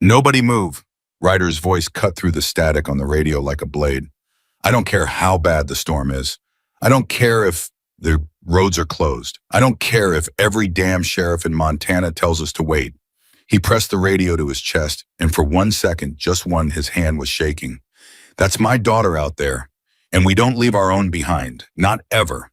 Nobody move. Ryder's voice cut through the static on the radio like a blade. I don't care how bad the storm is. I don't care if the roads are closed. I don't care if every damn sheriff in Montana tells us to wait. He pressed the radio to his chest, and for 1 second, just one, his hand was shaking. That's my daughter out there, and we don't leave our own behind. Not ever.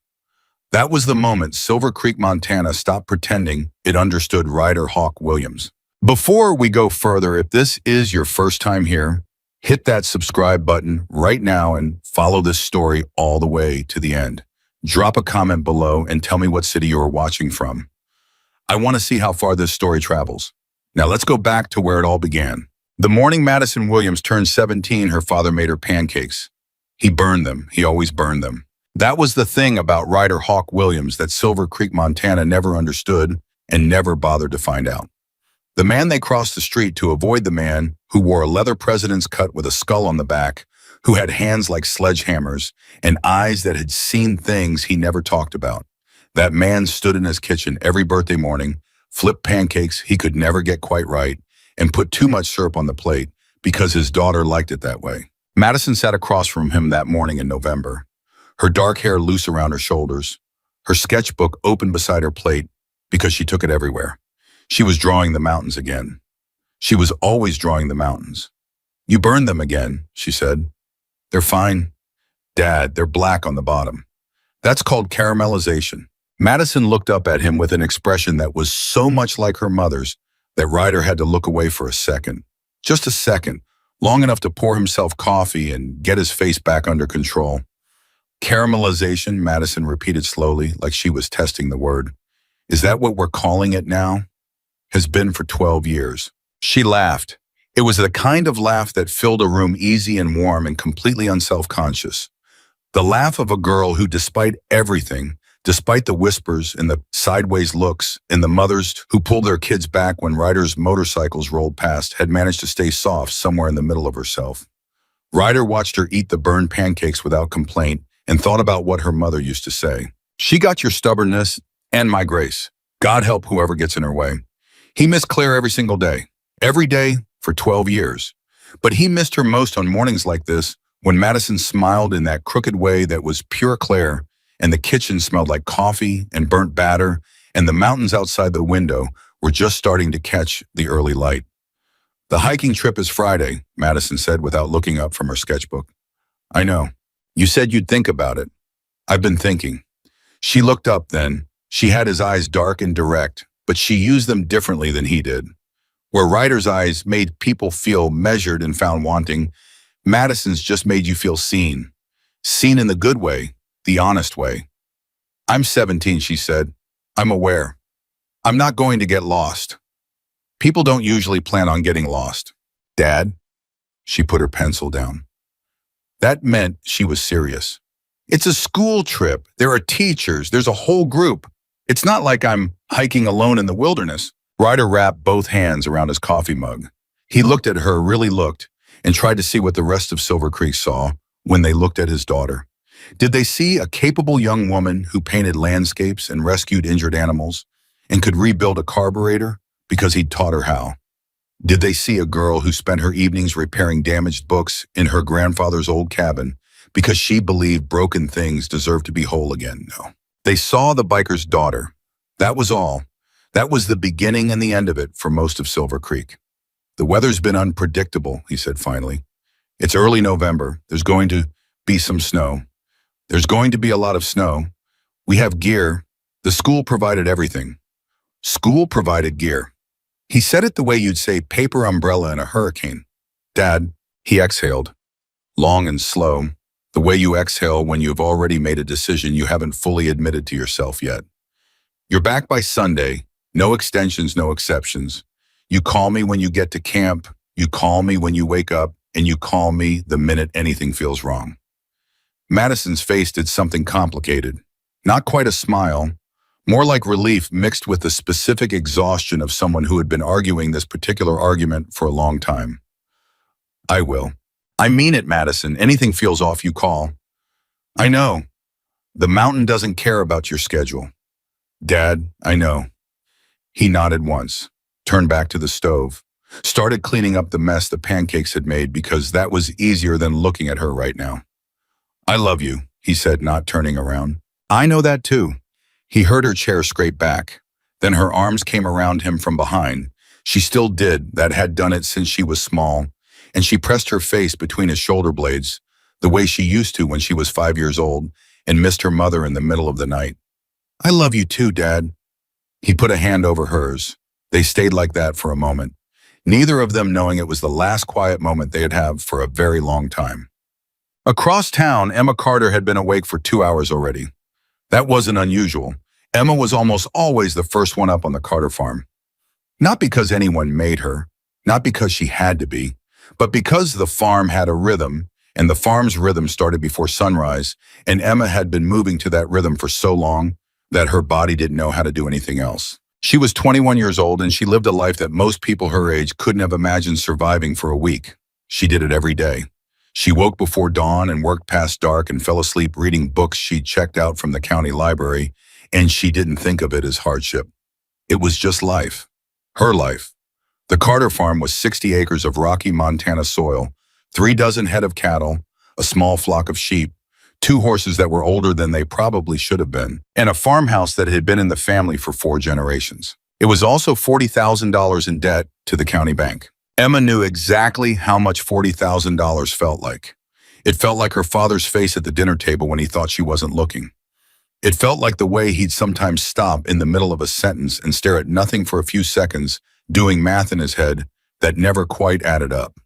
That was the moment Silver Creek, Montana stopped pretending it understood Ryder Hawk Williams. Before we go further, if this is your first time here, hit that subscribe button right now and follow this story all the way to the end. Drop a comment below and tell me what city you are watching from. I want to see how far this story travels. Now let's go back to where it all began. The morning Madison Williams turned 17, her father made her pancakes. He burned them. He always burned them. That was the thing about Ryder Hawk Williams that Silver Creek, Montana never understood and never bothered to find out. The man they crossed the street to avoid the man who wore a leather president's cut with a skull on the back, who had hands like sledgehammers and eyes that had seen things he never talked about. That man stood in his kitchen every birthday morning, flipped pancakes he could never get quite right, and put too much syrup on the plate because his daughter liked it that way. Madison sat across from him that morning in November, her dark hair loose around her shoulders, her sketchbook open beside her plate because she took it everywhere. She was drawing the mountains again. She was always drawing the mountains. You burned them again, she said. They're fine. Dad, they're black on the bottom. That's called caramelization. Madison looked up at him with an expression that was so much like her mother's that Ryder had to look away for a second. Just a second, long enough to pour himself coffee and get his face back under control. Caramelization, Madison repeated slowly, like she was testing the word. Is that what we're calling it now? Has been for 12 years. She laughed. It was the kind of laugh that filled a room easy and warm and completely unself-conscious. The laugh of a girl who, despite everything, despite the whispers and the sideways looks and the mothers who pulled their kids back when Ryder's motorcycles rolled past, had managed to stay soft somewhere in the middle of herself. Ryder watched her eat the burned pancakes without complaint and thought about what her mother used to say. She got your stubbornness and my grace. God help whoever gets in her way. He missed Claire every day for 12 years. But he missed her most on mornings like this, when Madison smiled in that crooked way that was pure Claire, and the kitchen smelled like coffee and burnt batter, and the mountains outside the window were just starting to catch the early light. The hiking trip is Friday, Madison said without looking up from her sketchbook. I know. You said you'd think about it. I've been thinking. She looked up then. She had his eyes dark and direct, but she used them differently than he did. Where Ryder's eyes made people feel measured and found wanting, Madison's just made you feel seen. Seen in the good way, the honest way. I'm 17, she said. I'm aware. I'm not going to get lost. People don't usually plan on getting lost. Dad? She put her pencil down. That meant she was serious. It's a school trip. There are teachers. There's a whole group. It's not like I'm hiking alone in the wilderness. Ryder wrapped both hands around his coffee mug. He looked at her, really looked, and tried to see what the rest of Silver Creek saw when they looked at his daughter. Did they see a capable young woman who painted landscapes and rescued injured animals and could rebuild a carburetor because he'd taught her how? Did they see a girl who spent her evenings repairing damaged books in her grandfather's old cabin because she believed broken things deserved to be whole again? No. They saw the biker's daughter. That was all. That was the beginning and the end of it for most of Silver Creek. The weather's been unpredictable, he said finally. It's early November. There's going to be some snow. There's going to be a lot of snow. We have gear. The school provided everything. School provided gear. He said it the way you'd say paper umbrella in a hurricane. Dad, he exhaled, long and slow, the way you exhale when you've already made a decision you haven't fully admitted to yourself yet. You're back by Sunday, no extensions, no exceptions. You call me when you get to camp, you call me when you wake up, and you call me the minute anything feels wrong. Madison's face did something complicated. Not quite a smile, more like relief mixed with the specific exhaustion of someone who had been arguing this particular argument for a long time. I will. I mean it, Madison. Anything feels off, you call. I know. The mountain doesn't care about your schedule. Dad, I know. He nodded once, turned back to the stove. Started cleaning up the mess the pancakes had made because that was easier than looking at her right now. "I love you," he said, not turning around. "I know that too." He heard her chair scrape back. Then her arms came around him from behind. She still did, that had done it since she was small, and she pressed her face between his shoulder blades, the way she used to when she was 5 years old and missed her mother in the middle of the night. "I love you too, Dad." He put a hand over hers. They stayed like that for a moment, neither of them knowing it was the last quiet moment they'd have for a very long time. Across town, Emma Carter had been awake for 2 hours already. That wasn't unusual. Emma was almost always the first one up on the Carter farm. Not because anyone made her, not because she had to be, but because the farm had a rhythm, and the farm's rhythm started before sunrise, and Emma had been moving to that rhythm for so long that her body didn't know how to do anything else. She was 21 years old, and she lived a life that most people her age couldn't have imagined surviving for a week. She did it every day. She woke before dawn and worked past dark and fell asleep reading books she'd checked out from the county library, and she didn't think of it as hardship. It was just life. Her life. The Carter farm was 60 acres of rocky Montana soil, 3 dozen head of cattle, a small flock of sheep, 2 horses that were older than they probably should have been, and a farmhouse that had been in the family for 4 generations. It was also $40,000 in debt to the county bank. Emma knew exactly how much $40,000 felt like. It felt like her father's face at the dinner table when he thought she wasn't looking. It felt like the way he'd sometimes stop in the middle of a sentence and stare at nothing for a few seconds, doing math in his head that never quite added up.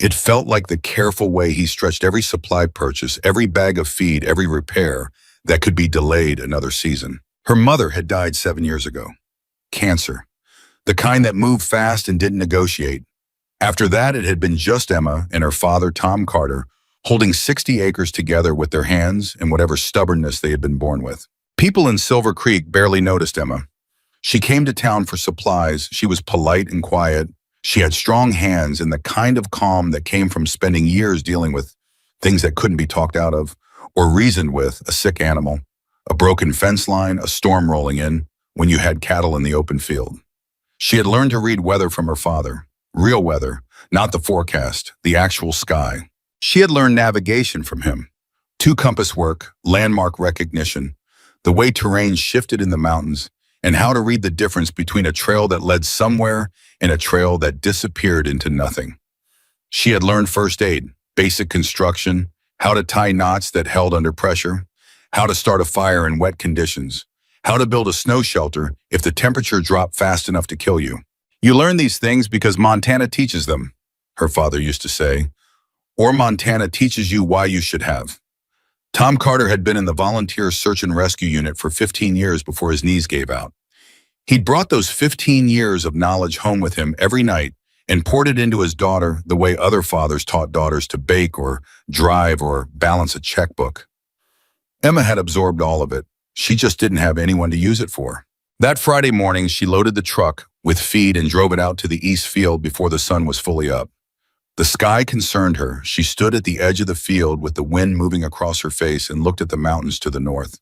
It felt like the careful way he stretched every supply purchase, every bag of feed, every repair that could be delayed another season. Her mother had died 7 years ago. Cancer. The kind that moved fast and didn't negotiate. After that, it had been just Emma and her father, Tom Carter, holding 60 acres together with their hands and whatever stubbornness they had been born with. People in Silver Creek barely noticed Emma. She came to town for supplies. She was polite and quiet. She had strong hands and the kind of calm that came from spending years dealing with things that couldn't be talked out of or reasoned with: a sick animal, a broken fence line, a storm rolling in when you had cattle in the open field. She had learned to read weather from her father, real weather, not the forecast, the actual sky. She had learned navigation from him, 2 compass work, landmark recognition, the way terrain shifted in the mountains, and how to read the difference between a trail that led somewhere and a trail that disappeared into nothing. She had learned first aid, basic construction, how to tie knots that held under pressure, how to start a fire in wet conditions, how to build a snow shelter if the temperature dropped fast enough to kill you. "You learn these things because Montana teaches them," her father used to say, or Montana teaches you why you should have. Tom Carter had been in the volunteer search and rescue unit for 15 years before his knees gave out. He'd brought those 15 years of knowledge home with him every night and poured it into his daughter the way other fathers taught daughters to bake or drive or balance a checkbook. Emma had absorbed all of it. She just didn't have anyone to use it for. That Friday morning, she loaded the truck with feed and drove it out to the east field before the sun was fully up. The sky concerned her. She stood at the edge of the field with the wind moving across her face and looked at the mountains to the north.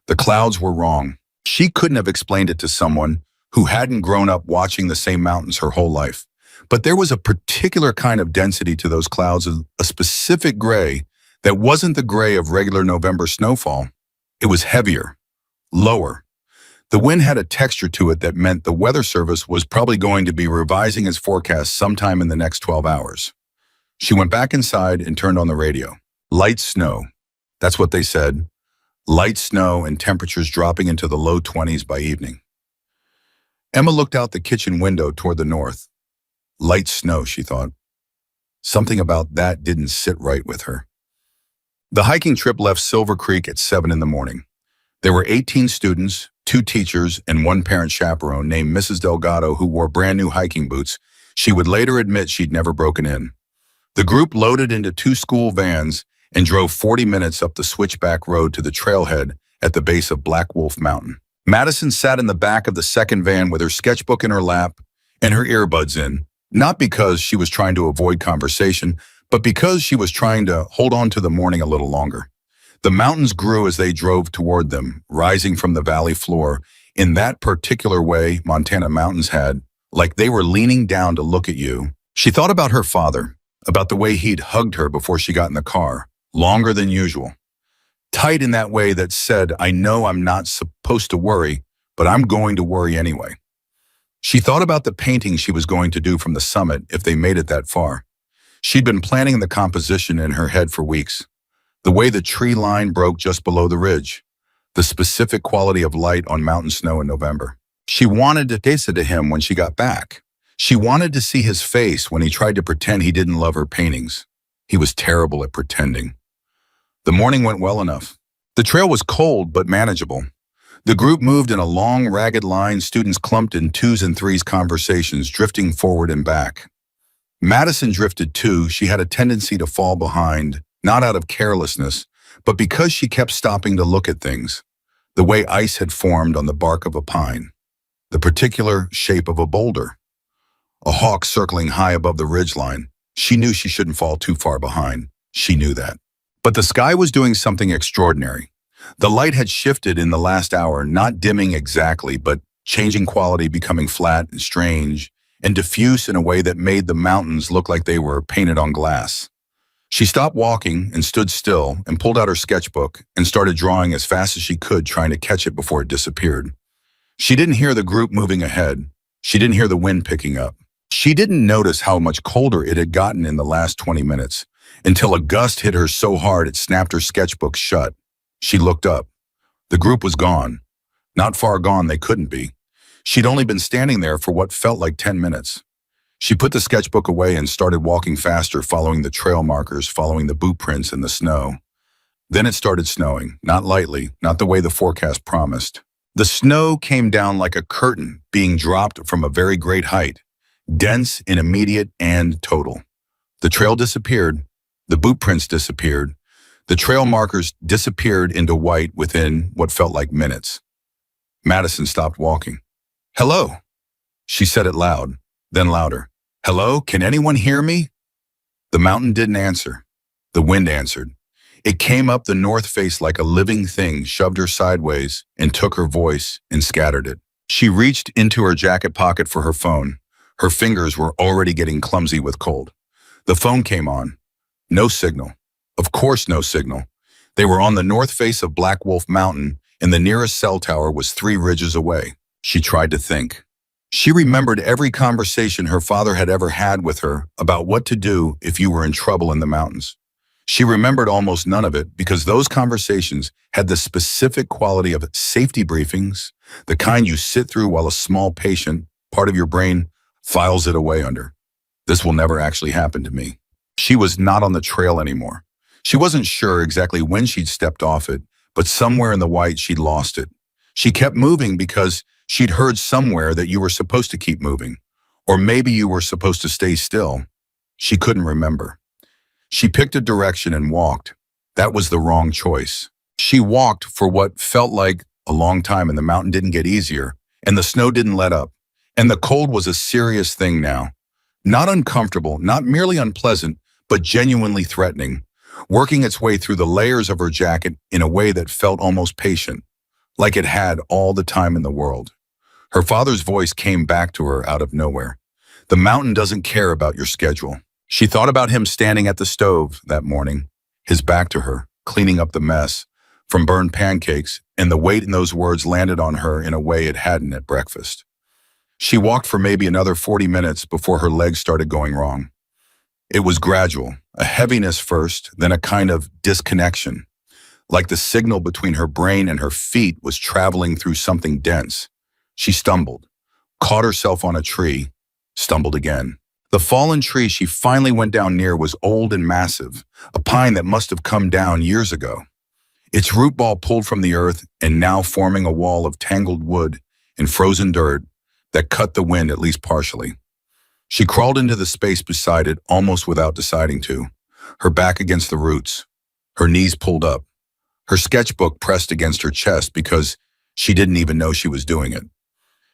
The clouds were wrong. She couldn't have explained it to someone who hadn't grown up watching the same mountains her whole life. But there was a particular kind of density to those clouds, a specific gray that wasn't the gray of regular November snowfall. It was heavier, lower. The wind had a texture to it that meant the Weather Service was probably going to be revising its forecast sometime in the next 12 hours. She went back inside and turned on the radio. Light snow. That's what they said. Light snow and temperatures dropping into the low 20s by evening. Emma looked out the kitchen window toward the north. Light snow, she thought. Something about that didn't sit right with her. The hiking trip left Silver Creek at 7 in the morning. There were 18 students, 2 teachers, and 1 parent chaperone named Mrs. Delgado who wore brand new hiking boots. She would later admit she'd never broken in. The group loaded into 2 school vans and drove 40 minutes up the switchback road to the trailhead at the base of Black Wolf Mountain. Madison sat in the back of the second van with her sketchbook in her lap and her earbuds in, not because she was trying to avoid conversation, but because she was trying to hold on to the morning a little longer. The mountains grew as they drove toward them, rising from the valley floor in that particular way Montana mountains had like they were leaning down to look at you. She thought about her father, about the way he'd hugged her before she got in the car, longer than usual. Tight in that way that said, I know I'm not supposed to worry, but I'm going to worry anyway. She thought about the painting she was going to do from the summit if they made it that far. She'd been planning the composition in her head for weeks. The way the tree line broke just below the ridge, the specific quality of light on mountain snow in November. She wanted to taste it to him when she got back. She wanted to see his face when he tried to pretend he didn't love her paintings. He was terrible at pretending. The morning went well enough. The trail was cold but manageable. The group moved in a long, ragged line, students clumped in twos and threes conversations, drifting forward and back. Madison drifted too. She had a tendency to fall behind, not out of carelessness, but because she kept stopping to look at things, the way ice had formed on the bark of a pine, the particular shape of a boulder, a hawk circling high above the ridgeline. She knew she shouldn't fall too far behind. She knew that. But the sky was doing something extraordinary. The light had shifted in the last hour, not dimming exactly, but changing quality, becoming flat and strange, and diffuse in a way that made the mountains look like they were painted on glass. She stopped walking and stood still and pulled out her sketchbook and started drawing as fast as she could, trying to catch it before it disappeared. She didn't hear the group moving ahead. She didn't hear the wind picking up. She didn't notice how much colder it had gotten in the last 20 minutes, until a gust hit her so hard it snapped her sketchbook shut. She looked up. The group was gone. Not far gone they couldn't be. She'd only been standing there for what felt like 10 minutes. She put the sketchbook away and started walking faster, following the trail markers, following the boot prints in the snow. Then it started snowing, not lightly, not the way the forecast promised. The snow came down like a curtain being dropped from a very great height, dense and immediate and total. The trail disappeared. The boot prints disappeared. The trail markers disappeared into white within what felt like minutes. Madison stopped walking. "Hello," she said it loud, then louder. "Hello, can anyone hear me?" The mountain didn't answer. The wind answered. It came up the north face like a living thing, shoved her sideways, and took her voice and scattered it. She reached into her jacket pocket for her phone. Her fingers were already getting clumsy with cold. The phone came on. No signal. Of course no signal. They were on the north face of Black Wolf Mountain, and the nearest cell tower was 3 ridges away. She tried to think. She remembered every conversation her father had ever had with her about what to do if you were in trouble in the mountains. She remembered almost none of it because those conversations had the specific quality of safety briefings, the kind you sit through while a small patient, part of your brain, files it away under. This will never actually happen to me. She was not on the trail anymore. She wasn't sure exactly when she'd stepped off it, but somewhere in the white she'd lost it. She kept moving because she'd heard somewhere that you were supposed to keep moving, or maybe you were supposed to stay still. She couldn't remember. She picked a direction and walked. That was the wrong choice. She walked for what felt like a long time, and the mountain didn't get easier, and the snow didn't let up, and the cold was a serious thing now. Not uncomfortable, not merely unpleasant, but genuinely threatening, working its way through the layers of her jacket in a way that felt almost patient, like it had all the time in the world. Her father's voice came back to her out of nowhere. "The mountain doesn't care about your schedule." She thought about him standing at the stove that morning, his back to her, cleaning up the mess from burned pancakes, and the weight in those words landed on her in a way it hadn't at breakfast. She walked for maybe another 40 minutes before her legs started going wrong. It was gradual, a heaviness first, then a kind of disconnection, like the signal between her brain and her feet was traveling through something dense. She stumbled, caught herself on a tree, stumbled again. The fallen tree she finally went down near was old and massive, a pine that must have come down years ago. Its root ball pulled from the earth and now forming a wall of tangled wood and frozen dirt that cut the wind at least partially. She crawled into the space beside it almost without deciding to, her back against the roots, her knees pulled up, her sketchbook pressed against her chest because she didn't even know she was doing it.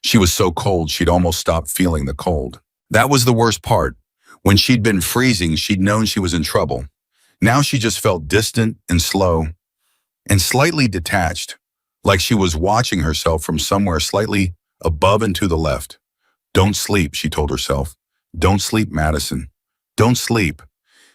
She was so cold she'd almost stopped feeling the cold. That was the worst part. When she'd been freezing, she'd known she was in trouble. Now she just felt distant and slow and slightly detached, like she was watching herself from somewhere slightly above and to the left. Don't sleep, she told herself. Don't sleep, Madison. Don't sleep.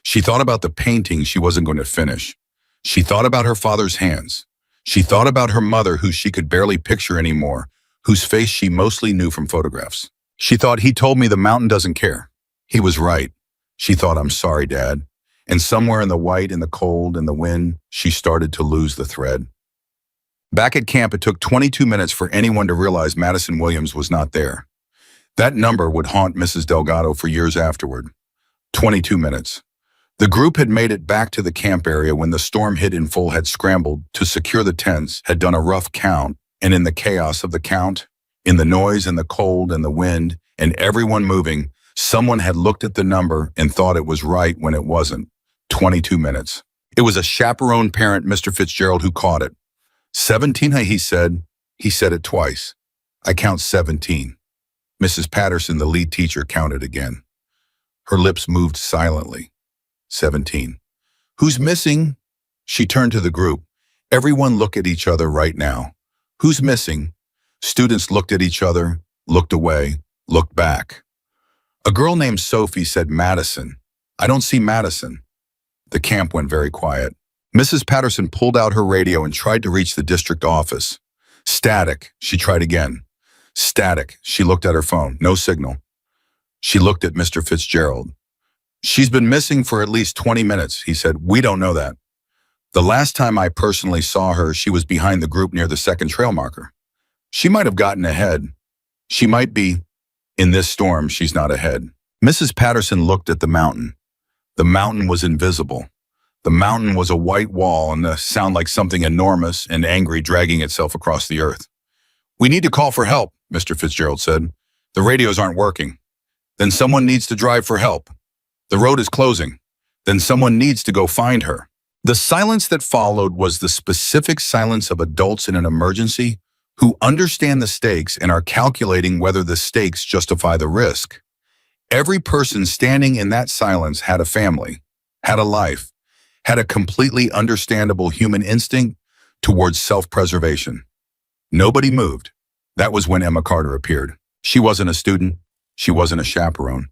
She thought about the painting she wasn't going to finish. She thought about her father's hands. She thought about her mother, who she could barely picture anymore, whose face she mostly knew from photographs. She thought, he told me the mountain doesn't care. He was right. She thought, I'm sorry, Dad. And somewhere in the white, in the cold, in the wind, she started to lose the thread. Back at camp, it took 22 minutes for anyone to realize Madison Williams was not there. That number would haunt Mrs. Delgado for years afterward. 22 minutes. The group had made it back to the camp area when the storm hit in full, had scrambled to secure the tents, had done a rough count, and in the chaos of the count, in the noise and the cold and the wind and everyone moving, someone had looked at the number and thought it was right when it wasn't. 22 minutes. It was a chaperone parent, Mr. Fitzgerald, who caught it. 17, he said. He said it twice. I count 17. Mrs. Patterson, the lead teacher, counted again. Her lips moved silently. 17. Who's missing? She turned to the group. Everyone look at each other right now. Who's missing? Students looked at each other, looked away, looked back. A girl named Sophie said, Madison. I don't see Madison. The camp went very quiet. Mrs. Patterson pulled out her radio and tried to reach the district office. Static. She tried again. Static. She looked at her phone. No signal. She looked at Mr. Fitzgerald. She's been missing for at least 20 minutes, he said. We don't know that. The last time I personally saw her, she was behind the group near the second trail marker. She might have gotten ahead. She might be. In this storm, she's not ahead. Mrs. Patterson looked at the mountain. The mountain was invisible. The mountain was a white wall and the sound like something enormous and angry dragging itself across the earth. We need to call for help, Mr. Fitzgerald said. The radios aren't working. Then someone needs to drive for help. The road is closing. Then someone needs to go find her. The silence that followed was the specific silence of adults in an emergency who understand the stakes and are calculating whether the stakes justify the risk. Every person standing in that silence had a family, had a life, had a completely understandable human instinct towards self-preservation. Nobody moved. That was when Emma Carter appeared. She wasn't a student. She wasn't a chaperone.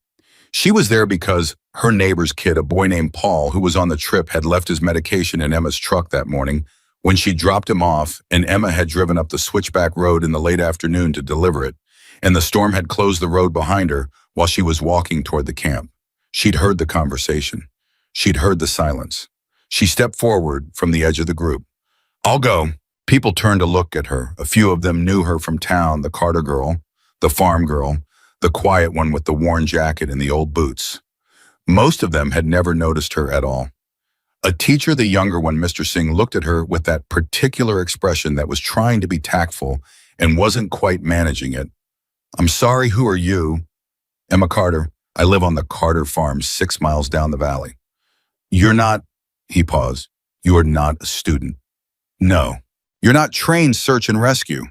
She was there because her neighbor's kid, a boy named Paul, who was on the trip, had left his medication in Emma's truck that morning when she dropped him off, and Emma had driven up the switchback road in the late afternoon to deliver it, and the storm had closed the road behind her while she was walking toward the camp. She'd heard the conversation. She'd heard the silence. She stepped forward from the edge of the group. I'll go. People turned to look at her. A few of them knew her from town, the Carter girl, the farm girl, the quiet one with the worn jacket and the old boots. Most of them had never noticed her at all. A teacher, the younger one, Mr. Singh, looked at her with that particular expression that was trying to be tactful and wasn't quite managing it. I'm sorry, who are you? Emma Carter. I live on the Carter farm 6 miles down the valley. You're not, he paused, you are not a student. No, you're not trained search and rescue.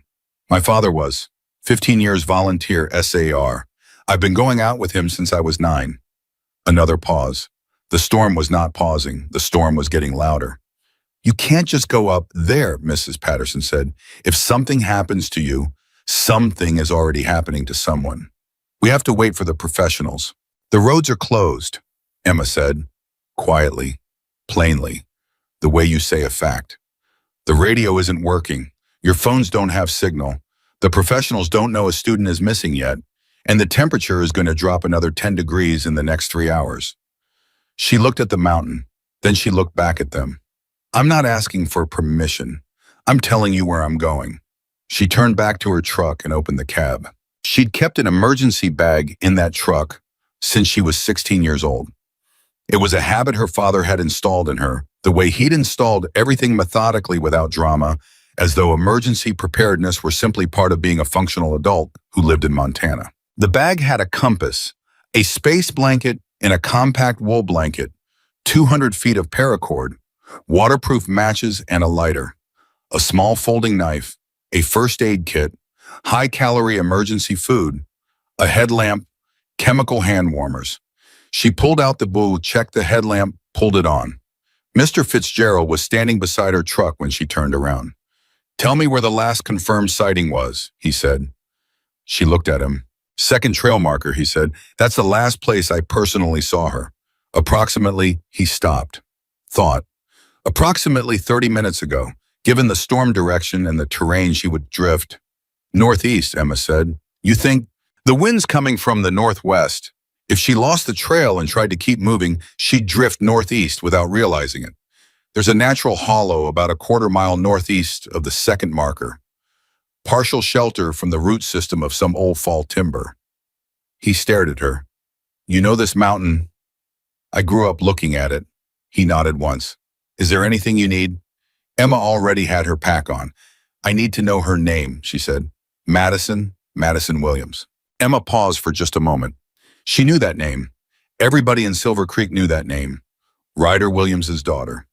My father was. 15 years volunteer SAR. I've been going out with him since I was 9. Another pause. The storm was not pausing. The storm was getting louder. You can't just go up there, Mrs. Patterson said. If something happens to you, something is already happening to someone. We have to wait for the professionals. The roads are closed, Emma said, quietly, plainly, the way you say a fact. The radio isn't working. Your phones don't have signal. The professionals don't know a student is missing yet, and the temperature is going to drop another 10 degrees in the next 3 hours. She looked at the mountain, then she looked back at them. I'm not asking for permission. I'm telling you where I'm going. She turned back to her truck and opened the cab. She'd kept an emergency bag in that truck since she was 16 years old. It was a habit her father had installed in her, the way he'd installed everything methodically without drama, as though emergency preparedness were simply part of being a functional adult who lived in Montana. The bag had a compass, a space blanket and a compact wool blanket, 200 feet of paracord, waterproof matches and a lighter, a small folding knife, a first aid kit, high-calorie emergency food, a headlamp, chemical hand warmers. She pulled out the bowl, checked the headlamp, pulled it on. Mr. Fitzgerald was standing beside her truck when she turned around. Tell me where the last confirmed sighting was, he said. She looked at him. Second trail marker, he said. That's the last place I personally saw her. Approximately, he stopped. Thought. Approximately 30 minutes ago, given the storm direction and the terrain she would drift. Northeast, Emma said. You think? The wind's coming from the northwest. If she lost the trail and tried to keep moving, she'd drift northeast without realizing it. There's a natural hollow about a quarter-mile northeast of the second marker. Partial shelter from the root system of some old fall timber. He stared at her. You know this mountain? I grew up looking at it. He nodded once. Is there anything you need? Emma already had her pack on. I need to know her name, she said. Madison Williams. Emma paused for just a moment. She knew that name. Everybody in Silver Creek knew that name. Ryder Williams's daughter.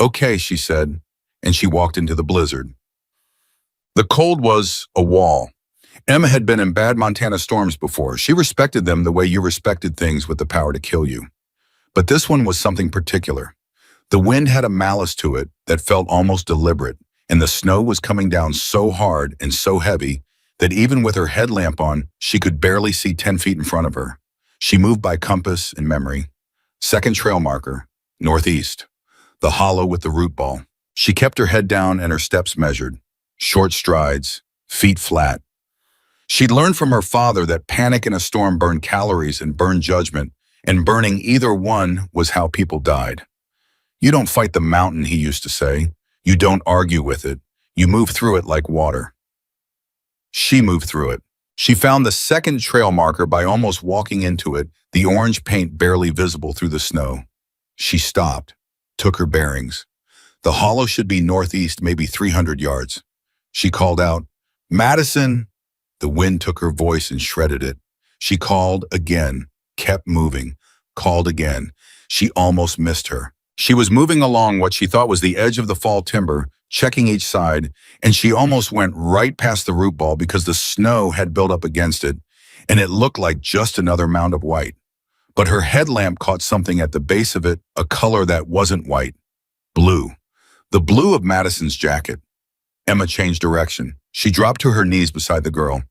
Okay, she said, and she walked into the blizzard. The cold was a wall. Emma had been in bad Montana storms before. She respected them the way you respected things with the power to kill you. But this one was something particular. The wind had a malice to it that felt almost deliberate, and the snow was coming down so hard and so heavy that even with her headlamp on, she could barely see 10 feet in front of her. She moved by compass and memory. Second trail marker, northeast. The hollow with the root ball. She kept her head down and her steps measured. Short strides, feet flat. She'd learned from her father that panic in a storm burned calories and burned judgment, and burning either one was how people died. You don't fight the mountain, he used to say. You don't argue with it. You move through it like water. She moved through it. She found the second trail marker by almost walking into it, the orange paint barely visible through the snow. She stopped, took her bearings. The hollow should be northeast, maybe 300 yards. She called out, Madison! The wind took her voice and shredded it. She called again, kept moving, called again. She almost missed her. She was moving along what she thought was the edge of the fall timber, checking each side, and she almost went right past the root ball because the snow had built up against it, and it looked like just another mound of white. But her headlamp caught something at the base of it, a color that wasn't white. Blue. The blue of Madison's jacket. Emma changed direction. She dropped to her knees beside the girl.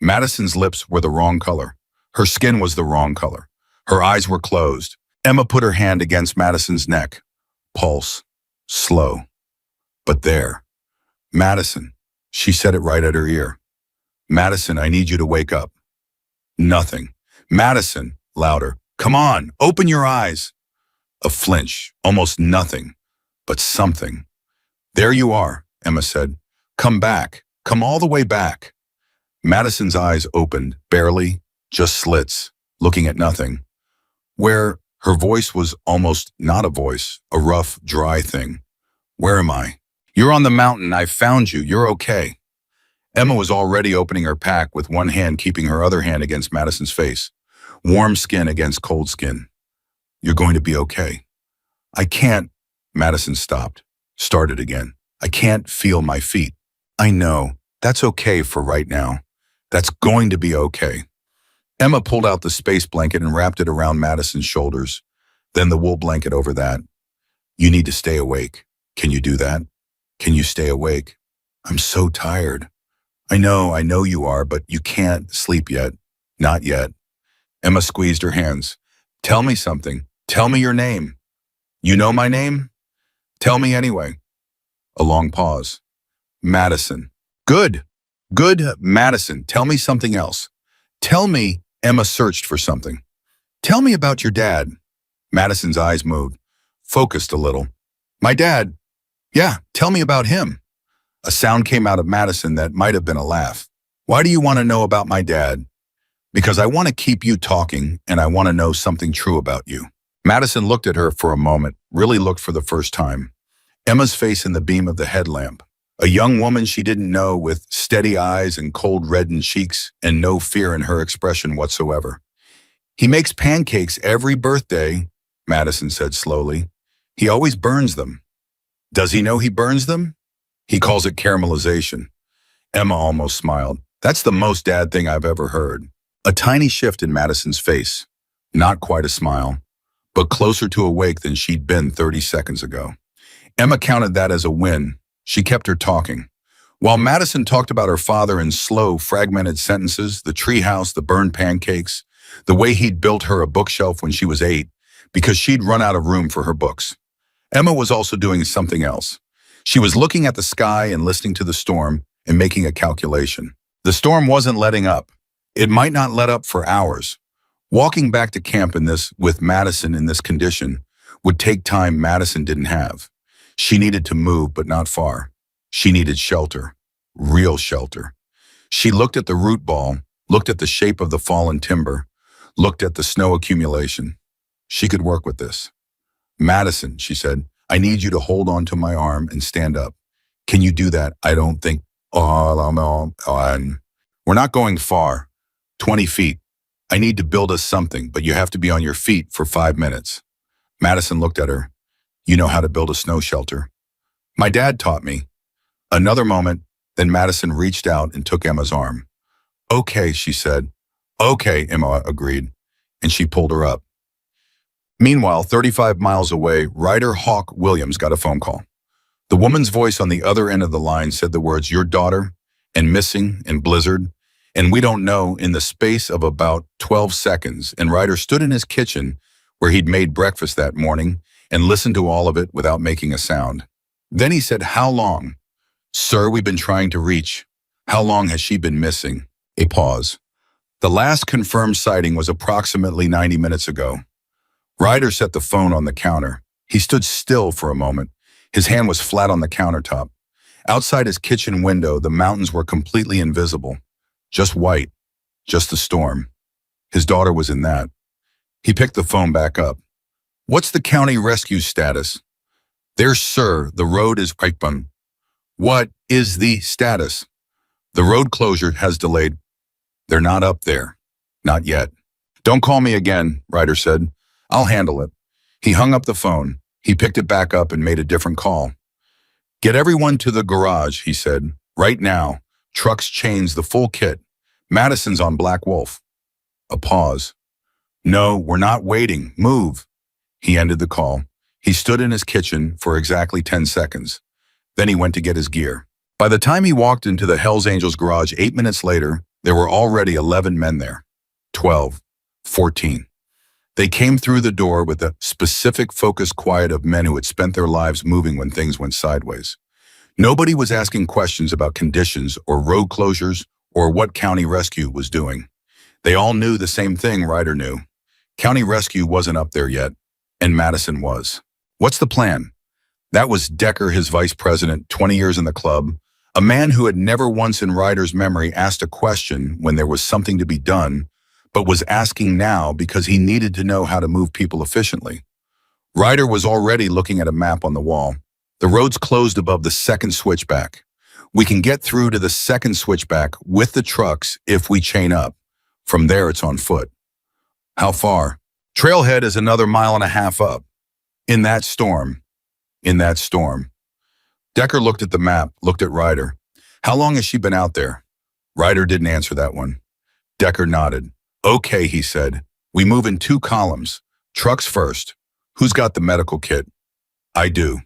Madison's lips were the wrong color. Her skin was the wrong color. Her eyes were closed. Emma put her hand against Madison's neck. Pulse. Slow. But there. Madison. She said it right at her ear. Madison, I need you to wake up. Nothing. Madison. Louder. Come on, open your eyes. A flinch. Almost nothing. But something. There you are, Emma said. Come back. Come all the way back. Madison's eyes opened, barely, just slits, looking at nothing. Where her voice was almost not a voice, a rough, dry thing. Where am I? You're on the mountain. I found you. You're okay. Emma was already opening her pack with one hand keeping her other hand against Madison's face. Warm skin against cold skin. You're going to be okay. I can't. Madison stopped. Started again. I can't feel my feet. I know. That's okay for right now. That's going to be okay. Emma pulled out the space blanket and wrapped it around Madison's shoulders, then the wool blanket over that. You need to stay awake. Can you do that? Can you stay awake? I'm so tired. I know you are, but you can't sleep yet. Not yet. Emma squeezed her hands. Tell me something. Tell me your name. You know my name? Tell me anyway. A long pause. Madison. Good. Madison. Tell me something else. Tell me. Emma searched for something. Tell me about your dad. Madison's eyes moved, focused a little. My dad. Yeah, tell me about him. A sound came out of Madison that might have been a laugh. Why do you want to know about my dad? Because I want to keep you talking and I want to know something true about you. Madison looked at her for a moment, really looked for the first time. Emma's face in the beam of the headlamp. A young woman she didn't know with steady eyes and cold reddened cheeks and no fear in her expression whatsoever. He makes pancakes every birthday, Madison said slowly. He always burns them. Does he know he burns them? He calls it caramelization. Emma almost smiled. That's the most dad thing I've ever heard. A tiny shift in Madison's face. Not quite a smile, but closer to awake than she'd been 30 seconds ago. Emma counted that as a win. She kept her talking. While Madison talked about her father in slow, fragmented sentences, the treehouse, the burned pancakes, the way he'd built her a bookshelf when she was 8, because she'd run out of room for her books. Emma was also doing something else. She was looking at the sky and listening to the storm and making a calculation. The storm wasn't letting up. It might not let up for hours. Walking back to camp with Madison in this condition would take time Madison didn't have. She needed to move, but not far. She needed shelter, real shelter. She looked at the root ball, looked at the shape of the fallen timber, looked at the snow accumulation. She could work with this. Madison, she said, I need you to hold on to my arm and stand up. Can you do that? I don't think, we're not going far, 20 feet. I need to build us something, but you have to be on your feet for 5 minutes. Madison looked at her. You know how to build a snow shelter. My dad taught me. Another moment, then Madison reached out and took Emma's arm. Okay, she said. Okay, Emma agreed, and she pulled her up. Meanwhile, 35 miles away, Ryder Hawk Williams got a phone call. The woman's voice on the other end of the line said the words, your daughter, and missing, and blizzard, and we don't know, in the space of about 12 seconds, and Ryder stood in his kitchen where he'd made breakfast that morning and listened to all of it without making a sound. Then he said, how long? Sir, we've been trying to reach. How long has she been missing? A pause. The last confirmed sighting was approximately 90 minutes ago. Ryder set the phone on the counter. He stood still for a moment. His hand was flat on the countertop. Outside his kitchen window, the mountains were completely invisible. Just white. Just the storm. His daughter was in that. He picked the phone back up. What's the county rescue status? There, sir, the road is open. What is the status? The road closure has delayed. They're not up there. Not yet. Don't call me again, Ryder said. I'll handle it. He hung up the phone. He picked it back up and made a different call. Get everyone to the garage, he said. Right now. Trucks, chains, the full kit. Madison's on Black Wolf. A pause. No, we're not waiting. Move. He ended the call. He stood in his kitchen for exactly 10 seconds. Then he went to get his gear. By the time he walked into the Hells Angels garage 8 minutes later, there were already 11 men there. 12. 14. They came through the door with the specific focused quiet of men who had spent their lives moving when things went sideways. Nobody was asking questions about conditions or road closures or what County Rescue was doing. They all knew the same thing Ryder knew. County Rescue wasn't up there yet, and Madison was. What's the plan? That was Decker, his vice president, 20 years in the club, a man who had never once in Ryder's memory asked a question when there was something to be done, but was asking now because he needed to know how to move people efficiently. Ryder was already looking at a map on the wall. The road's closed above the second switchback. We can get through to the second switchback with the trucks if we chain up. From there, it's on foot. How far? Trailhead is another 1.5 miles up. In that storm. Decker looked at the map, looked at Ryder. How long has she been out there? Ryder didn't answer that one. Decker nodded. Okay, he said. We move in 2 columns. Trucks first. Who's got the medical kit? I do.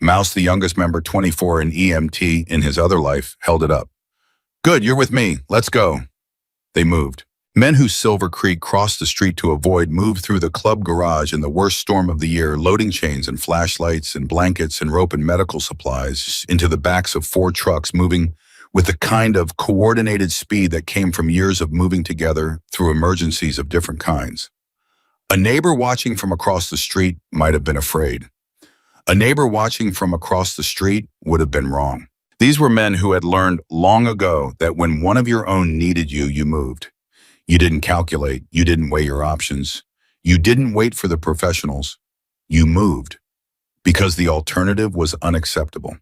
Mouse, the youngest member, 24 in EMT in his other life, held it up. Good, you're with me. Let's go. They moved. Men who Silver Creek crossed the street to avoid moved through the club garage in the worst storm of the year, loading chains and flashlights and blankets and rope and medical supplies into the backs of 4 trucks, moving with the kind of coordinated speed that came from years of moving together through emergencies of different kinds. A neighbor watching from across the street might have been afraid. A neighbor watching from across the street would have been wrong. These were men who had learned long ago that when one of your own needed you, you moved. You didn't calculate. You didn't weigh your options. You didn't wait for the professionals. You moved. Because the alternative was unacceptable.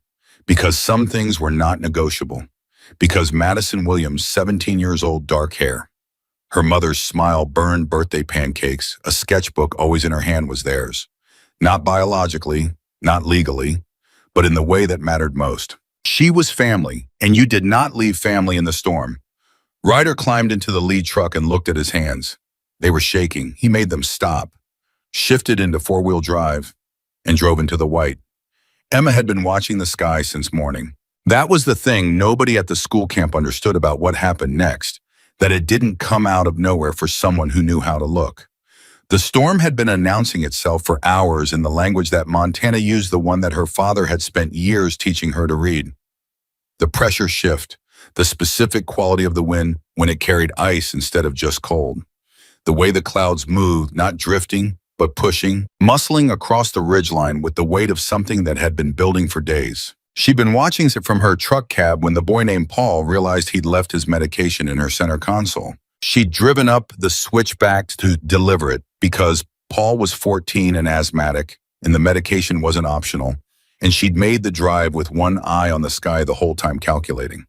Because some things were not negotiable. Because Madison Williams, 17 years old, dark hair. Her mother's smile, burned birthday pancakes, a sketchbook always in her hand was theirs. Not biologically, not legally, but in the way that mattered most. She was family, and you did not leave family in the storm. Ryder climbed into the lead truck and looked at his hands. They were shaking. He made them stop, shifted into 4-wheel drive, and drove into the white. Emma had been watching the sky since morning. That was the thing nobody at the school camp understood about what happened next, that it didn't come out of nowhere for someone who knew how to look. The storm had been announcing itself for hours in the language that Montana used, the one that her father had spent years teaching her to read. The pressure shift, the specific quality of the wind when it carried ice instead of just cold. The way the clouds moved, not drifting, but pushing, muscling across the ridgeline with the weight of something that had been building for days. She'd been watching it from her truck cab when the boy named Paul realized he'd left his medication in her center console. She'd driven up the switchback to deliver it because Paul was 14 and asthmatic, and the medication wasn't optional, and she'd made the drive with one eye on the sky the whole time calculating.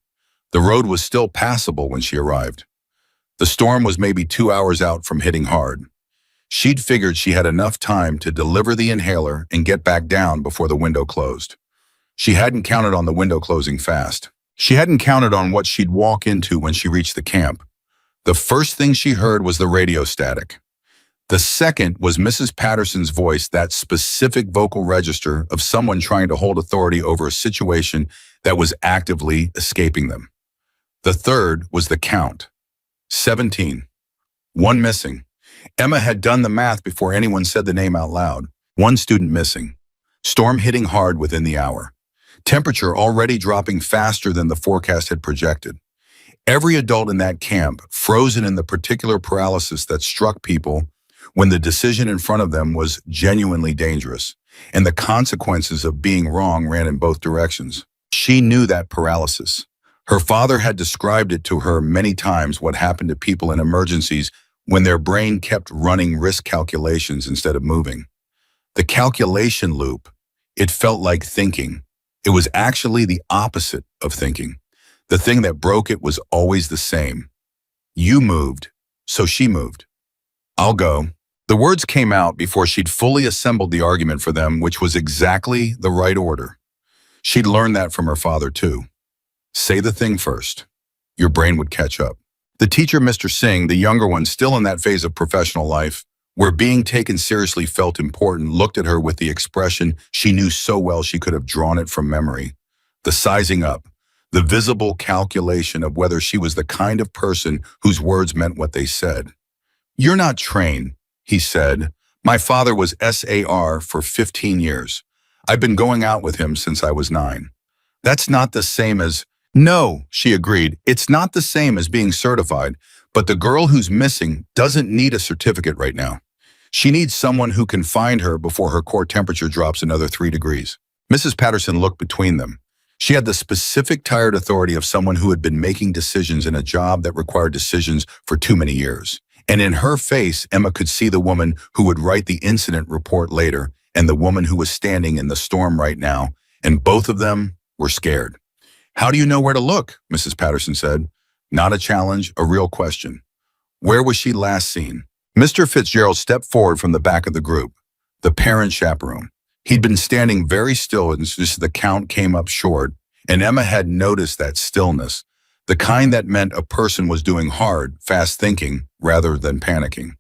The road was still passable when she arrived. The storm was maybe 2 hours out from hitting hard. She'd figured she had enough time to deliver the inhaler and get back down before the window closed. She hadn't counted on the window closing fast. She hadn't counted on what she'd walk into when she reached the camp. The first thing she heard was the radio static. The second was Mrs. Patterson's voice, that specific vocal register of someone trying to hold authority over a situation that was actively escaping them. The third was the count. 17. One missing. Emma had done the math before anyone said the name out loud. One student missing. Storm hitting hard within the hour. Temperature already dropping faster than the forecast had projected. Every adult in that camp frozen in the particular paralysis that struck people when the decision in front of them was genuinely dangerous, and the consequences of being wrong ran in both directions. She knew that paralysis. Her father had described it to her many times, what happened to people in emergencies when their brain kept running risk calculations instead of moving. The calculation loop, it felt like thinking. It was actually the opposite of thinking. The thing that broke it was always the same. You moved, so she moved. I'll go. The words came out before she'd fully assembled the argument for them, which was exactly the right order. She'd learned that from her father, too. Say the thing first. Your brain would catch up. The teacher, Mr. Singh, the younger one, still in that phase of professional life, where being taken seriously felt important, looked at her with the expression she knew so well she could have drawn it from memory. The sizing up, the visible calculation of whether she was the kind of person whose words meant what they said. You're not trained, he said. My father was SAR for 15 years. I've been going out with him since I was 9. That's not the same as... No, she agreed. It's not the same as being certified, but the girl who's missing doesn't need a certificate right now. She needs someone who can find her before her core temperature drops another 3 degrees. Mrs. Patterson looked between them. She had the specific tired authority of someone who had been making decisions in a job that required decisions for too many years. And in her face, Emma could see the woman who would write the incident report later and the woman who was standing in the storm right now, and both of them were scared. How do you know where to look? Mrs. Patterson said. Not a challenge, a real question. Where was she last seen? Mr. Fitzgerald stepped forward from the back of the group, the parent chaperone. He'd been standing very still as the count came up short, and Emma had noticed that stillness, the kind that meant a person was doing hard, fast thinking rather than panicking.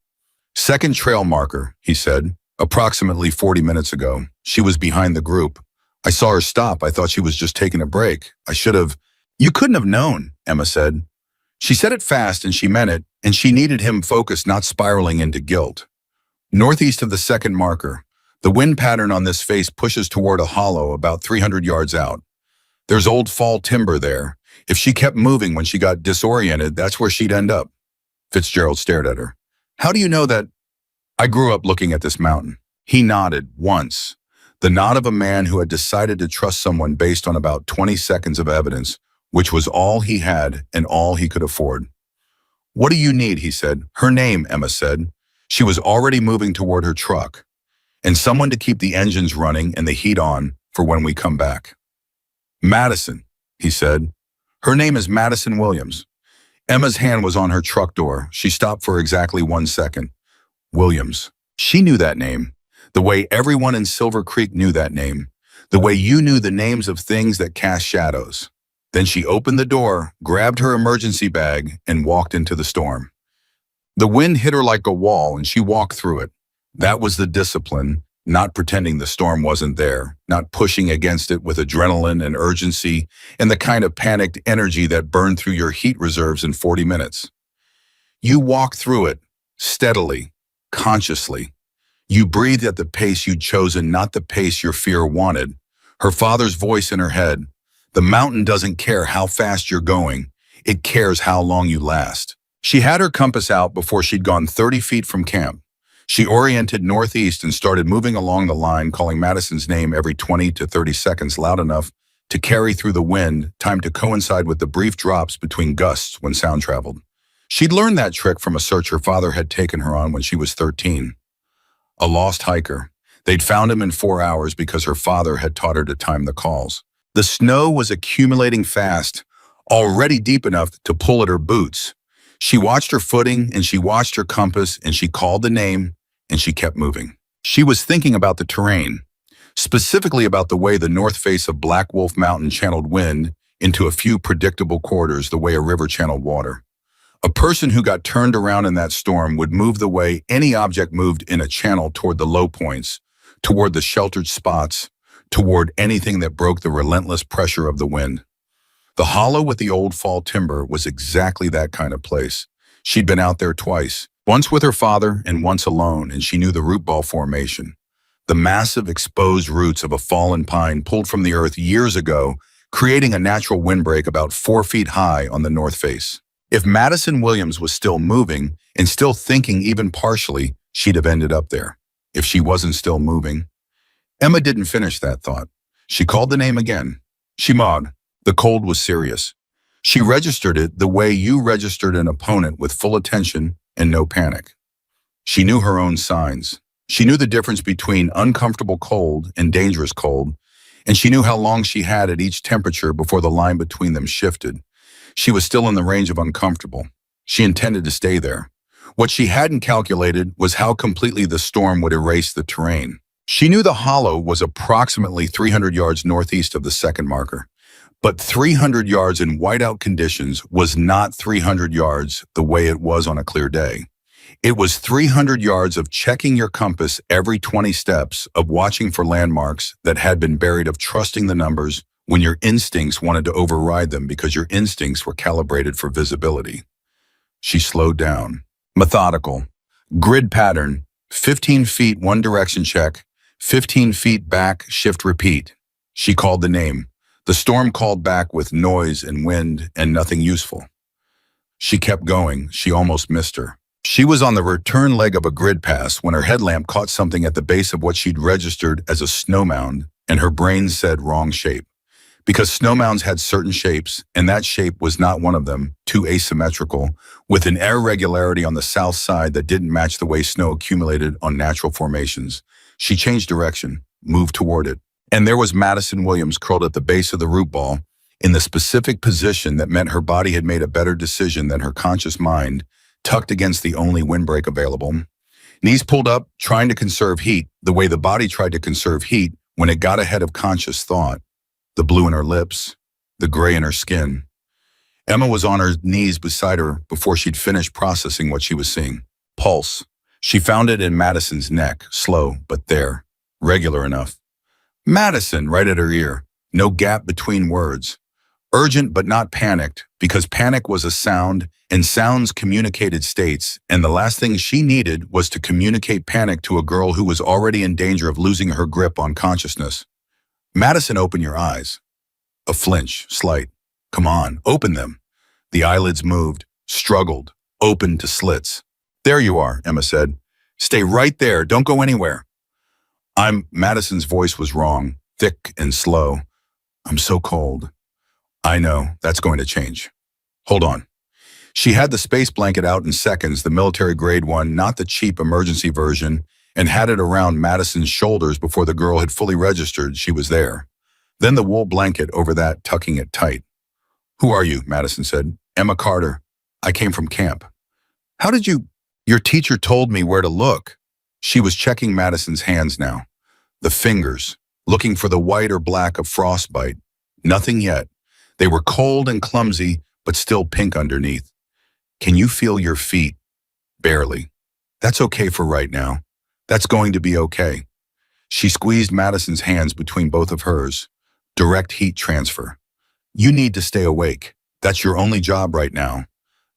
Second trail marker, he said, approximately 40 minutes ago. She was behind the group. I saw her stop. I thought she was just taking a break. I should have... You couldn't have known, Emma said. She said it fast and she meant it, and she needed him focused, not spiraling into guilt. Northeast of the second marker, the wind pattern on this face pushes toward a hollow about 300 yards out. There's old fall timber there. If she kept moving when she got disoriented, that's where she'd end up. Fitzgerald stared at her. How do you know that? I grew up looking at this mountain. He nodded once. The nod of a man who had decided to trust someone based on about 20 seconds of evidence, which was all he had and all he could afford. What do you need? He said. Her name, Emma said. She was already moving toward her truck. And someone to keep the engines running and the heat on for when we come back. Madison, he said. Her name is Madison Williams. Emma's hand was on her truck door. She stopped for exactly 1 second. Williams. She knew that name. The way everyone in Silver Creek knew that name. The way you knew the names of things that cast shadows. Then she opened the door, grabbed her emergency bag, and walked into the storm. The wind hit her like a wall, and she walked through it. That was the discipline, not pretending the storm wasn't there, not pushing against it with adrenaline and urgency and the kind of panicked energy that burned through your heat reserves in 40 minutes. You walked through it, steadily, consciously. You breathed at the pace you'd chosen, not the pace your fear wanted. Her father's voice in her head: "The mountain doesn't care how fast you're going. It cares how long you last." She had her compass out before she'd gone 30 feet from camp. She oriented northeast and started moving along the line, calling Madison's name every 20 to 30 seconds loud enough to carry through the wind, timed to coincide with the brief drops between gusts when sound traveled. She'd learned that trick from a search her father had taken her on when she was 13. A lost hiker. They'd found him in 4 hours because her father had taught her to time the calls. The snow was accumulating fast, already deep enough to pull at her boots. She watched her footing and she watched her compass and she called the name and she kept moving. She was thinking about the terrain, specifically about the way the north face of Black Wolf Mountain channeled wind into a few predictable corridors the way a river channeled water. A person who got turned around in that storm would move the way any object moved in a channel toward the low points, toward the sheltered spots, toward anything that broke the relentless pressure of the wind. The hollow with the old fall timber was exactly that kind of place. She'd been out there twice, once with her father and once alone, and she knew the root ball formation. The massive exposed roots of a fallen pine pulled from the earth years ago, creating a natural windbreak about 4 feet high on the north face. If Madison Williams was still moving and still thinking even partially, she'd have ended up there. If she wasn't still moving. Emma didn't finish that thought. She called the name again. Shimad. The cold was serious. She registered it the way you registered an opponent, with full attention and no panic. She knew her own signs. She knew the difference between uncomfortable cold and dangerous cold, and she knew how long she had at each temperature before the line between them shifted. She was still in the range of uncomfortable. She intended to stay there. What she hadn't calculated was how completely the storm would erase the terrain. She knew the hollow was approximately 300 yards northeast of the second marker. But 300 yards in whiteout conditions was not 300 yards the way it was on a clear day. It was 300 yards of checking your compass every 20 steps, of watching for landmarks that had been buried, of trusting the numbers when your instincts wanted to override them because your instincts were calibrated for visibility. She slowed down. Methodical. Grid pattern. 15 feet one direction check. 15 feet back, shift, repeat. She called the name. The storm called back with noise and wind and nothing useful. She kept going. She almost missed her. She was on the return leg of a grid pass when her headlamp caught something at the base of what she'd registered as a snow mound, and her brain said wrong shape. Because snow mounds had certain shapes, and that shape was not one of them, too asymmetrical, with an irregularity on the south side that didn't match the way snow accumulated on natural formations. She changed direction, moved toward it. And there was Madison Williams curled at the base of the root ball, in the specific position that meant her body had made a better decision than her conscious mind, tucked against the only windbreak available. Knees pulled up, trying to conserve heat, the way the body tried to conserve heat when it got ahead of conscious thought. The blue in her lips, the gray in her skin. Emma was on her knees beside her before she'd finished processing what she was seeing. Pulse. She found it in Madison's neck, slow, but there, regular enough. Madison, right at her ear. No gap between words. Urgent but not panicked, because panic was a sound, and sounds communicated states, and the last thing she needed was to communicate panic to a girl who was already in danger of losing her grip on consciousness. Madison, open your eyes. A flinch, slight. Come on, open them. The eyelids moved, struggled, opened to slits. There you are, Emma said. Stay right there, don't go anywhere. Madison's voice was wrong, thick and slow. I'm so cold. I know, that's going to change. Hold on. She had the space blanket out in seconds, the military grade one, not the cheap emergency version, and had it around Madison's shoulders before the girl had fully registered she was there. Then the wool blanket over that, tucking it tight. Who are you? Madison said. Emma Carter. I came from camp. How did you? Your teacher told me where to look. She was checking Madison's hands now. The fingers, looking for the white or black of frostbite. Nothing yet. They were cold and clumsy, but still pink underneath. Can you feel your feet? Barely. That's okay for right now. That's going to be okay. She squeezed Madison's hands between both of hers. Direct heat transfer. You need to stay awake. That's your only job right now.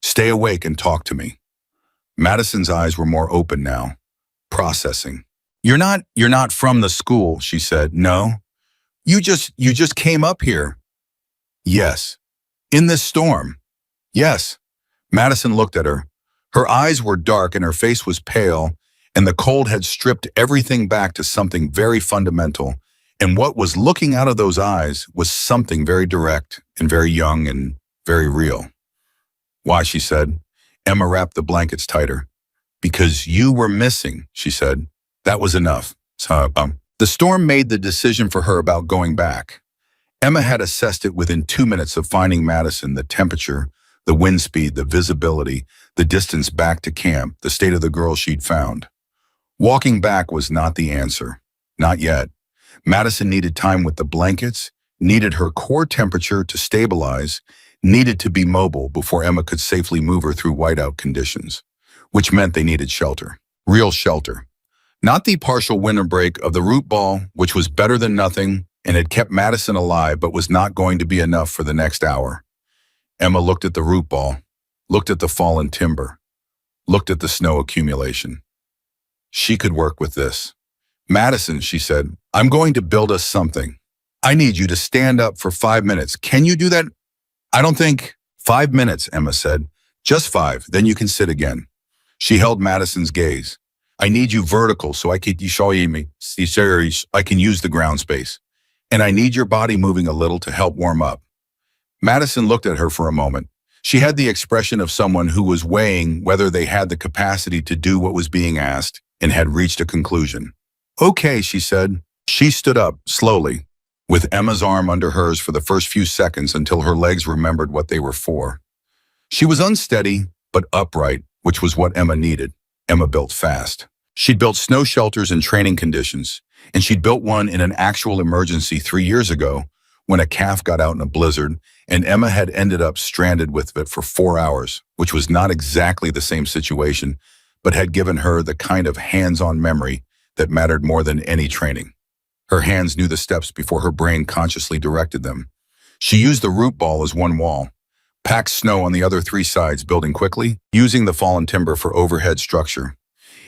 Stay awake and talk to me. Madison's eyes were more open now, processing. You're not from the school, she said. No. You just came up here. Yes. In this storm. Yes. Madison looked at her. Her eyes were dark and her face was pale, and the cold had stripped everything back to something very fundamental. And what was looking out of those eyes was something very direct and very young and very real. Why, she said. Emma wrapped the blankets tighter. Because you were missing, she said. That was enough. The storm made the decision for her about going back. Emma had assessed it within 2 minutes of finding Madison, the temperature, the wind speed, the visibility, the distance back to camp, the state of the girl she'd found. Walking back was not the answer. Not yet. Madison needed time with the blankets, needed her core temperature to stabilize, needed to be mobile before Emma could safely move her through whiteout conditions, which meant they needed shelter. Real shelter. Not the partial winter break of the root ball, which was better than nothing and had kept Madison alive but was not going to be enough for the next hour. Emma looked at the root ball, looked at the fallen timber, looked at the snow accumulation. She could work with this. Madison, she said, I'm going to build us something. I need you to stand up for 5 minutes. Can you do that? I don't think. 5 minutes, Emma said. Just 5, then you can sit again. She held Madison's gaze. I need you vertical so I can use the ground space. And I need your body moving a little to help warm up. Madison looked at her for a moment. She had the expression of someone who was weighing whether they had the capacity to do what was being asked and had reached a conclusion. Okay, she said. She stood up, slowly, with Emma's arm under hers for the first few seconds until her legs remembered what they were for. She was unsteady, but upright, which was what Emma needed. Emma built fast. She'd built snow shelters in training conditions, and she'd built one in an actual emergency 3 years ago when a calf got out in a blizzard, and Emma had ended up stranded with it for 4 hours, which was not exactly the same situation, but had given her the kind of hands-on memory that mattered more than any training. Her hands knew the steps before her brain consciously directed them. She used the root ball as one wall, packed snow on the other 3 sides, building quickly, using the fallen timber for overhead structure.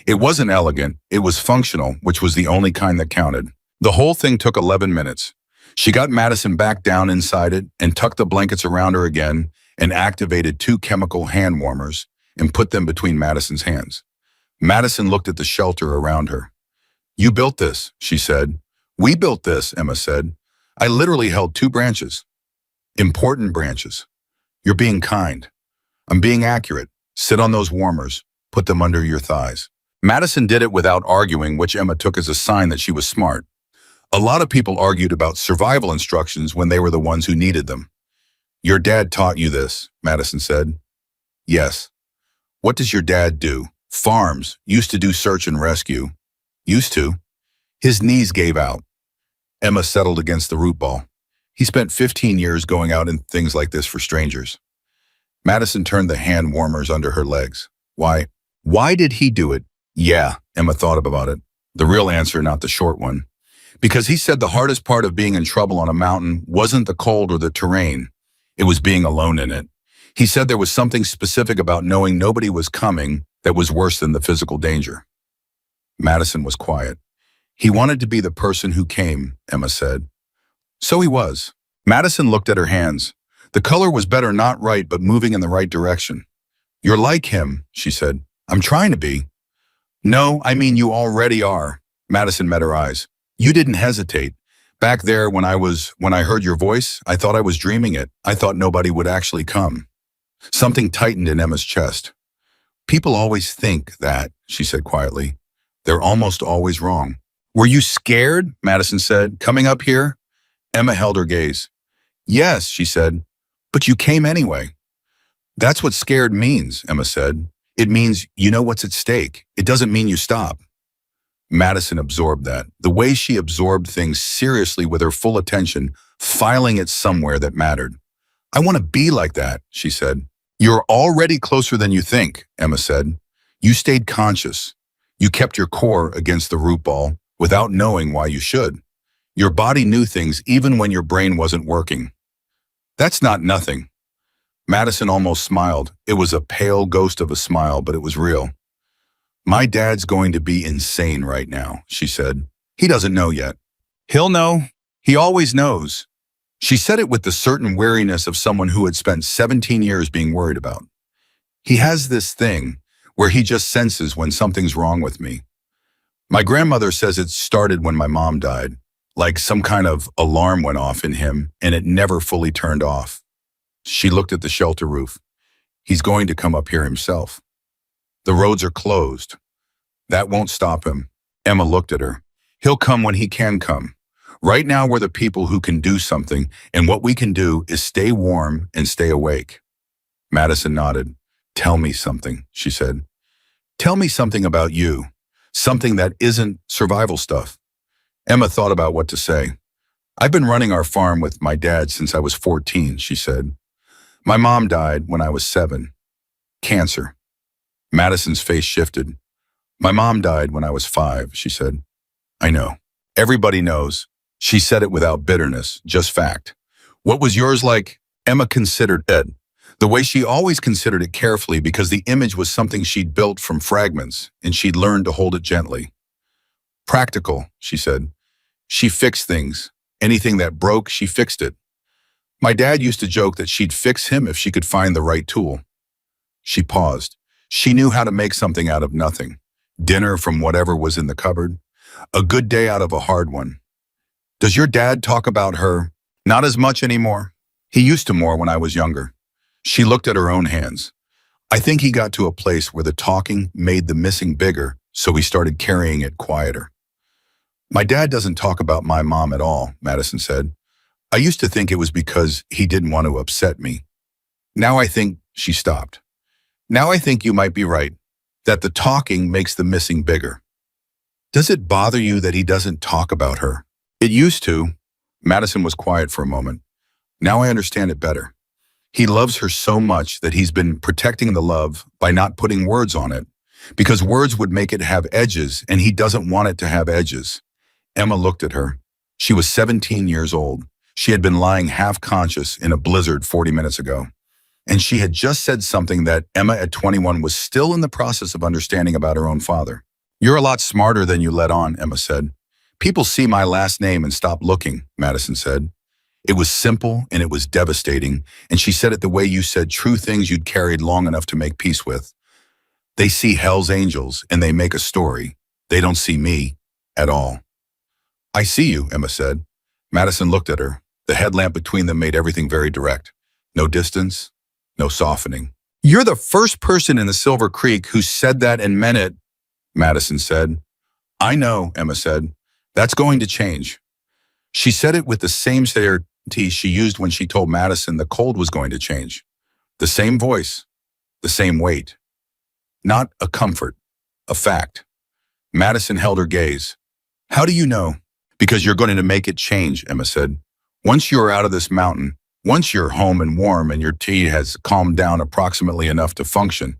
It wasn't elegant, it was functional, which was the only kind that counted. The whole thing took 11 minutes. She got Madison back down inside it and tucked the blankets around her again and activated 2 chemical hand warmers and put them between Madison's hands. Madison looked at the shelter around her. You built this, she said. We built this, Emma said. I literally held 2 branches. Important branches. You're being kind. I'm being accurate. Sit on those warmers. Put them under your thighs. Madison did it without arguing, which Emma took as a sign that she was smart. A lot of people argued about survival instructions when they were the ones who needed them. Your dad taught you this, Madison said. Yes. What does your dad do? Farms. Used to do search and rescue. Used to. His knees gave out. Emma settled against the root ball. He spent 15 years going out in things like this for strangers. Madison turned the hand warmers under her legs. Why did he do it? Yeah, Emma thought about it. The real answer, not the short one. Because he said the hardest part of being in trouble on a mountain wasn't the cold or the terrain. It was being alone in it. He said there was something specific about knowing nobody was coming that was worse than the physical danger. Madison was quiet. He wanted to be the person who came, Emma said. So he was. Madison looked at her hands. The color was better, not right, but moving in the right direction. You're like him, she said. I'm trying to be. No, I mean you already are. Madison met her eyes. You didn't hesitate. Back there when I heard your voice, I thought I was dreaming it. I thought nobody would actually come. Something tightened in Emma's chest. People always think that, she said quietly. They're almost always wrong. Were you scared? Madison said, coming up here? Emma held her gaze. Yes, she said, but you came anyway. That's what scared means, Emma said. It means you know what's at stake. It doesn't mean you stop. Madison absorbed that, the way she absorbed things seriously with her full attention, filing it somewhere that mattered. I want to be like that, she said. You're already closer than you think, Emma said. You stayed conscious. You kept your core against the root ball, without knowing why you should. Your body knew things even when your brain wasn't working. That's not nothing. Madison almost smiled. It was a pale ghost of a smile, but it was real. My dad's going to be insane right now, she said. He doesn't know yet. He'll know. He always knows. She said it with the certain wariness of someone who had spent 17 years being worried about. He has this thing where he just senses when something's wrong with me. My grandmother says it started when my mom died, like some kind of alarm went off in him and it never fully turned off. She looked at the shelter roof. He's going to come up here himself. The roads are closed. That won't stop him. Emma looked at her. He'll come when he can come. Right now we're the people who can do something, and what we can do is stay warm and stay awake. Madison nodded. Tell me something, she said. Tell me something about you. Something that isn't survival stuff. Emma thought about what to say. I've been running our farm with my dad since I was 14, she said. My mom died when I was 7. Cancer. Madison's face shifted. My mom died when I was 5, she said. I know. Everybody knows. She said it without bitterness, just fact. What was yours like? Emma considered it. The way she always considered it carefully because the image was something she'd built from fragments and she'd learned to hold it gently. Practical, she said. She fixed things. Anything that broke, she fixed it. My dad used to joke that she'd fix him if she could find the right tool. She paused. She knew how to make something out of nothing. Dinner from whatever was in the cupboard. A good day out of a hard one. Does your dad talk about her? Not as much anymore. He used to more when I was younger. She looked at her own hands. I think he got to a place where the talking made the missing bigger, so he started carrying it quieter. My dad doesn't talk about my mom at all, Madison said. I used to think it was because he didn't want to upset me. Now I think, she stopped. Now I think you might be right, that the talking makes the missing bigger. Does it bother you that he doesn't talk about her? It used to. Madison was quiet for a moment. Now I understand it better. He loves her so much that he's been protecting the love by not putting words on it, because words would make it have edges, and he doesn't want it to have edges. Emma looked at her. She was 17 years old. She had been lying half-conscious in a blizzard 40 minutes ago. And she had just said something that Emma at 21 was still in the process of understanding about her own father. You're a lot smarter than you let on, Emma said. People see my last name and stop looking, Madison said. It was simple and it was devastating, and she said it the way you said true things you'd carried long enough to make peace with. They see Hell's Angels and they make a story. They don't see me at all. I see you, Emma said. Madison looked at her. The headlamp between them made everything very direct. No distance, no softening. You're the first person in the Silver Creek who said that and meant it, Madison said. I know, Emma said. That's going to change. She said it with the same certainty she used when she told Madison the cold was going to change. The same voice, the same weight. Not a comfort, a fact. Madison held her gaze. How do you know? Because you're going to make it change, Emma said. Once you're out of this mountain, once you're home and warm and your tea has calmed down approximately enough to function,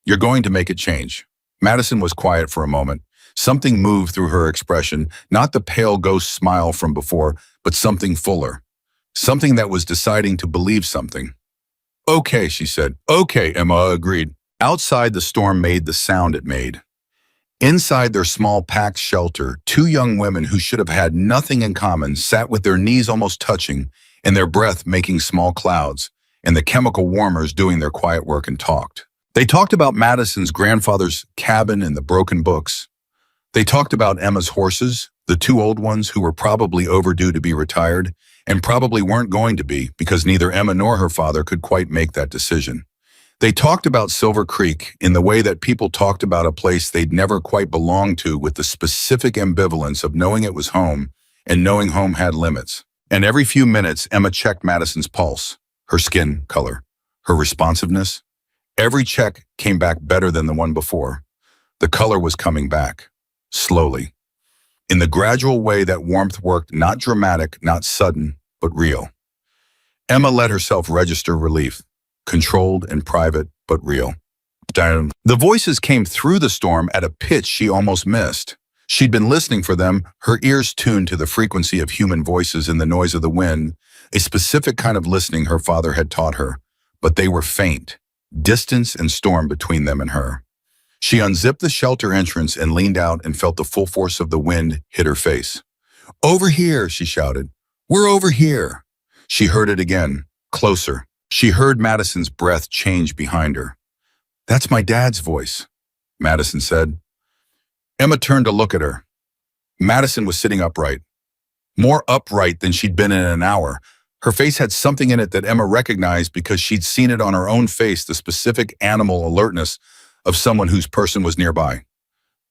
you're going to make it change. Madison was quiet for a moment. Something moved through her expression, not the pale ghost smile from before, but something fuller. Something that was deciding to believe something. Okay, she said. Okay, Emma agreed. Outside, the storm made the sound it made. Inside their small packed shelter, 2 young women who should have had nothing in common sat with their knees almost touching and their breath making small clouds, and the chemical warmers doing their quiet work and talked. They talked about Madison's grandfather's cabin and the broken books. They talked about Emma's horses, the 2 old ones who were probably overdue to be retired, and probably weren't going to be because neither Emma nor her father could quite make that decision. They talked about Silver Creek in the way that people talked about a place they'd never quite belonged to, with the specific ambivalence of knowing it was home and knowing home had limits. And every few minutes, Emma checked Madison's pulse, her skin color, her responsiveness. Every check came back better than the one before. The color was coming back, slowly. In the gradual way that warmth worked, not dramatic, not sudden, but real. Emma let herself register relief. Controlled and private, but real. The voices came through the storm at a pitch she almost missed. She'd been listening for them, her ears tuned to the frequency of human voices and the noise of the wind, a specific kind of listening her father had taught her. But they were faint, distance and storm between them and her. She unzipped the shelter entrance and leaned out and felt the full force of the wind hit her face. "Over here," she shouted. "We're over here." She heard it again, closer. She heard Madison's breath change behind her. "That's my dad's voice," Madison said. Emma turned to look at her. Madison was sitting upright, more upright than she'd been in an hour. Her face had something in it that Emma recognized because she'd seen it on her own face, the specific animal alertness of someone whose person was nearby.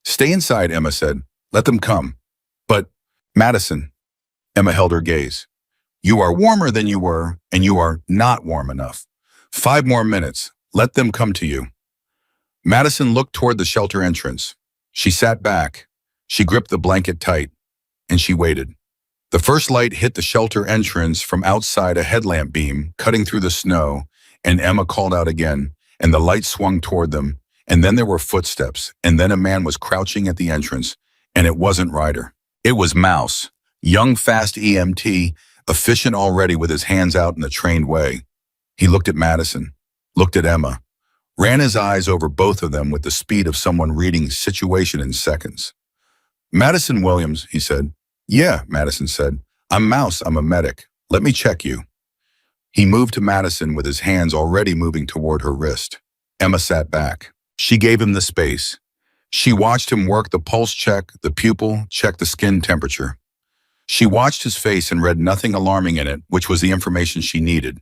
"Stay inside," Emma said. "Let them come." "But, Madison," Emma held her gaze. "You are warmer than you were, and you are not warm enough. 5 more minutes. Let them come to you." Madison looked toward the shelter entrance. She sat back. She gripped the blanket tight, and she waited. The first light hit the shelter entrance from outside, a headlamp beam cutting through the snow, and Emma called out again, and the light swung toward them, and then there were footsteps, and then a man was crouching at the entrance, and it wasn't Ryder. It was Mouse, young fast EMT, efficient already with his hands out in a trained way. He looked at Madison, looked at Emma, ran his eyes over both of them with the speed of someone reading situation in seconds. "Madison Williams," he said. "Yeah," Madison said. "I'm Mouse, I'm a medic. Let me check you." He moved to Madison with his hands already moving toward her wrist. Emma sat back. She gave him the space. She watched him work the pulse check, the pupil, check the skin temperature. She watched his face and read nothing alarming in it, which was the information she needed.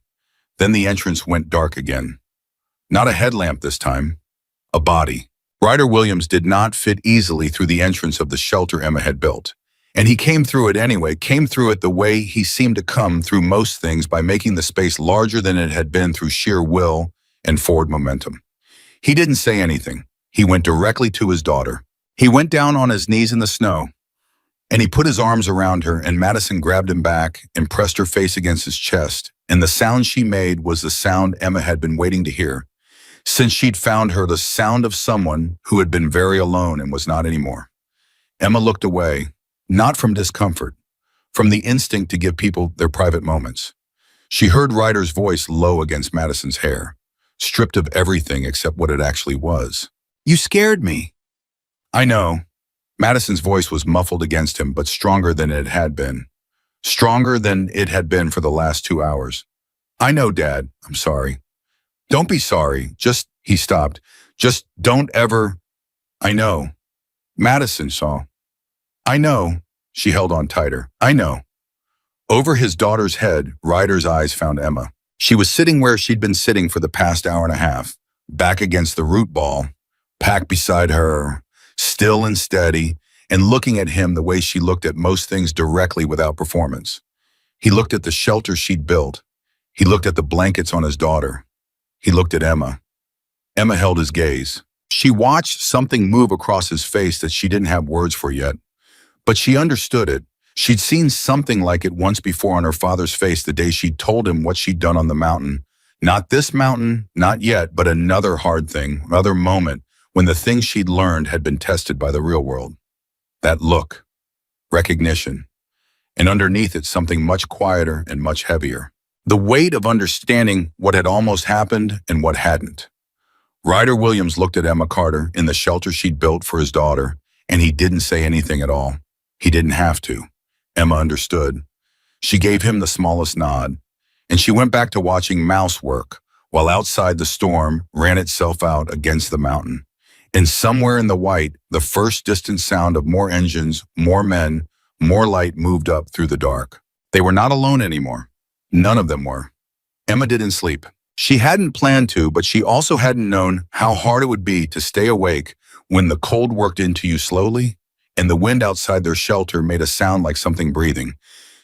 Then the entrance went dark again. Not a headlamp this time. A body. Ryder Williams did not fit easily through the entrance of the shelter Emma had built. And he came through it anyway, came through it the way he seemed to come through most things, by making the space larger than it had been through sheer will and forward momentum. He didn't say anything. He went directly to his daughter. He went down on his knees in the snow, and he put his arms around her, and Madison grabbed him back and pressed her face against his chest, and the sound she made was the sound Emma had been waiting to hear. Since she'd found her, the sound of someone who had been very alone and was not anymore. Emma looked away, not from discomfort, from the instinct to give people their private moments. She heard Ryder's voice low against Madison's hair, stripped of everything except what it actually was. "You scared me." "I know." Madison's voice was muffled against him, but stronger than it had been. Stronger than it had been for the last 2 hours. "I know, Dad. I'm sorry." "Don't be sorry. He stopped. "Just don't ever." "I know." Madison saw. "I know." She held on tighter. "I know." Over his daughter's head, Ryder's eyes found Emma. She was sitting where she'd been sitting for the past hour and a half, back against the root ball, packed beside her, still and steady, and looking at him the way she looked at most things, directly without performance. He looked at the shelter she'd built. He looked at the blankets on his daughter. He looked at Emma. Emma held his gaze. She watched something move across his face that she didn't have words for yet. But she understood it. She'd seen something like it once before on her father's face the day she'd told him what she'd done on the mountain. Not this mountain, not yet, but another hard thing, another moment when the things she'd learned had been tested by the real world. That look. Recognition. And underneath it, something much quieter and much heavier. The weight of understanding what had almost happened and what hadn't. Ryder Williams looked at Emma Carter in the shelter she'd built for his daughter, and he didn't say anything at all. He didn't have to. Emma understood. She gave him the smallest nod, and she went back to watching Mouse work, while outside the storm ran itself out against the mountain. And somewhere in the white, the first distant sound of more engines, more men, more light moved up through the dark. They were not alone anymore. None of them were. Emma didn't sleep. She hadn't planned to, but she also hadn't known how hard it would be to stay awake when the cold worked into you slowly, and the wind outside their shelter made a sound like something breathing.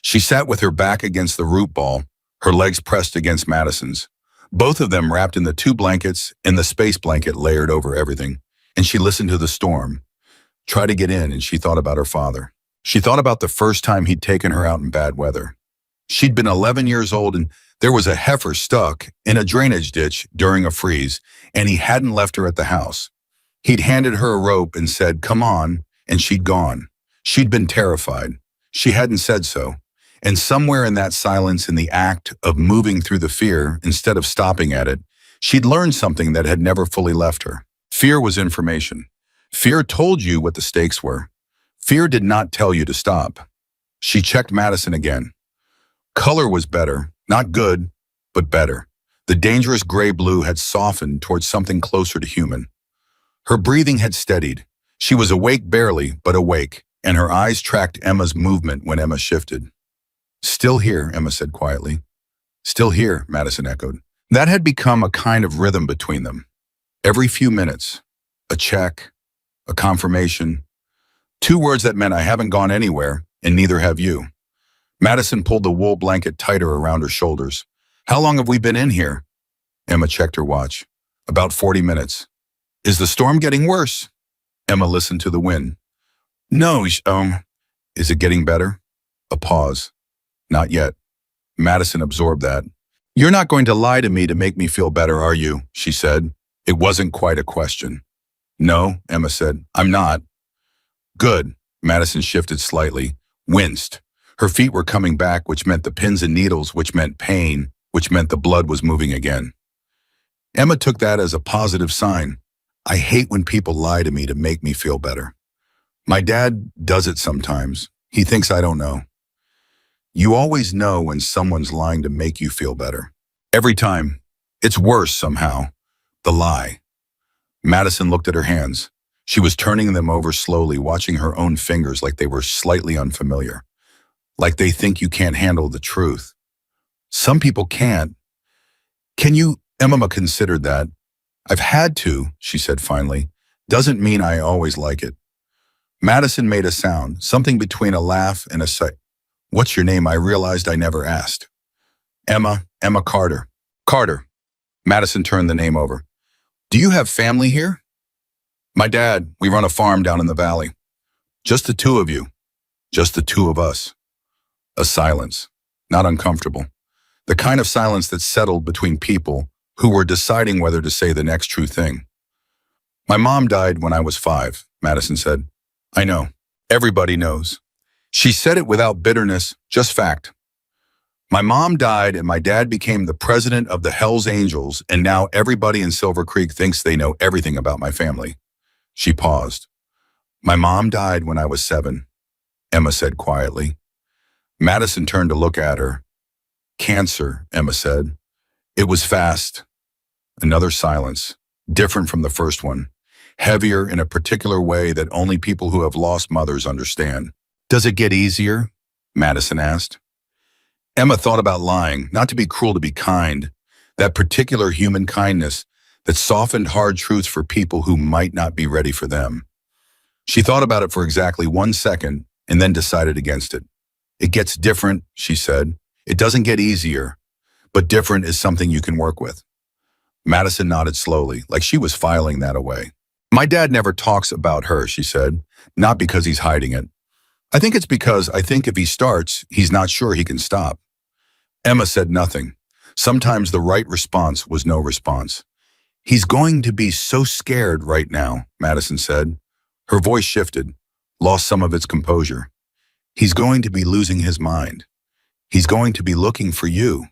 She sat with her back against the root ball, her legs pressed against Madison's, both of them wrapped in the 2 blankets and the space blanket layered over everything, and she listened to the storm. Try to get in, and she thought about her father. She thought about the first time he'd taken her out in bad weather. She'd been 11 years old, and there was a heifer stuck in a drainage ditch during a freeze, and he hadn't left her at the house. He'd handed her a rope and said, "Come on," and she'd gone. She'd been terrified. She hadn't said so. And somewhere in that silence, in the act of moving through the fear instead of stopping at it, she'd learned something that had never fully left her. Fear was information. Fear told you what the stakes were. Fear did not tell you to stop. She checked Madison again. Color was better, not good, but better. The dangerous gray-blue had softened towards something closer to human. Her breathing had steadied. She was awake barely, but awake, and her eyes tracked Emma's movement when Emma shifted. "Still here," Emma said quietly. "Still here," Madison echoed. That had become a kind of rhythm between them. Every few minutes, a check, a confirmation, two words that meant I haven't gone anywhere, and neither have you. Madison pulled the wool blanket tighter around her shoulders. "How long have we been in here?" Emma checked her watch. "About 40 minutes. Is the storm getting worse?" Emma listened to the wind. "No, is it getting better?" A pause. "Not yet." Madison absorbed that. "You're not going to lie to me to make me feel better, are you?" she said. It wasn't quite a question. "No," Emma said. "I'm not." "Good." Madison shifted slightly, winced. Her feet were coming back, which meant the pins and needles, which meant pain, which meant the blood was moving again. Emma took that as a positive sign. "I hate when people lie to me to make me feel better. My dad does it sometimes. He thinks I don't know." You always know when someone's lying to make you feel better. Every time. It's worse somehow. The lie. Madison looked at her hands. She was turning them over slowly, watching her own fingers like they were slightly unfamiliar. Like they think you can't handle the truth. Some people can't. "Can you?" Emma considered that. "I've had to," she said finally. "Doesn't mean I always like it." Madison made a sound, something between a laugh and a sigh. "What's your name?" I realized I never asked. Emma Carter." "Carter." Madison turned the name over. "Do you have family here?" "My dad. We run a farm down in the valley." "Just the two of you?" "Just the two of us." A silence, not uncomfortable. The kind of silence that settled between people who were deciding whether to say the next true thing. "My mom died when I was 5, Madison said. "I know. Everybody knows." She said it without bitterness, just fact. "My mom died and my dad became the president of the Hells Angels, and now everybody in Silver Creek thinks they know everything about my family." She paused. "My mom died when I was 7, Emma said quietly. Madison turned to look at her. "Cancer," Emma said. It was fast. Another silence, different from the first one, heavier in a particular way that only people who have lost mothers understand. "Does it get easier?" Madison asked. Emma thought about lying, not to be cruel, to be kind, that particular human kindness that softened hard truths for people who might not be ready for them. She thought about it for exactly 1 second and then decided against it. "It gets different," she said. "It doesn't get easier, but different is something you can work with." Madison nodded slowly, like she was filing that away. "My dad never talks about her," she said, "not because he's hiding it. I think it's because I think if he starts, he's not sure he can stop." Emma said nothing. Sometimes the right response was no response. "He's going to be so scared right now," Madison said. Her voice shifted, lost some of its composure. "He's going to be losing his mind. He's going to be looking for you.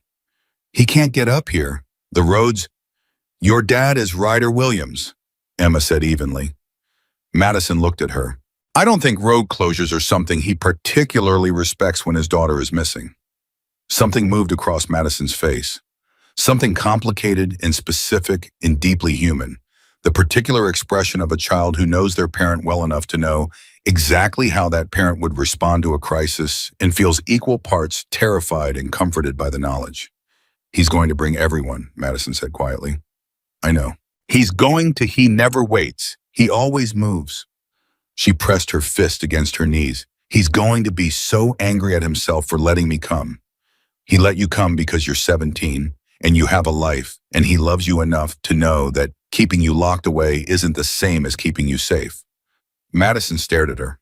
He can't get up here. The roads—" "Your dad is Ryder Williams," Emma said evenly. Madison looked at her. "I don't think road closures are something he particularly respects when his daughter is missing." Something moved across Madison's face. Something complicated and specific and deeply human. The particular expression of a child who knows their parent well enough to know exactly how that parent would respond to a crisis and feels equal parts terrified and comforted by the knowledge. "He's going to bring everyone," Madison said quietly. "I know. He never waits. He always moves." She pressed her fist against her knees. "He's going to be so angry at himself for letting me come. He let you come because you're 17 and you have a life, and he loves you enough to know that keeping you locked away isn't the same as keeping you safe." Madison stared at her.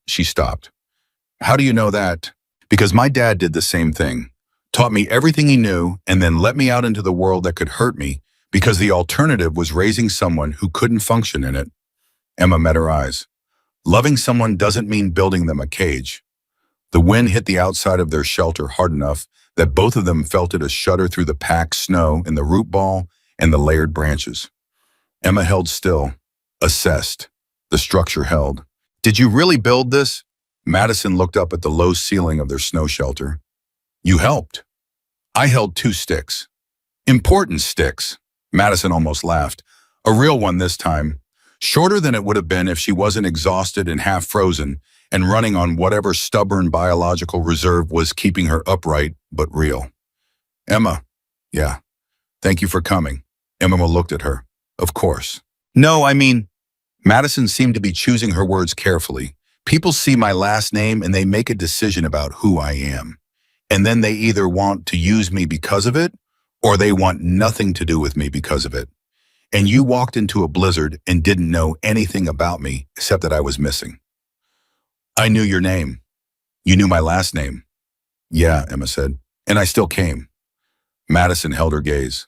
She stopped. "How do you know that?" "Because my dad did the same thing. Taught me everything he knew and then let me out into the world that could hurt me because the alternative was raising someone who couldn't function in it." Emma met her eyes. Loving someone doesn't mean building them a cage. The wind hit the outside of their shelter hard enough that both of them felt it a shudder through the packed snow in the root ball and the layered branches. Emma held still, assessed. The structure held. Did you really build this? Madison looked up at the low ceiling of their snow shelter. You helped. I held 2 sticks. Important sticks. Madison almost laughed. A real one this time. Shorter than it would have been if she wasn't exhausted and half frozen and running on whatever stubborn biological reserve was keeping her upright but real. Emma. Yeah. Thank you for coming. Emma looked at her. Of course. No, I mean, Madison seemed to be choosing her words carefully. People see my last name and they make a decision about who I am. And then they either want to use me because of it, or they want nothing to do with me because of it. And you walked into a blizzard and didn't know anything about me except that I was missing. I knew your name. You knew my last name. Yeah, Emma said, and I still came. Madison held her gaze.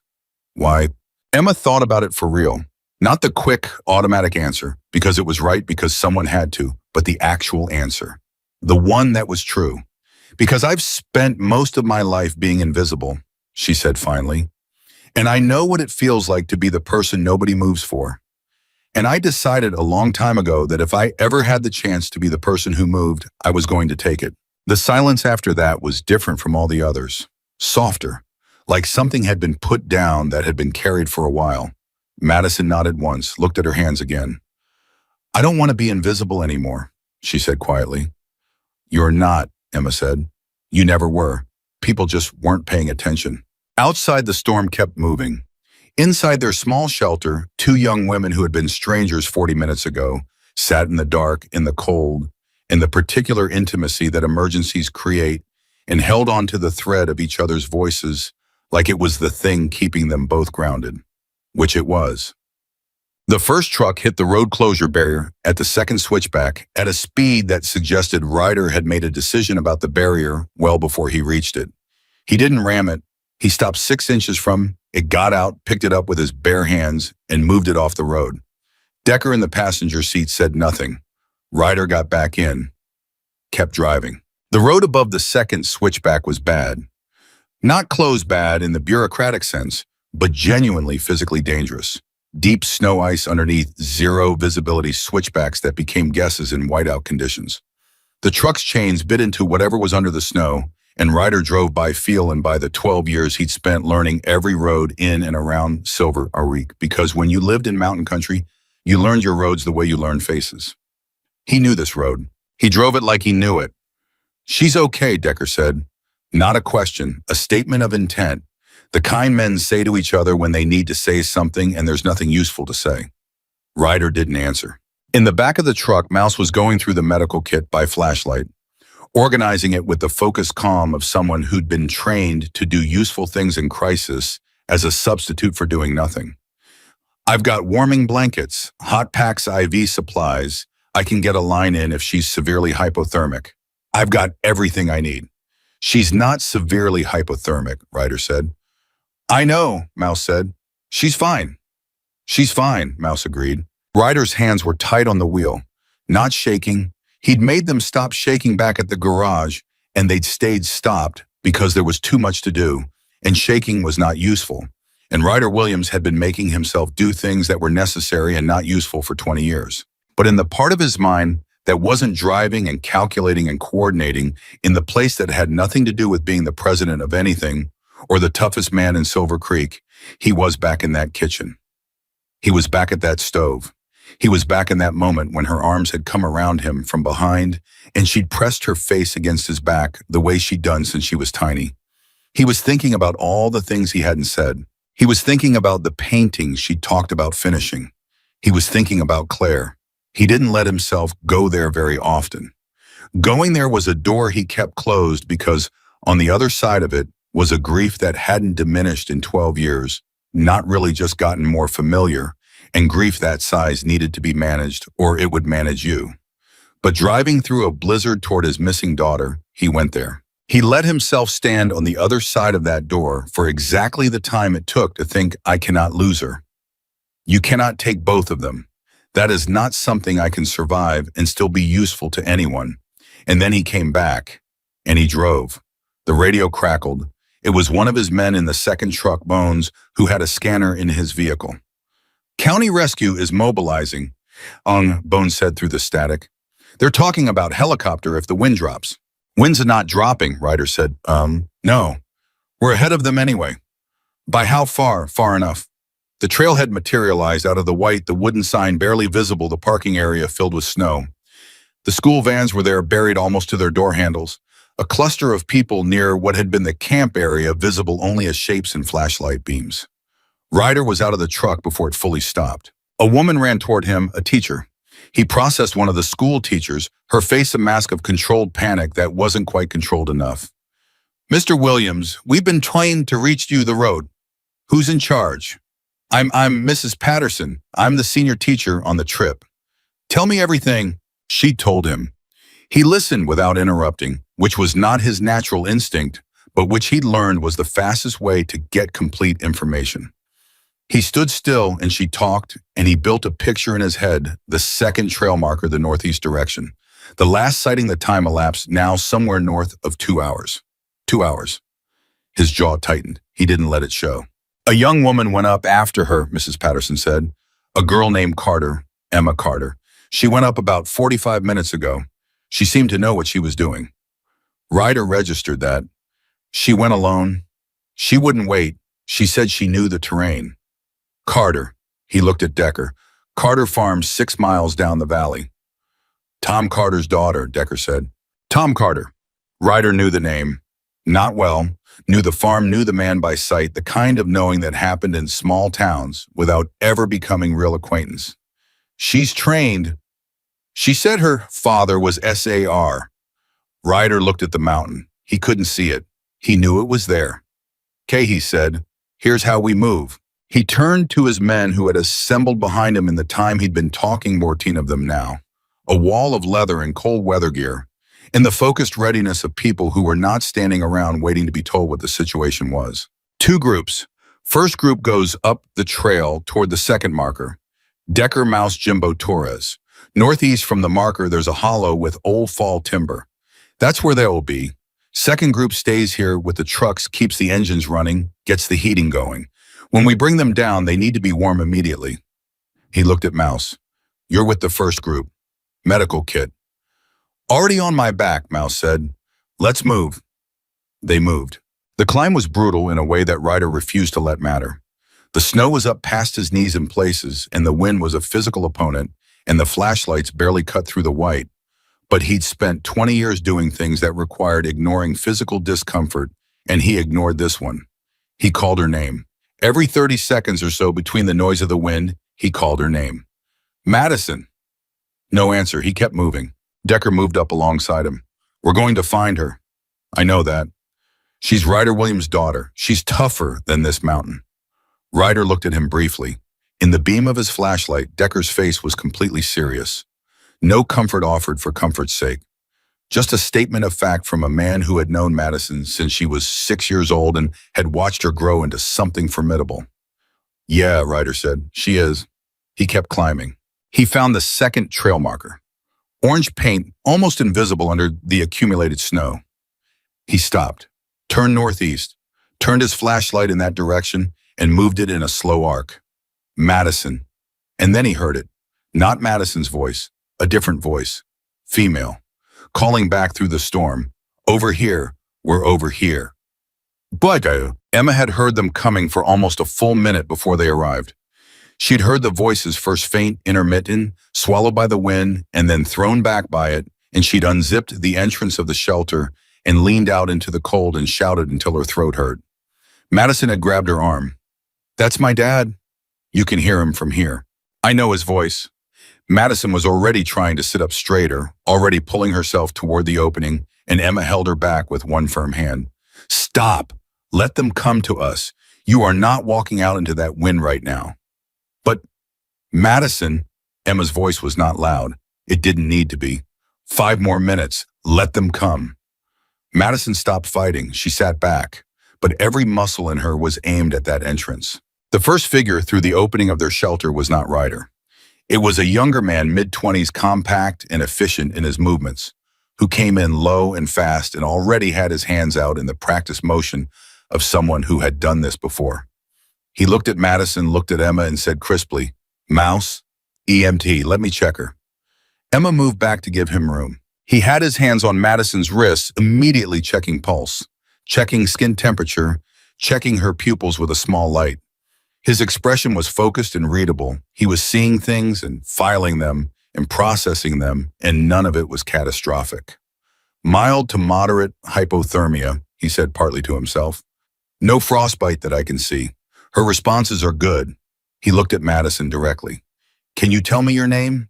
Why? Emma thought about it for real. Not the quick, automatic answer, because it was right because someone had to, but the actual answer. The one that was true. Because I've spent most of my life being invisible, she said finally. And I know what it feels like to be the person nobody moves for. And I decided a long time ago that if I ever had the chance to be the person who moved, I was going to take it. The silence after that was different from all the others. Softer, like something had been put down that had been carried for a while. Madison nodded once, looked at her hands again. I don't want to be invisible anymore, she said quietly. You're not, Emma said. You never were. People just weren't paying attention. Outside, the storm kept moving. Inside their small shelter, 2 young women who had been strangers 40 minutes ago sat in the dark, in the cold, in the particular intimacy that emergencies create, and held on to the thread of each other's voices like it was the thing keeping them both grounded, which it was. The first truck hit the road closure barrier at the second switchback at a speed that suggested Ryder had made a decision about the barrier well before he reached it. He didn't ram it. He stopped 6 inches from it, got out, picked it up with his bare hands, and moved it off the road. Decker in the passenger seat said nothing. Ryder got back in, kept driving. The road above the second switchback was bad. Not closed bad in the bureaucratic sense, but genuinely physically dangerous. Deep snow ice underneath zero visibility switchbacks that became guesses in whiteout conditions. The truck's chains bit into whatever was under the snow, and Ryder drove by feel and by the 12 years he'd spent learning every road in and around Silver Creek, because when you lived in mountain country, you learned your roads the way you learned faces. He knew this road. He drove it like he knew it. She's okay, Decker said. Not a question, a statement of intent. The kind men say to each other when they need to say something and there's nothing useful to say. Ryder didn't answer. In the back of the truck, Mouse was going through the medical kit by flashlight, organizing it with the focused calm of someone who'd been trained to do useful things in crisis as a substitute for doing nothing. I've got warming blankets, hot packs, IV supplies. I can get a line in if she's severely hypothermic. I've got everything I need. She's not severely hypothermic, Ryder said. I know, Mouse said. She's fine. She's fine, Mouse agreed. Ryder's hands were tight on the wheel, not shaking. He'd made them stop shaking back at the garage, and they'd stayed stopped because there was too much to do, and shaking was not useful. And Ryder Williams had been making himself do things that were necessary and not useful for 20 years. But in the part of his mind that wasn't driving and calculating and coordinating, in the place that had nothing to do with being the president of anything or the toughest man in Silver Creek, he was back in that kitchen. He was back at that stove. He was back in that moment when her arms had come around him from behind and she'd pressed her face against his back the way she'd done since she was tiny. He was thinking about all the things he hadn't said. He was thinking about the paintings she'd talked about finishing. He was thinking about Claire. He didn't let himself go there very often. Going there was a door he kept closed because on the other side of it was a grief that hadn't diminished in 12 years, not really just gotten more familiar, and grief that size needed to be managed or it would manage you. But driving through a blizzard toward his missing daughter, he went there. He let himself stand on the other side of that door for exactly the time it took to think, I cannot lose her. You cannot take both of them. That is not something I can survive and still be useful to anyone. And then he came back, and he drove. The radio crackled. It was one of his men in the second truck, Bones, who had a scanner in his vehicle. County Rescue is mobilizing, Bones said through the static. They're talking about helicopter if the wind drops. Wind's not dropping, Ryder said. No. We're ahead of them anyway. By how far? Far enough. The trailhead materialized out of the white, the wooden sign barely visible, the parking area filled with snow. The school vans were there, buried almost to their door handles. A cluster of people near what had been the camp area, visible only as shapes and flashlight beams. Ryder was out of the truck before it fully stopped. A woman ran toward him, a teacher. He processed one of the school teachers, her face a mask of controlled panic that wasn't quite controlled enough. Mr. Williams, we've been trying to reach you the road. Who's in charge? I'm Mrs. Patterson. I'm the senior teacher on the trip. Tell me everything. She told him. He listened without interrupting, which was not his natural instinct, but which he'd learned was the fastest way to get complete information. He stood still and she talked, and he built a picture in his head, the second trail marker, the northeast direction. The last sighting, the time elapsed, now somewhere north of 2 hours. 2 hours. His jaw tightened. He didn't let it show. A young woman went up after her, Mrs. Patterson said. A girl named Carter, Emma Carter. She went up about 45 minutes ago. She seemed to know what she was doing. Ryder registered that. She went alone. She wouldn't wait. She said she knew the terrain. Carter. He looked at Decker. Carter farms 6 miles down the valley. Tom Carter's daughter, Decker said. Tom Carter. Ryder knew the name. Not well. Knew the farm, knew the man by sight, the kind of knowing that happened in small towns without ever becoming real acquaintance. She's trained. She said her father was SAR. Ryder looked at the mountain. He couldn't see it. He knew it was there. "Okay," he said. "Here's how we move." He turned to his men who had assembled behind him in the time he'd been talking 14 of them now. A wall of leather and cold weather gear, in the focused readiness of people who were not standing around waiting to be told what the situation was. 2 groups. First group goes up the trail toward the second marker. Decker, Mouse, Jimbo, Torres. Northeast from the marker, there's a hollow with old fall timber. That's where they will be. Second group stays here with the trucks, keeps the engines running, gets the heating going. When we bring them down, they need to be warm immediately. He looked at Mouse. "You're with the first group. Medical kit." "Already on my back," Mouse said. "Let's move." They moved. The climb was brutal in a way that Ryder refused to let matter. The snow was up past his knees in places, and the wind was a physical opponent, and the flashlights barely cut through the white. But he'd spent 20 years doing things that required ignoring physical discomfort, and he ignored this one. He called her name. Every 30 seconds or so between the noise of the wind, he called her name. "Madison." No answer. He kept moving. Decker moved up alongside him. "We're going to find her." "I know that. She's Ryder Williams' daughter. She's tougher than this mountain." Ryder looked at him briefly. In the beam of his flashlight, Decker's face was completely serious. No comfort offered for comfort's sake. Just a statement of fact from a man who had known Madison since she was 6 years old and had watched her grow into something formidable. "Yeah," Ryder said. "She is." He kept climbing. He found the second trail marker. Orange paint, almost invisible under the accumulated snow. He stopped, turned northeast, turned his flashlight in that direction, and moved it in a slow arc. Madison. And then he heard it. Not Madison's voice, a different voice. Female. Calling back through the storm. "Over here. We're over here." But Emma had heard them coming for almost a full minute before they arrived. She'd heard the voices first faint, intermittent, swallowed by the wind, and then thrown back by it, and she'd unzipped the entrance of the shelter and leaned out into the cold and shouted until her throat hurt. Madison had grabbed her arm. "That's my dad." "You can hear him from here." "I know his voice." Madison was already trying to sit up straighter, already pulling herself toward the opening, and Emma held her back with one firm hand. "Stop. Let them come to us. You are not walking out into that wind right now." "But, Madison," Emma's voice was not loud. It didn't need to be. 5 more minutes. Let them come. Madison stopped fighting. She sat back, but every muscle in her was aimed at that entrance. The first figure through the opening of their shelter was not Ryder. It was a younger man, mid-20s, compact and efficient in his movements, who came in low and fast and already had his hands out in the practice motion of someone who had done this before. He looked at Madison, looked at Emma, and said crisply, "Mouse, EMT, let me check her." Emma moved back to give him room. He had his hands on Madison's wrists, immediately checking pulse, checking skin temperature, checking her pupils with a small light. His expression was focused and readable. He was seeing things and filing them and processing them, and none of it was catastrophic. "Mild to moderate hypothermia," he said partly to himself. "No frostbite that I can see. Her responses are good." He looked at Madison directly. "Can you tell me your name?"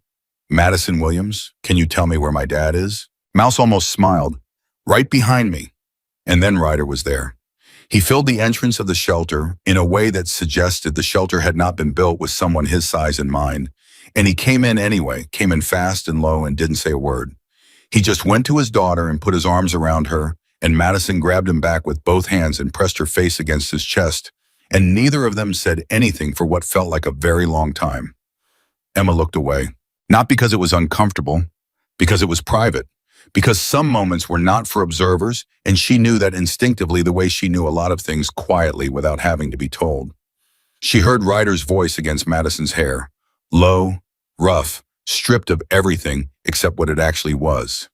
"Madison Williams. Can you tell me where my dad is?" Mouse almost smiled. "Right behind me." And then Ryder was there. He filled the entrance of the shelter in a way that suggested the shelter had not been built with someone his size in mind. And he came in anyway, came in fast and low and didn't say a word. He just went to his daughter and put his arms around her, and Madison grabbed him back with both hands and pressed her face against his chest, and neither of them said anything for what felt like a very long time. Emma looked away. Not because it was uncomfortable, because it was private, because some moments were not for observers, and she knew that instinctively the way she knew a lot of things quietly without having to be told. She heard Ryder's voice against Madison's hair, low, rough, stripped of everything except what it actually was.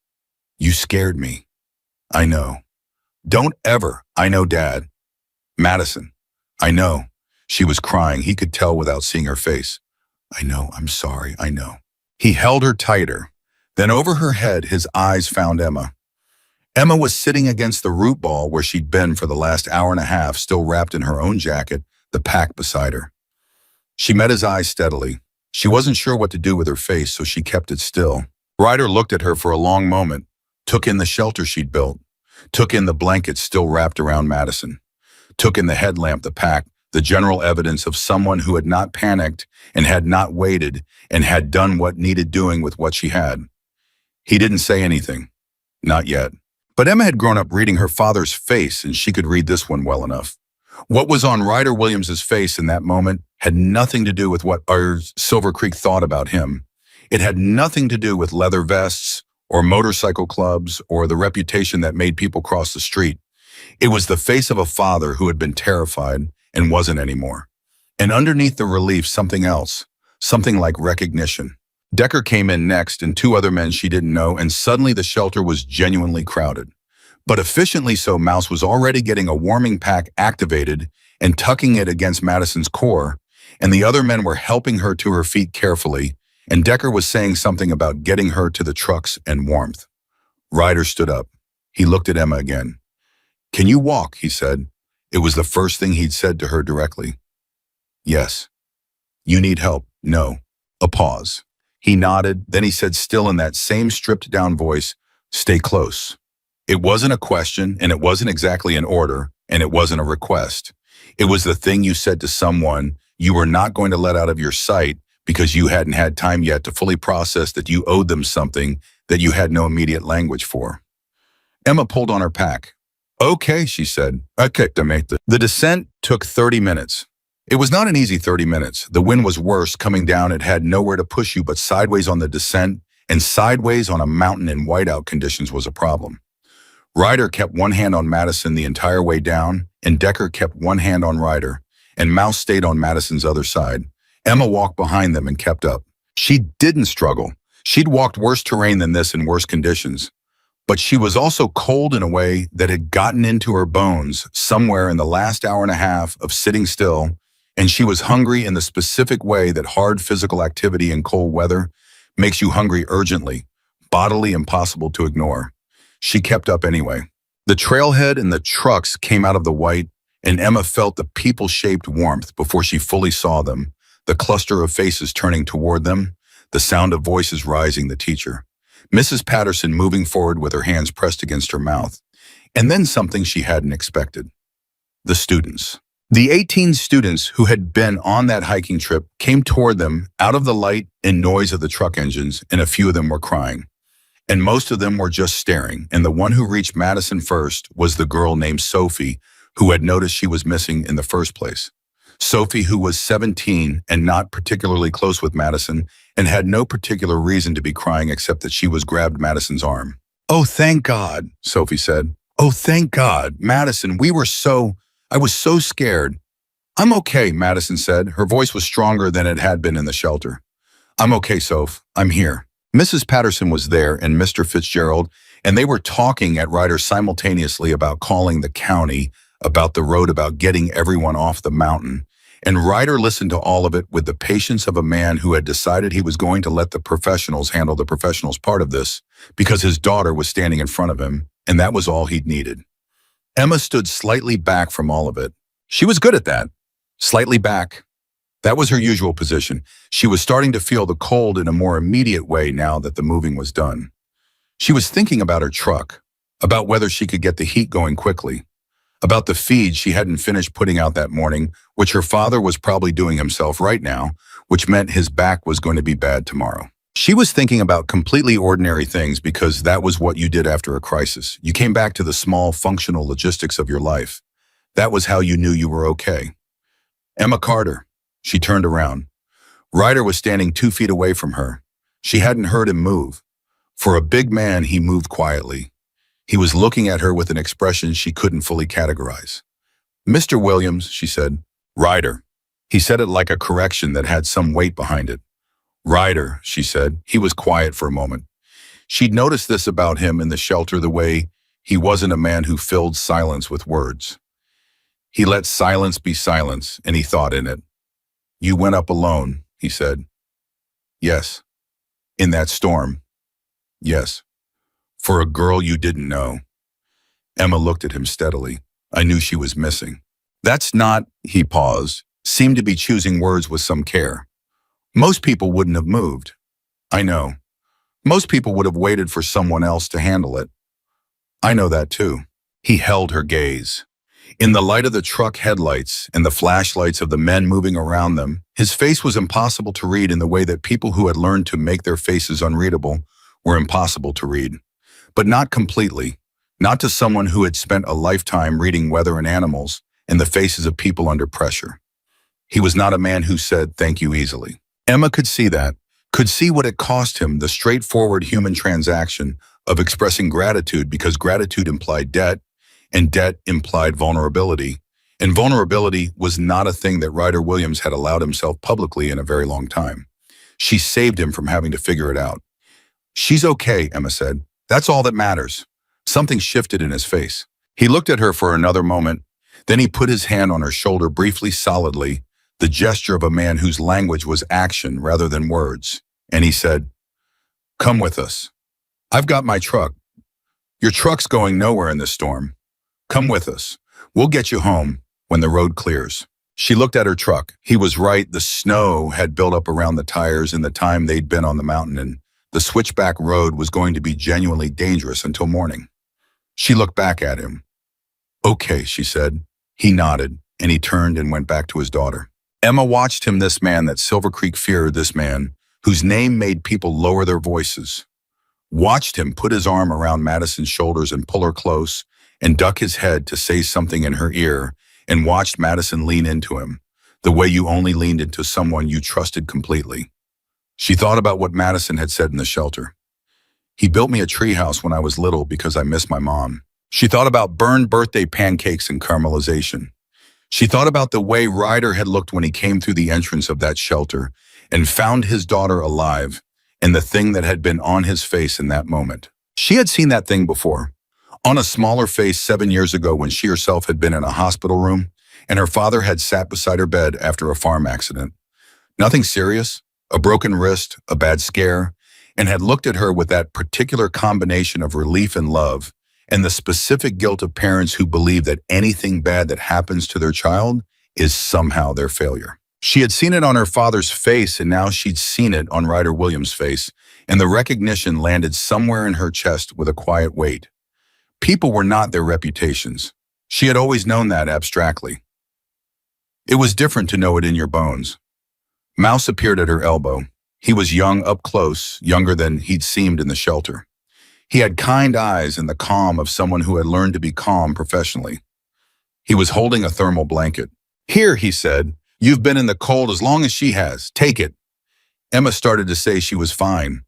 "You scared me." "I know." "Don't ever." "I know, Dad." "Madison." "I know." She was crying. He could tell without seeing her face. "I know. I'm sorry. I know." He held her tighter. Then over her head, his eyes found Emma. Emma was sitting against the root ball where she'd been for the last hour and a half, still wrapped in her own jacket, the pack beside her. She met his eyes steadily. She wasn't sure what to do with her face, so she kept it still. Ryder looked at her for a long moment, took in the shelter she'd built, took in the blankets still wrapped around Madison, took in the headlamp, the pack, the general evidence of someone who had not panicked and had not waited and had done what needed doing with what she had. He didn't say anything. Not yet. But Emma had grown up reading her father's face, and she could read this one well enough. What was on Ryder Williams's face in that moment had nothing to do with what Silver Creek thought about him. It had nothing to do with leather vests or motorcycle clubs or the reputation that made people cross the street. It was the face of a father who had been terrified and wasn't anymore. And underneath the relief, something else, something like recognition. Decker came in next, and two other men she didn't know, and suddenly the shelter was genuinely crowded. But efficiently so, Mouse was already getting a warming pack activated and tucking it against Madison's core, and the other men were helping her to her feet carefully, and Decker was saying something about getting her to the trucks and warmth. Ryder stood up. He looked at Emma again. "Can you walk?" he said. It was the first thing he'd said to her directly. "Yes." "You need help?" "No." A pause. He nodded, then he said, still in that same stripped-down voice, "Stay close." It wasn't a question, and it wasn't exactly an order, and it wasn't a request. It was the thing you said to someone you were not going to let out of your sight because you hadn't had time yet to fully process that you owed them something that you had no immediate language for. Emma pulled on her pack. "Okay," she said. "Okay, the descent took 30 minutes. It was not an easy 30 minutes. The wind was worse. Coming down, it had nowhere to push you but sideways on the descent, and sideways on a mountain in whiteout conditions was a problem. Ryder kept one hand on Madison the entire way down, and Decker kept one hand on Ryder, and Mouse stayed on Madison's other side. Emma walked behind them and kept up. She didn't struggle. She'd walked worse terrain than this in worse conditions. But she was also cold in a way that had gotten into her bones somewhere in the last hour and a half of sitting still, and she was hungry in the specific way that hard physical activity in cold weather makes you hungry urgently, bodily impossible to ignore. She kept up anyway. The trailhead and the trucks came out of the white, and Emma felt the people-shaped warmth before she fully saw them, the cluster of faces turning toward them, the sound of voices rising, the teacher. Mrs. Patterson moving forward with her hands pressed against her mouth. And then something she hadn't expected. The students. The 18 students who had been on that hiking trip came toward them out of the light and noise of the truck engines, and a few of them were crying. And most of them were just staring, and the one who reached Madison first was the girl named Sophie, who had noticed she was missing in the first place. Sophie, who was 17 and not particularly close with Madison and had no particular reason to be crying except that she was grabbed Madison's arm. "Oh, thank God," Sophie said. "Oh, thank God. Madison, I was so scared." "I'm okay," Madison said. Her voice was stronger than it had been in the shelter. "I'm okay, Soph. I'm here." Mrs. Patterson was there and Mr. Fitzgerald, and they were talking at Ryder simultaneously about calling the county, about the road, about getting everyone off the mountain. And Ryder listened to all of it with the patience of a man who had decided he was going to let the professionals handle the professionals part of this, because his daughter was standing in front of him, and that was all he'd needed. Emma stood slightly back from all of it. She was good at that. Slightly back. That was her usual position. She was starting to feel the cold in a more immediate way now that the moving was done. She was thinking about her truck, about whether she could get the heat going quickly, about the feed she hadn't finished putting out that morning, which her father was probably doing himself right now, which meant his back was going to be bad tomorrow. She was thinking about completely ordinary things because that was what you did after a crisis. You came back to the small, functional logistics of your life. That was how you knew you were okay. Emma Carter. She turned around. Ryder was standing 2 feet away from her. She hadn't heard him move. For a big man, he moved quietly. He was looking at her with an expression she couldn't fully categorize. "Mr. Williams," she said. "Ryder." He said it like a correction that had some weight behind it. "Ryder," she said. He was quiet for a moment. She'd noticed this about him in the shelter, the way he wasn't a man who filled silence with words. He let silence be silence, and he thought in it. "You went up alone," he said. "Yes." "In that storm." "Yes." "For a girl you didn't know." Emma looked at him steadily. "I knew she was missing." "That's not," he paused, seemed to be choosing words with some care. "Most people wouldn't have moved." "I know. Most people would have waited for someone else to handle it." "I know that too." He held her gaze. In the light of the truck headlights and the flashlights of the men moving around them, his face was impossible to read in the way that people who had learned to make their faces unreadable were impossible to read. But not completely, not to someone who had spent a lifetime reading weather and animals and the faces of people under pressure. He was not a man who said thank you easily. Emma could see that, could see what it cost him, the straightforward human transaction of expressing gratitude, because gratitude implied debt, and debt implied vulnerability, and vulnerability was not a thing that Ryder Williams had allowed himself publicly in a very long time. She saved him from having to figure it out. "She's okay," Emma said. "That's all that matters." Something shifted in his face. He looked at her for another moment, then he put his hand on her shoulder briefly, solidly, the gesture of a man whose language was action rather than words, and he said, "Come with us. I've got my truck. Your truck's going nowhere in this storm. Come with us. We'll get you home when the road clears." She looked at her truck. He was right. The snow had built up around the tires in the time they'd been on the mountain, and the switchback road was going to be genuinely dangerous until morning. She looked back at him. "Okay," she said. He nodded, and he turned and went back to his daughter. Emma watched him, this man that Silver Creek feared, this man whose name made people lower their voices. Watched him put his arm around Madison's shoulders and pull her close, and duck his head to say something in her ear, and watched Madison lean into him, the way you only leaned into someone you trusted completely. She thought about what Madison had said in the shelter. "He built me a treehouse when I was little because I missed my mom." She thought about burned birthday pancakes and caramelization. She thought about the way Ryder had looked when he came through the entrance of that shelter and found his daughter alive, and the thing that had been on his face in that moment. She had seen that thing before. On a smaller face 7 years ago when she herself had been in a hospital room and her father had sat beside her bed after a farm accident. Nothing serious, a broken wrist, a bad scare, and had looked at her with that particular combination of relief and love and the specific guilt of parents who believe that anything bad that happens to their child is somehow their failure. She had seen it on her father's face, and now she'd seen it on Ryder Williams' face, and the recognition landed somewhere in her chest with a quiet weight. People were not their reputations. She had always known that abstractly. It was different to know it in your bones. Mouse appeared at her elbow. He was young up close, younger than he'd seemed in the shelter. He had kind eyes and the calm of someone who had learned to be calm professionally. He was holding a thermal blanket. "Here," he said, You've been in the cold as long as she has. Take it. Emma started to say she was fine.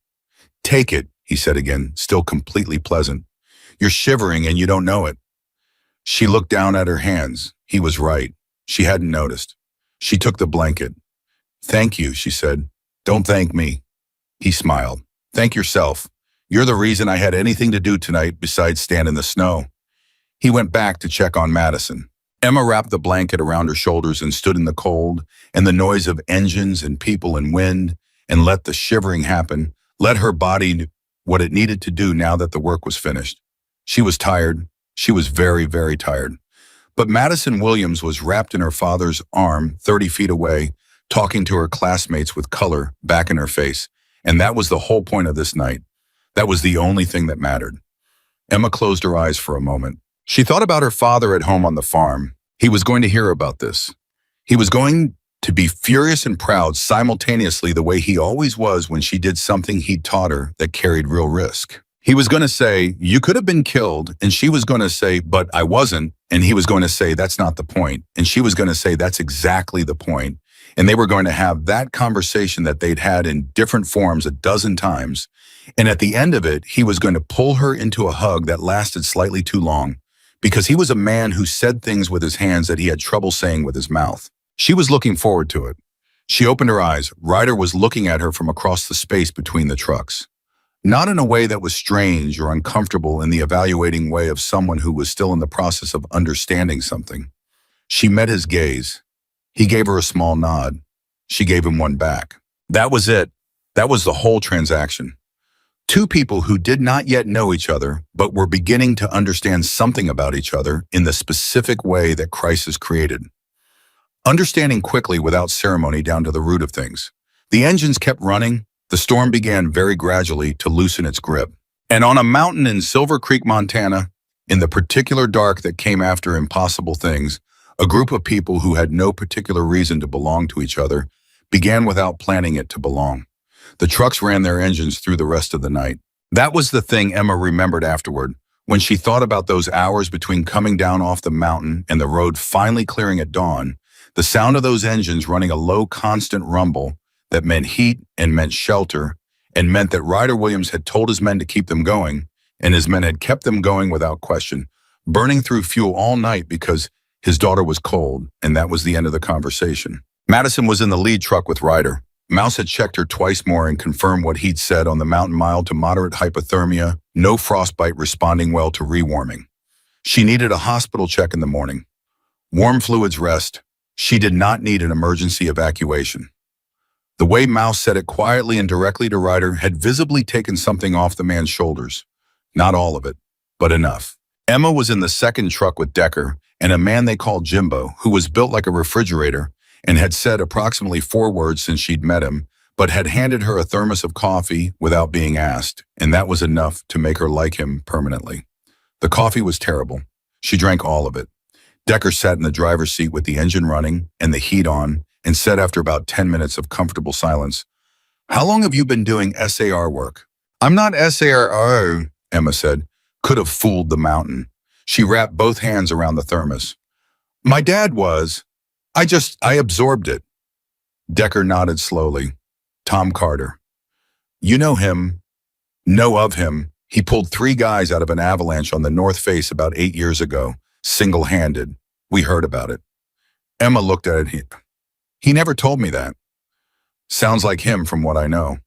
Take it, he said again, still completely pleasant. You're shivering and you don't know it. She looked down at her hands. He was right. She hadn't noticed. She took the blanket. Thank you, she said. Don't thank me. He smiled. Thank yourself. You're the reason I had anything to do tonight besides stand in the snow. He went back to check on Madison. Emma wrapped the blanket around her shoulders and stood in the cold and the noise of engines and people and wind and let the shivering happen, let her body do what it needed to do now that the work was finished. She was tired. She was very, very tired. But Madison Williams was wrapped in her father's arm 30 feet away, talking to her classmates with color back in her face. And that was the whole point of this night. That was the only thing that mattered. Emma closed her eyes for a moment. She thought about her father at home on the farm. He was going to hear about this. He was going to be furious and proud simultaneously the way he always was when she did something he'd taught her that carried real risk. He was going to say, you could have been killed, and she was going to say, but I wasn't, and he was going to say, that's not the point, and she was going to say, that's exactly the point, and they were going to have that conversation that they'd had in different forms a dozen times, and at the end of it, he was going to pull her into a hug that lasted slightly too long, because he was a man who said things with his hands that he had trouble saying with his mouth. She was looking forward to it. She opened her eyes. Ryder was looking at her from across the space between the trucks. Not in a way that was strange or uncomfortable in the evaluating way of someone who was still in the process of understanding something. She met his gaze. He gave her a small nod. She gave him one back. That was it. That was the whole transaction. Two people who did not yet know each other, but were beginning to understand something about each other in the specific way that crisis created. Understanding quickly without ceremony down to the root of things. The engines kept running. The storm began very gradually to loosen its grip. And on a mountain in Silver Creek, Montana, in the particular dark that came after impossible things, a group of people who had no particular reason to belong to each other began without planning it to belong. The trucks ran their engines through the rest of the night. That was the thing Emma remembered afterward, when she thought about those hours between coming down off the mountain and the road finally clearing at dawn. The sound of those engines running a low, constant rumble that meant heat and meant shelter and meant that Ryder Williams had told his men to keep them going, and his men had kept them going without question, burning through fuel all night because his daughter was cold, and that was the end of the conversation. Madison was in the lead truck with Ryder. Mouse had checked her twice more and confirmed what he'd said on the mountain mild to moderate hypothermia, no frostbite responding well to rewarming. She needed a hospital check in the morning. Warm fluids rest. She did not need an emergency evacuation. The way Mouse said it quietly and directly to Ryder had visibly taken something off the man's shoulders. Not all of it, but enough. Emma was in the second truck with Decker and a man they called Jimbo, who was built like a refrigerator and had said approximately 4 words since she'd met him, but had handed her a thermos of coffee without being asked, and that was enough to make her like him permanently. The coffee was terrible. She drank all of it. Decker sat in the driver's seat with the engine running and the heat on and said after about 10 minutes of comfortable silence, "How long have you been doing SAR work?" "I'm not SAR," Emma said. Could have fooled the mountain. She wrapped both hands around the thermos. "My dad was. I absorbed it." Decker nodded slowly. "Tom Carter. You know him. Know of him. He pulled 3 guys out of an avalanche on the North Face about 8 years ago, single-handed. We heard about it." Emma looked at it. He never told me that." "Sounds like him from what I know."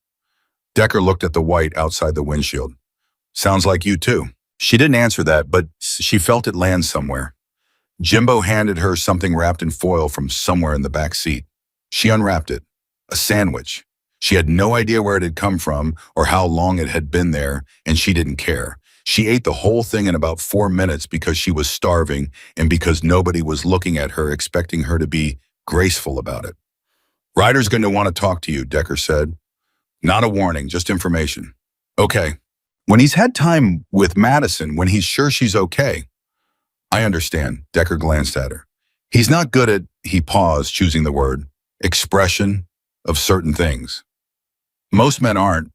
Decker looked at the white outside the windshield. "Sounds like you too." She didn't answer that, but she felt it land somewhere. Jimbo handed her something wrapped in foil from somewhere in the back seat. She unwrapped it. A sandwich. She had no idea where it had come from or how long it had been there, and she didn't care. She ate the whole thing in about 4 minutes because she was starving and because nobody was looking at her expecting her to be graceful about it. "Ryder's going to want to talk to you," Decker said. "Not a warning, just information." "Okay." "When he's had time with Madison, when he's sure she's okay." "I understand," Decker glanced at her. "He's not good at," he paused, choosing the word, "expression of certain things. Most men aren't.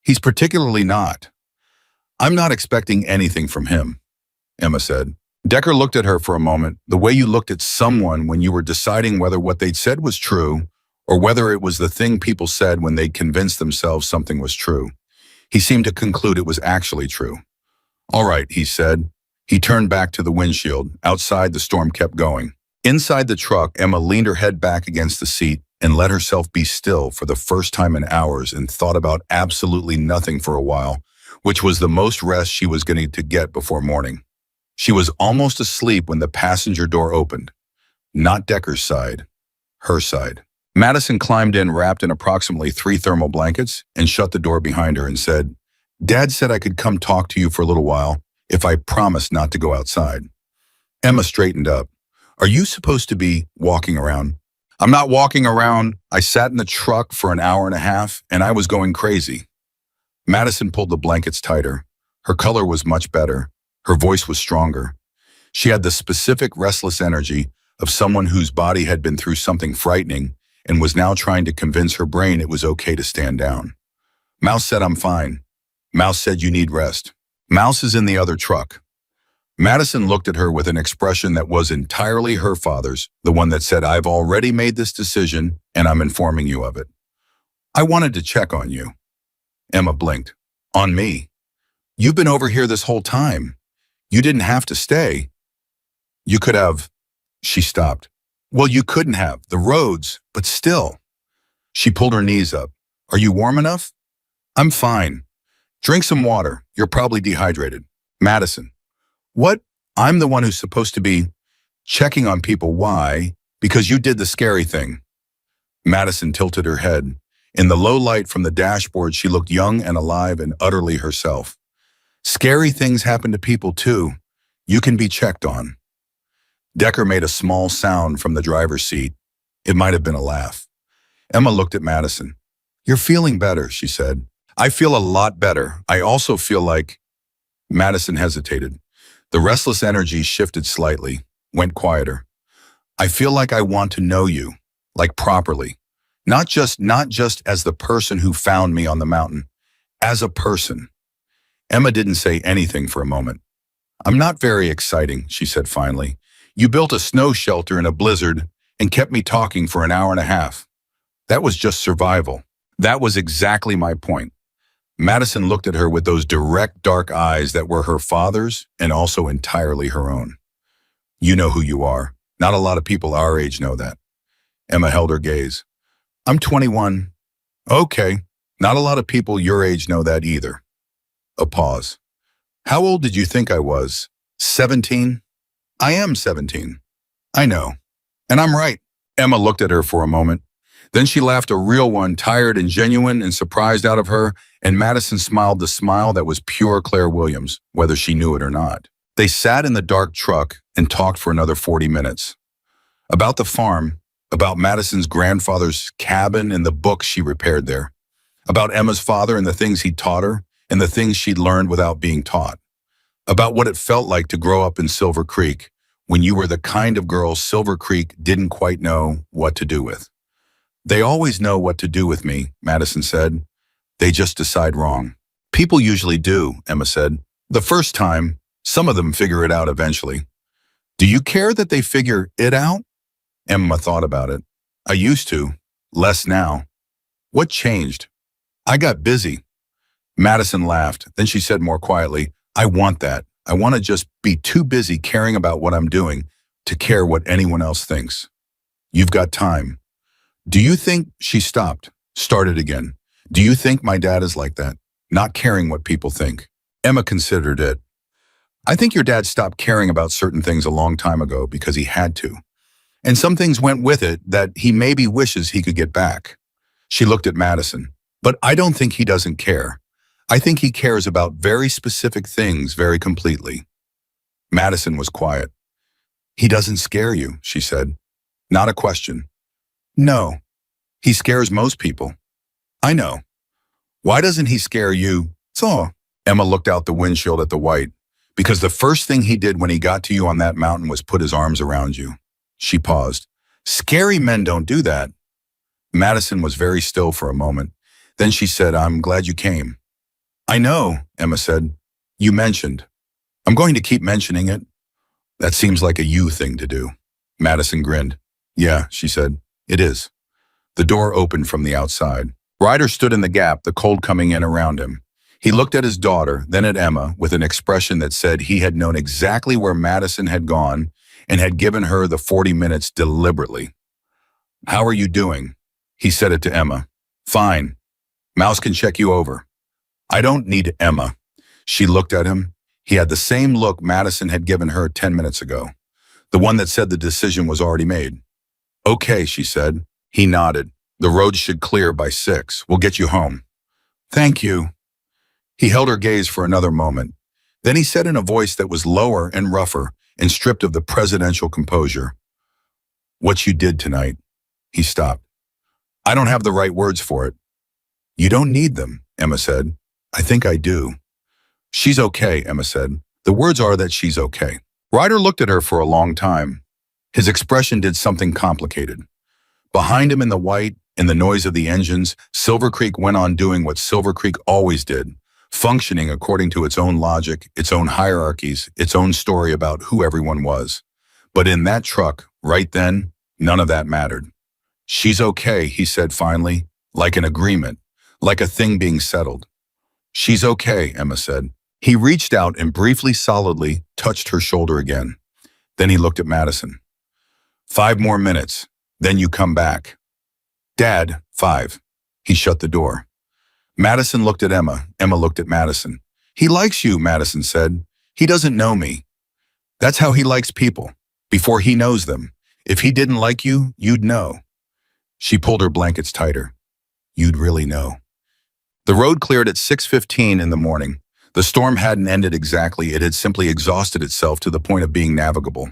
He's particularly not." "I'm not expecting anything from him," Emma said. Decker looked at her for a moment, the way you looked at someone when you were deciding whether what they'd said was true or whether it was the thing people said when they'd convinced themselves something was true. He seemed to conclude it was actually true. All right, he said. He turned back to the windshield. Outside, the storm kept going. Inside the truck, Emma leaned her head back against the seat and let herself be still for the first time in hours and thought about absolutely nothing for a while, which was the most rest she was going to get before morning. She was almost asleep when the passenger door opened. Not Decker's side, her side. Madison climbed in wrapped in approximately 3 thermal blankets and shut the door behind her and said, "Dad said I could come talk to you for a little while if I promised not to go outside." Emma straightened up. "Are you supposed to be walking around?" "I'm not walking around. I sat in the truck for an hour and a half and I was going crazy." Madison pulled the blankets tighter. Her color was much better. Her voice was stronger. She had the specific restless energy of someone whose body had been through something frightening and was now trying to convince her brain it was okay to stand down. "Mouse said I'm fine. Mouse said you need rest. Mouse is in the other truck." Madison looked at her with an expression that was entirely her father's, the one that said, "I've already made this decision and I'm informing you of it." "I wanted to check on you." Emma blinked. "On me? You've been over here this whole time. You didn't have to stay." "You could have." She stopped. "Well, you couldn't have. The roads, but still." She pulled her knees up. "Are you warm enough?" "I'm fine. Drink some water. You're probably dehydrated." Madison. "What? I'm the one who's supposed to be checking on people. Why? Because you did the scary thing." Madison tilted her head. In the low light from the dashboard, she looked young and alive and utterly herself. "Scary things happen to people too. You can be checked on." Decker made a small sound from the driver's seat. It might have been a laugh. Emma looked at Madison. "You're feeling better," she said. "I feel a lot better. I also feel like—" Madison hesitated. The restless energy shifted slightly, went quieter. "I feel like I want to know you, like properly. Not just as the person who found me on the mountain, as a person." Emma didn't say anything for a moment. "I'm not very exciting," she said finally. "You built a snow shelter in a blizzard and kept me talking for an hour and a half. That was just survival." "That was exactly my point." Madison looked at her with those direct, dark eyes that were her father's and also entirely her own. "You know who you are. Not a lot of people our age know that." Emma held her gaze. "I'm 21. "Okay. Not a lot of people your age know that either." A pause. "How old did you think I was? 17? "I am 17. "I know. And I'm right." Emma looked at her for a moment. Then she laughed a real one, tired and genuine and surprised out of her, and Madison smiled the smile that was pure Claire Williams, whether she knew it or not. They sat in the dark truck and talked for another 40 minutes. About the farm, about Madison's grandfather's cabin and the books she repaired there, about Emma's father and the things he taught her and the things she'd learned without being taught, about what it felt like to grow up in Silver Creek when you were the kind of girl Silver Creek didn't quite know what to do with. "They always know what to do with me," Madison said. "They just decide wrong." "People usually do," Emma said. "The first time, some of them figure it out eventually." "Do you care that they figure it out?" Emma thought about it. "I used to. Less now." "What changed?" "I got busy." Madison laughed. Then she said more quietly, "I want that. I want to just be too busy caring about what I'm doing to care what anyone else thinks." "You've got time." "Do you think—" She stopped, started again. "Do you think my dad is like that? Not caring what people think?" Emma considered it. "I think your dad stopped caring about certain things a long time ago because he had to. And some things went with it that he maybe wishes he could get back." She looked at Madison. "But I don't think he doesn't care. I think he cares about very specific things very completely." Madison was quiet. "He doesn't scare you," she said. "Not a question." "No. He scares most people." "I know. Why doesn't he scare you?" "So." Emma looked out the windshield at the white. "Because the first thing he did when he got to you on that mountain was put his arms around you." She paused. "Scary men don't do that." Madison was very still for a moment. Then she said, "I'm glad you came." "I know," Emma said. "You mentioned." "I'm going to keep mentioning it." That seems like a you thing to do. Madison grinned. Yeah, she said. It is. The door opened from the outside. Ryder stood in the gap, the cold coming in around him. He looked at his daughter, then at Emma, with an expression that said he had known exactly where Madison had gone and had given her the 40 minutes deliberately. How are you doing? He said it to Emma. Fine. Mouse can check you over. I don't need Emma. She looked at him. He had the same look Madison had given her 10 minutes ago, the one that said the decision was already made. Okay, she said. He nodded. The road should clear by 6. We'll get you home. Thank you. He held her gaze for another moment. Then he said in a voice that was lower and rougher and stripped of the presidential composure, what you did tonight. He stopped. I don't have the right words for it. You don't need them, Emma said. I think I do. She's okay, Emma said. The words are that she's okay. Ryder looked at her for a long time. His expression did something complicated. Behind him in the white, in the noise of the engines, Silver Creek went on doing what Silver Creek always did, functioning according to its own logic, its own hierarchies, its own story about who everyone was. But in that truck, right then, none of that mattered. She's okay, he said finally, like an agreement, like a thing being settled. She's okay, Emma said. He reached out and briefly, solidly touched her shoulder again. Then he looked at Madison. 5 more minutes, then you come back. Dad, 5. He shut the door. Madison looked at Emma. Emma looked at Madison. He likes you, Madison said. He doesn't know me. That's how he likes people, before he knows them. If he didn't like you, you'd know. She pulled her blankets tighter. You'd really know. The road cleared at 6:15 in the morning. The storm hadn't ended exactly. It had simply exhausted itself to the point of being navigable.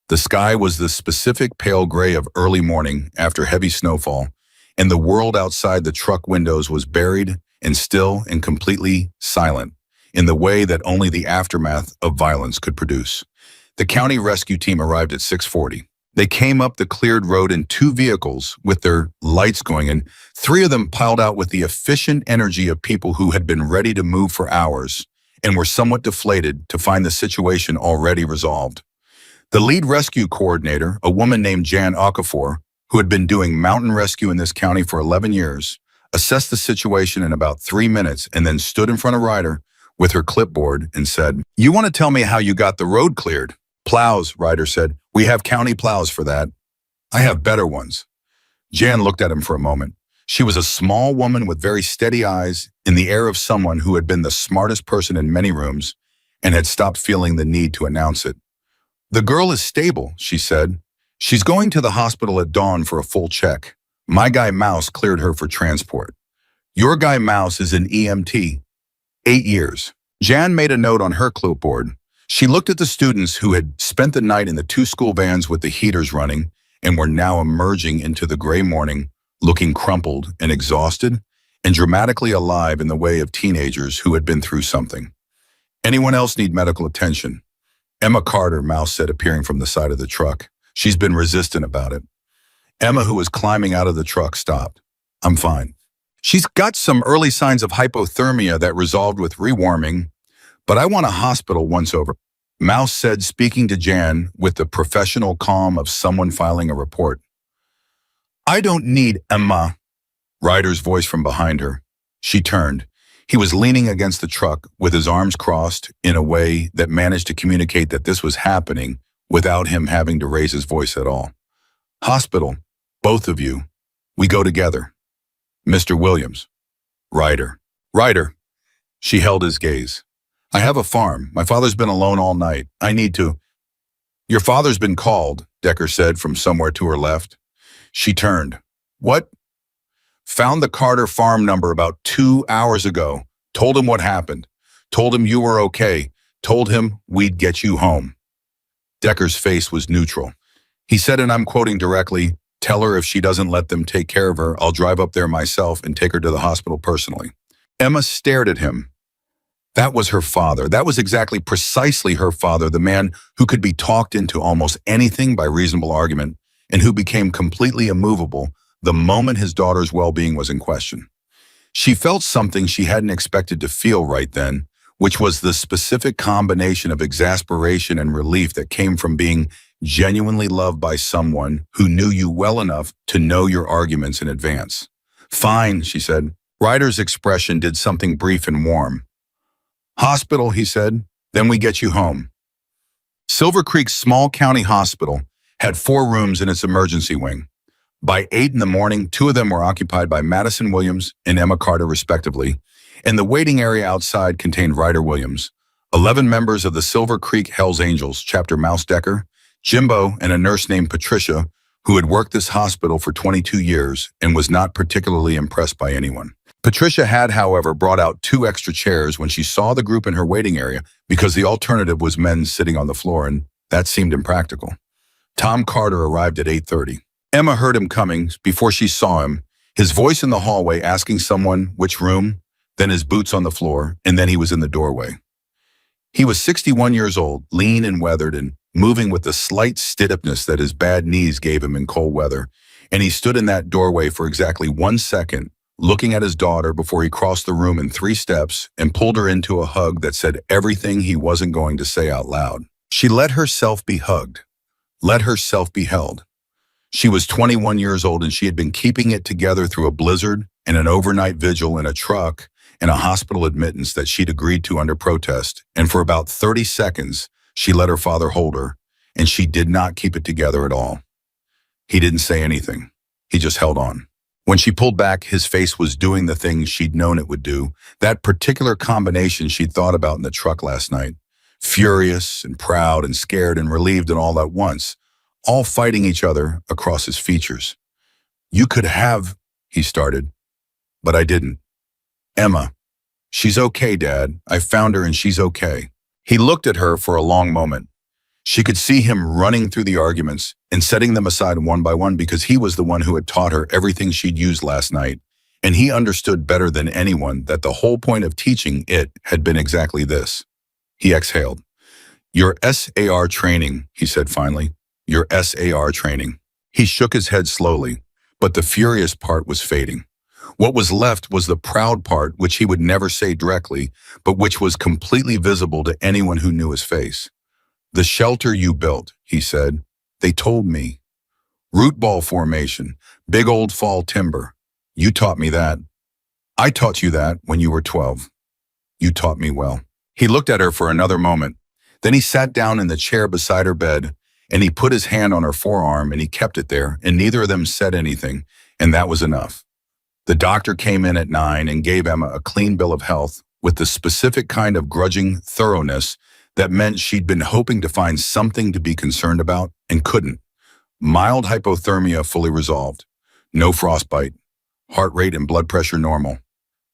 The sky was the specific pale gray of early morning after heavy snowfall, and the world outside the truck windows was buried and still and completely silent in the way that only the aftermath of violence could produce. The county rescue team arrived at 6:40. They came up the cleared road in 2 vehicles with their lights going, and 3 of them piled out with the efficient energy of people who had been ready to move for hours and were somewhat deflated to find the situation already resolved. The lead rescue coordinator, a woman named Jan Okafor, who had been doing mountain rescue in this county for 11 years, assessed the situation in about 3 minutes and then stood in front of Ryder with her clipboard and said, You want to tell me how you got the road cleared? Plows, Ryder said. We have county plows for that. I have better ones. Jan looked at him for a moment. She was a small woman with very steady eyes, in the air of someone who had been the smartest person in many rooms and had stopped feeling the need to announce it. The girl is stable, she said. She's going to the hospital at dawn for a full check. My guy Mouse cleared her for transport. Your guy Mouse is an EMT. 8 years. Jan made a note on her clipboard. She looked at the students who had spent the night in the 2 school vans with the heaters running and were now emerging into the gray morning, looking crumpled and exhausted and dramatically alive in the way of teenagers who had been through something. Anyone else need medical attention? Emma Carter, Mouse said, appearing from the side of the truck. She's been resistant about it. Emma, who was climbing out of the truck, stopped. I'm fine. She's got some early signs of hypothermia that resolved with rewarming, but I want a hospital once over. Mouse said, speaking to Jan with the professional calm of someone filing a report. I don't need Emma. Ryder's voice from behind her. She turned. He was leaning against the truck with his arms crossed in a way that managed to communicate that this was happening without him having to raise his voice at all. Hospital, both of you. We go together. Mr. Williams. Ryder. Ryder. She held his gaze. I have a farm. My father's been alone all night. I need to. Your father's been called, Decker said from somewhere to her left. She turned. What? Found the Carter farm number about 2 hours ago. Told him what happened. Told him you were okay. Told him we'd get you home. Decker's face was neutral. He said, and I'm quoting directly, tell her if she doesn't let them take care of her, I'll drive up there myself and take her to the hospital personally. Emma stared at him. That was her father. That was exactly precisely her father, the man who could be talked into almost anything by reasonable argument and who became completely immovable the moment his daughter's well-being was in question. She felt something she hadn't expected to feel right then which was the specific combination of exasperation and relief that came from being genuinely loved by someone who knew you well enough to know your arguments in advance. Fine, she said. Ryder's expression did something brief and warm. Hospital, he said, then we get you home. Silver Creek's small county hospital had 4 rooms in its emergency wing. By 8 in the morning, 2 of them were occupied by Madison Williams and Emma Carter, respectively, and the waiting area outside contained Ryder Williams, 11 members of the Silver Creek Hells Angels, Chapter Mouse Decker, Jimbo, and a nurse named Patricia, who had worked this hospital for 22 years and was not particularly impressed by anyone. Patricia had, however, brought out 2 extra chairs when she saw the group in her waiting area because the alternative was men sitting on the floor, and that seemed impractical. Tom Carter arrived at 8:30. Emma heard him coming before she saw him, his voice in the hallway asking someone which room, then his boots on the floor, and then he was in the doorway. He was 61 years old, lean and weathered, and moving with the slight stiffness that his bad knees gave him in cold weather, and he stood in that doorway for exactly 1 second, looking at his daughter before he crossed the room in 3 steps and pulled her into a hug that said everything he wasn't going to say out loud. She let herself be hugged, let herself be held. She was 21 years old and she had been keeping it together through a blizzard and an overnight vigil in a truck and a hospital admittance that she'd agreed to under protest, and for about 30 seconds, she let her father hold her, and she did not keep it together at all. He didn't say anything. He just held on. When she pulled back, his face was doing the things she'd known it would do, that particular combination she'd thought about in the truck last night. Furious and proud and scared and relieved and all at once, all fighting each other across his features. You could have, he started, but I didn't. Emma, she's okay, Dad. I found her and she's okay. He looked at her for a long moment. She could see him running through the arguments and setting them aside one by one because he was the one who had taught her everything she'd used last night, and he understood better than anyone that the whole point of teaching it had been exactly this. He exhaled. Your SAR training, he said finally. Your SAR training. He shook his head slowly, but the furious part was fading. What was left was the proud part, which he would never say directly, but which was completely visible to anyone who knew his face. The shelter you built, he said. They told me. Root ball formation, big old fall timber. You taught me that. I taught you that when you were 12. You taught me well. He looked at her for another moment. Then he sat down in the chair beside her bed, and he put his hand on her forearm and he kept it there, and neither of them said anything, and that was enough. The doctor came in at 9 and gave Emma a clean bill of health with the specific kind of grudging thoroughness that meant she'd been hoping to find something to be concerned about and couldn't. Mild hypothermia fully resolved. No frostbite. Heart rate and blood pressure normal.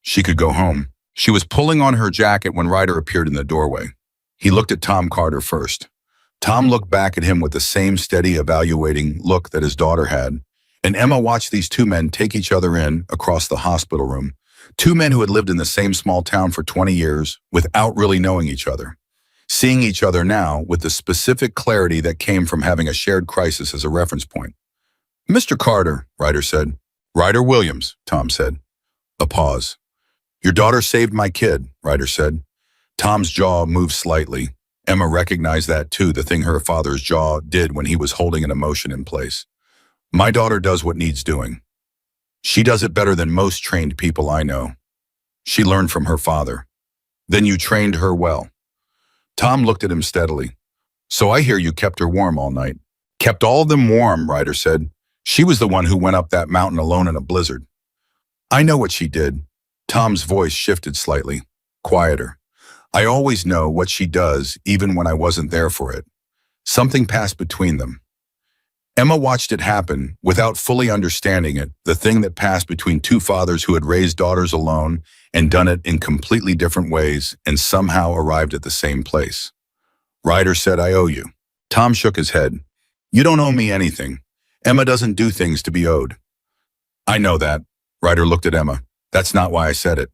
She could go home. She was pulling on her jacket when Ryder appeared in the doorway. He looked at Tom Carter first. Tom looked back at him with the same steady, evaluating look that his daughter had, and Emma watched these 2 men take each other in across the hospital room. 2 men who had lived in the same small town for 20 years without really knowing each other. Seeing each other now with the specific clarity that came from having a shared crisis as a reference point. Mr. Carter, Ryder said. Ryder Williams, Tom said. A pause. Your daughter saved my kid, Ryder said. Tom's jaw moved slightly. Emma recognized that too, the thing her father's jaw did when he was holding an emotion in place. My daughter does what needs doing. She does it better than most trained people I know. She learned from her father. Then you trained her well. Tom looked at him steadily. So I hear you kept her warm all night. Kept all of them warm, Ryder said. She was the one who went up that mountain alone in a blizzard. I know what she did. Tom's voice shifted slightly, quieter. I always know what she does, even when I wasn't there for it. Something passed between them. Emma watched it happen without fully understanding it, the thing that passed between 2 fathers who had raised daughters alone and done it in completely different ways and somehow arrived at the same place. Ryder said, I owe you. Tom shook his head. You don't owe me anything. Emma doesn't do things to be owed. I know that. Ryder looked at Emma. That's not why I said it.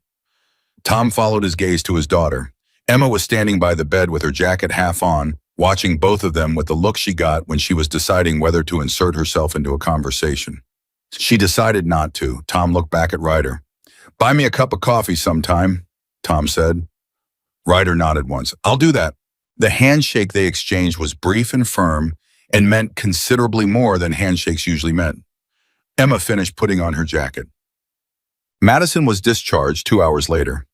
Tom followed his gaze to his daughter. Emma was standing by the bed with her jacket half on, watching both of them with the look she got when she was deciding whether to insert herself into a conversation. She decided not to. Tom looked back at Ryder. Buy me a cup of coffee sometime, Tom said. Ryder nodded once. I'll do that. The handshake they exchanged was brief and firm and meant considerably more than handshakes usually meant. Emma finished putting on her jacket. Madison was discharged 2 hours later.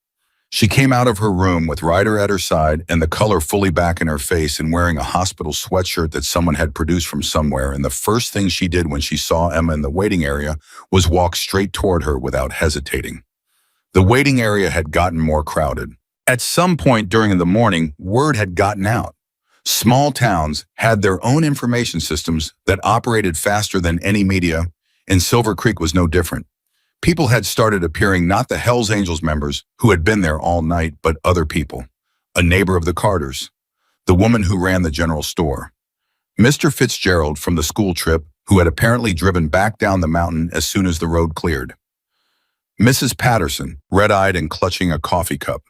She came out of her room with Ryder at her side and the color fully back in her face and wearing a hospital sweatshirt that someone had produced from somewhere, and the first thing she did when she saw Emma in the waiting area was walk straight toward her without hesitating. The waiting area had gotten more crowded. At some point during the morning, word had gotten out. Small towns had their own information systems that operated faster than any media, and Silver Creek was no different. People had started appearing, not the Hells Angels members who had been there all night, but other people. A neighbor of the Carters, the woman who ran the general store, Mr. Fitzgerald from the school trip, who had apparently driven back down the mountain as soon as the road cleared, Mrs. Patterson, red-eyed and clutching a coffee cup,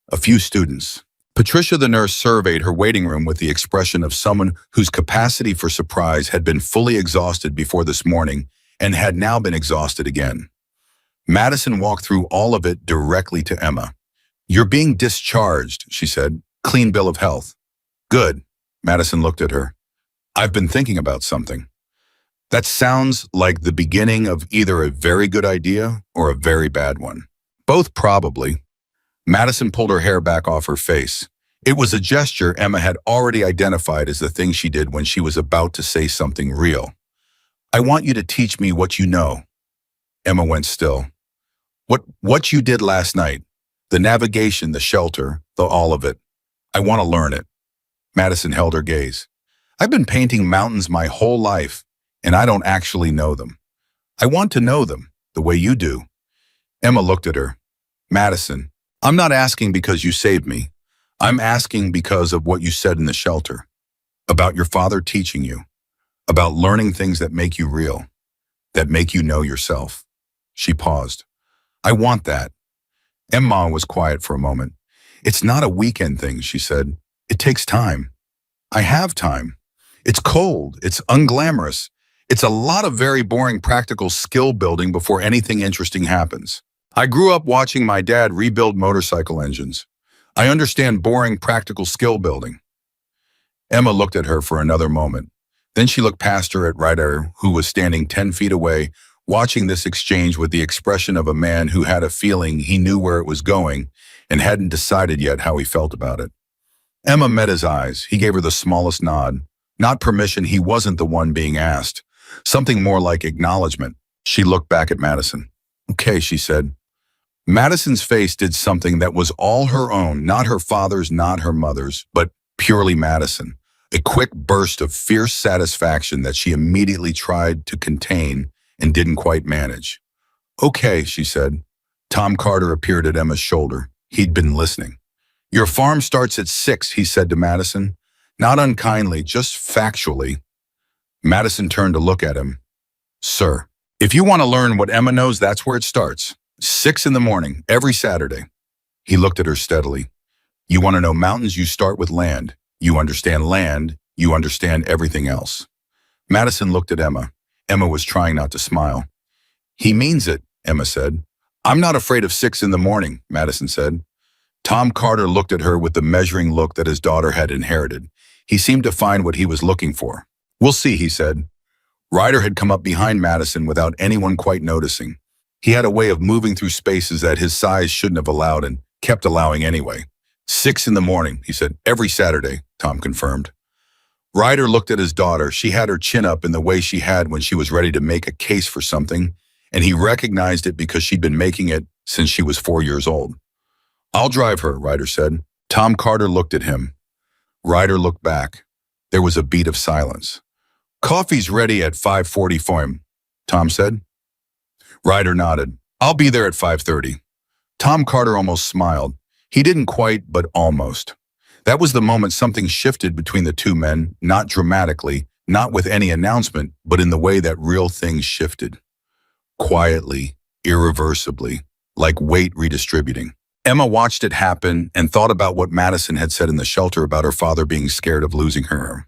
a few students. Patricia the nurse surveyed her waiting room with the expression of someone whose capacity for surprise had been fully exhausted before this morning and had now been exhausted again. Madison walked through all of it directly to Emma. "You're being discharged," she said. "Clean bill of health." "Good." Madison looked at her. "I've been thinking about something." "That sounds like the beginning of either a very good idea or a very bad one." "Both, probably." Madison pulled her hair back off her face. It was a gesture Emma had already identified as the thing she did when she was about to say something real. "I want you to teach me what you know." Emma went still. What you did last night, the navigation, the shelter, all of it. I want to learn it." Madison held her gaze. "I've been painting mountains my whole life, and I don't actually know them. I want to know them, the way you do." Emma looked at her. "Madison, I'm not asking because you saved me. I'm asking because of what you said in the shelter. About your father teaching you. About learning things that make you real. That make you know yourself." She paused. "I want that." Emma was quiet for a moment. "It's not a weekend thing," she said. "It takes time." "I have time. It's cold. It's unglamorous. It's a lot of very boring practical skill building before anything interesting happens. I grew up watching my dad rebuild motorcycle engines. I understand boring practical skill building." Emma looked at her for another moment. Then she looked past her at Ryder, who was standing 10 feet away, watching this exchange with the expression of a man who had a feeling he knew where it was going and hadn't decided yet how he felt about it. Emma met his eyes. He gave her the smallest nod. Not permission, he wasn't the one being asked. Something more like acknowledgement. She looked back at Madison. "Okay," she said. Madison's face did something that was all her own, not her father's, not her mother's, but purely Madison. A quick burst of fierce satisfaction that she immediately tried to contain and didn't quite manage. "Okay," she said. Tom Carter appeared at Emma's shoulder. He'd been listening. "Your farm starts at 6, he said to Madison. Not unkindly, just factually. Madison turned to look at him. "Sir, if you want to learn what Emma knows, that's where it starts. 6 in the morning, every Saturday." He looked at her steadily. "You want to know mountains, you start with land. You understand land, you understand everything else." Madison looked at Emma. Emma was trying not to smile. "He means it," Emma said. "I'm not afraid of 6 in the morning," Madison said. Tom Carter looked at her with the measuring look that his daughter had inherited. He seemed to find what he was looking for. "We'll see," he said. Ryder had come up behind Madison without anyone quite noticing. He had a way of moving through spaces that his size shouldn't have allowed and kept allowing anyway. 6 in the morning, he said. "Every Saturday," Tom confirmed. Ryder looked at his daughter. She had her chin up in the way she had when she was ready to make a case for something, and he recognized it because she'd been making it since she was 4 years old. "I'll drive her," Ryder said. Tom Carter looked at him. Ryder looked back. There was a beat of silence. "Coffee's ready at 5:40 for him," Tom said. Ryder nodded. "I'll be there at 5:30. Tom Carter almost smiled. He didn't quite, but almost. That was the moment something shifted between the two men, not dramatically, not with any announcement, but in the way that real things shifted. Quietly, irreversibly, like weight redistributing. Emma watched it happen and thought about what Madison had said in the shelter about her father being scared of losing her.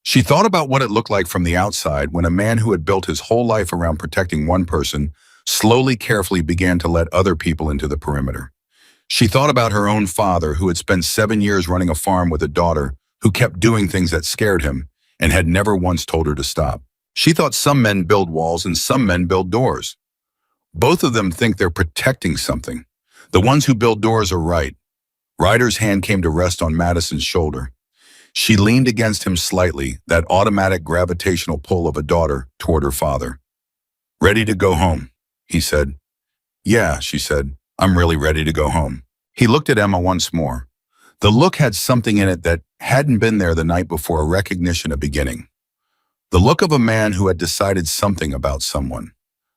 She thought about what it looked like from the outside when a man who had built his whole life around protecting one person slowly, carefully began to let other people into the perimeter. She thought about her own father, who had spent 7 years running a farm with a daughter who kept doing things that scared him and had never once told her to stop. She thought some men build walls and some men build doors. Both of them think they're protecting something. The ones who build doors are right. Ryder's hand came to rest on Madison's shoulder. She leaned against him slightly, that automatic gravitational pull of a daughter toward her father. "Ready to go home," he said. "Yeah," she said. "I'm really ready to go home." He looked at Emma once more. The look had something in it that hadn't been there the night before, a recognition, a beginning. The look of a man who had decided something about someone.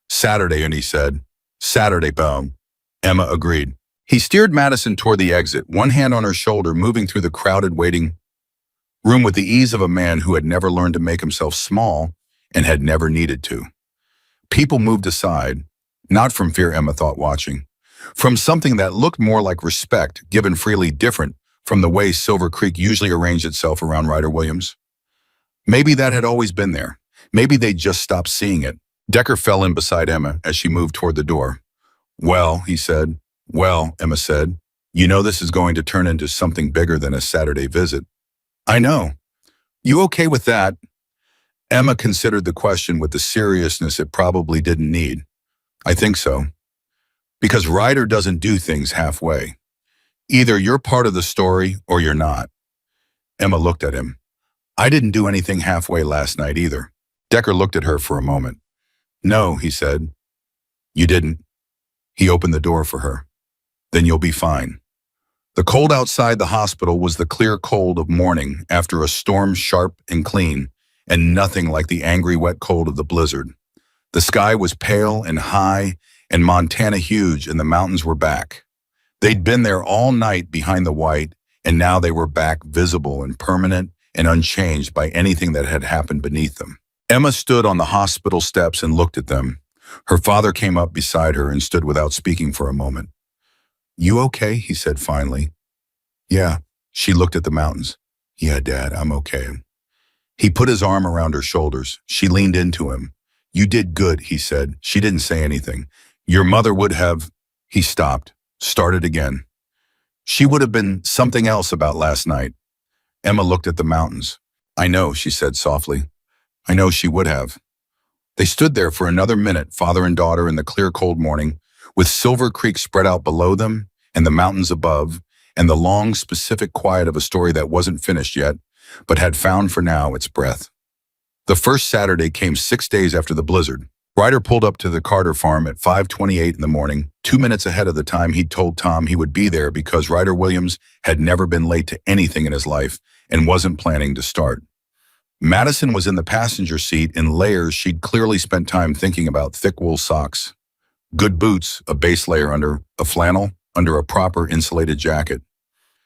"Saturday," and he said. "Saturday, Bo." Emma agreed. He steered Madison toward the exit, one hand on her shoulder, moving through the crowded waiting room with the ease of a man who had never learned to make himself small and had never needed to. People moved aside, not from fear, Emma thought, watching, from something that looked more like respect, given freely, different from the way Silver Creek usually arranged itself around Ryder Williams. Maybe that had always been there. Maybe they'd just stopped seeing it. Decker fell in beside Emma as she moved toward the door. "Well," he said. "Well," Emma said, "you know this is going to turn into something bigger than a Saturday visit." "I know. You okay with that?" Emma considered the question with the seriousness it probably didn't need. "I think so. Because Ryder doesn't do things halfway. Either you're part of the story or you're not." Emma looked at him. "I didn't do anything halfway last night either." Decker looked at her for a moment. "No," he said. "You didn't." He opened the door for her. "Then you'll be fine." The cold outside the hospital was the clear cold of morning after a storm, sharp and clean, and nothing like the angry, wet cold of the blizzard. The sky was pale and high, and Montana huge, and the mountains were back. They'd been there all night behind the white, and now they were back, visible and permanent and unchanged by anything that had happened beneath them. Emma stood on the hospital steps and looked at them. Her father came up beside her and stood without speaking for a moment. "You okay?" he said finally. "Yeah." She looked at the mountains. "Yeah, Dad, I'm okay." He put his arm around her shoulders. She leaned into him. "You did good," he said. She didn't say anything. "Your mother would have..." He stopped, started again. "She would have been something else about last night." Emma looked at the mountains. "I know," she said softly. "I know she would have." They stood there for another minute, father and daughter, in the clear, cold morning, with Silver Creek spread out below them and the mountains above, and the long, specific quiet of a story that wasn't finished yet, but had found for now its breath. The first Saturday came 6 days after the blizzard. Ryder pulled up to the Carter farm at 5:28 in the morning, 2 minutes ahead of the time he'd told Tom he would be there, because Ryder Williams had never been late to anything in his life and wasn't planning to start. Madison was in the passenger seat in layers she'd clearly spent time thinking about: thick wool socks, good boots, a base layer under a flannel, under a proper insulated jacket.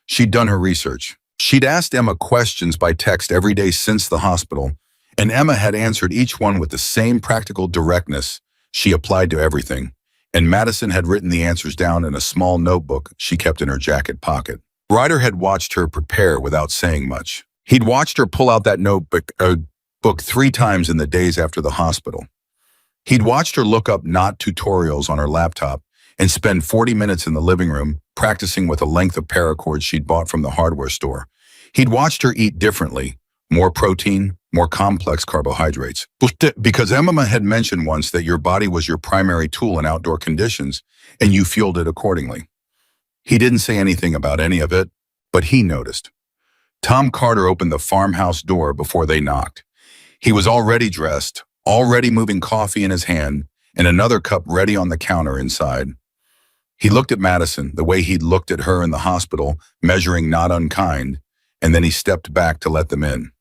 She'd done her research. She'd asked Emma questions by text every day since the hospital, and Emma had answered each one with the same practical directness she applied to everything, and Madison had written the answers down in a small notebook she kept in her jacket pocket. Ryder had watched her prepare without saying much. He'd watched her pull out that notebook book 3 times in the days after the hospital. He'd watched her look up knot tutorials on her laptop and spend 40 minutes in the living room practicing with a length of paracord she'd bought from the hardware store. He'd watched her eat differently, more protein, more complex carbohydrates. Because Emma had mentioned once that your body was your primary tool in outdoor conditions, and you fueled it accordingly. He didn't say anything about any of it, but he noticed. Tom Carter opened the farmhouse door before they knocked. He was already dressed, already moving coffee in his hand, and another cup ready on the counter inside. He looked at Madison the way he'd looked at her in the hospital, measuring not unkind, and then he stepped back to let them in.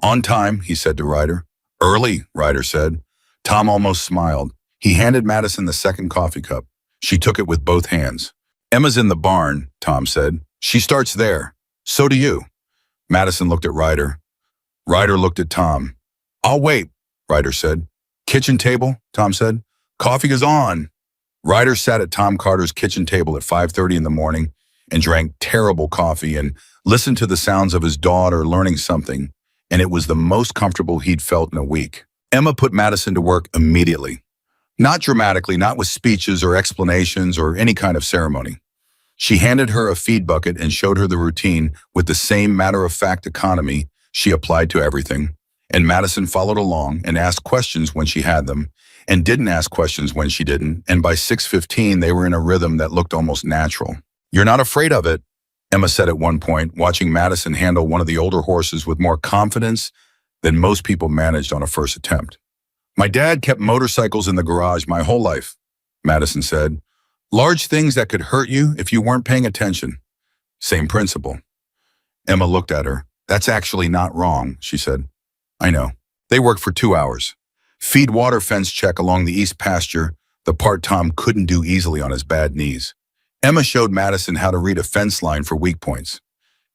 "On time," he said to Ryder. "Early," Ryder said. Tom almost smiled. He handed Madison the second coffee cup. She took it with both hands. "Emma's in the barn," Tom said. "She starts there. So do you." Madison looked at Ryder. Ryder looked at Tom. "I'll wait," Ryder said. "Kitchen table," Tom said. "Coffee is on." Ryder sat at Tom Carter's kitchen table at 5:30 in the morning and drank terrible coffee and listened to the sounds of his daughter learning something, and it was the most comfortable he'd felt in a week. Emma put Madison to work immediately. Not dramatically, not with speeches or explanations or any kind of ceremony. She handed her a feed bucket and showed her the routine with the same matter-of-fact economy she applied to everything. And Madison followed along and asked questions when she had them, and didn't ask questions when she didn't, and by 6:15 they were in a rhythm that looked almost natural. "You're not afraid of it," Emma said at one point, watching Madison handle one of the older horses with more confidence than most people managed on a first attempt. "My dad kept motorcycles in the garage my whole life," Madison said. "Large things that could hurt you if you weren't paying attention. Same principle." Emma looked at her. "That's actually not wrong," she said. "I know." They worked for 2 hours. Feed water fence check along the east pasture, the part Tom couldn't do easily on his bad knees. Emma showed Madison how to read a fence line for weak points,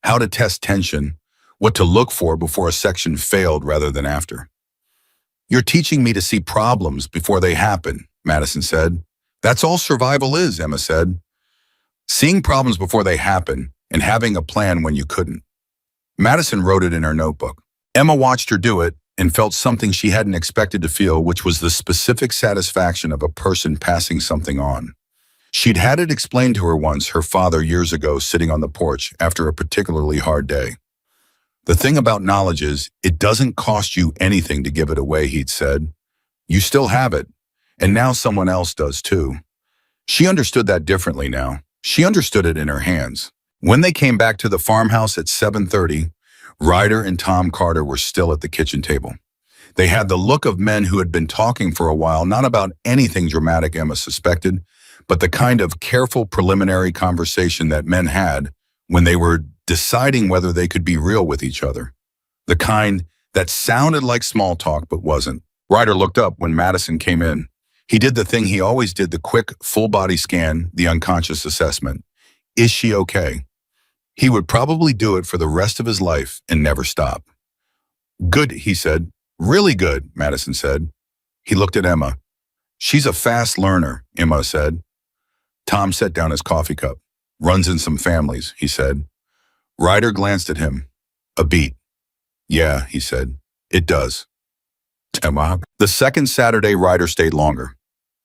how to test tension, what to look for before a section failed rather than after. "You're teaching me to see problems before they happen," Madison said. "That's all survival is," Emma said. "Seeing problems before they happen and having a plan when you couldn't." Madison wrote it in her notebook. Emma watched her do it and felt something she hadn't expected to feel, which was the specific satisfaction of a person passing something on. She'd had it explained to her once, her father years ago, sitting on the porch after a particularly hard day. "The thing about knowledge is, it doesn't cost you anything to give it away," he'd said. "You still have it, and now someone else does too." She understood that differently now. She understood it in her hands. When they came back to the farmhouse at 7:30, Ryder and Tom Carter were still at the kitchen table. They had the look of men who had been talking for a while, not about anything dramatic, Emma suspected, but the kind of careful preliminary conversation that men had when they were deciding whether they could be real with each other. The kind that sounded like small talk but wasn't. Ryder looked up when Madison came in. He did the thing he always did, the quick, full-body scan, the unconscious assessment. Is she okay? He would probably do it for the rest of his life and never stop. "Good," he said. "Really good," Madison said. He looked at Emma. "She's a fast learner," Emma said. Tom set down his coffee cup. "Runs in some families," he said. Ryder glanced at him. "A beat." "Yeah," he said. "It does." Emma. The second Saturday, Ryder stayed longer.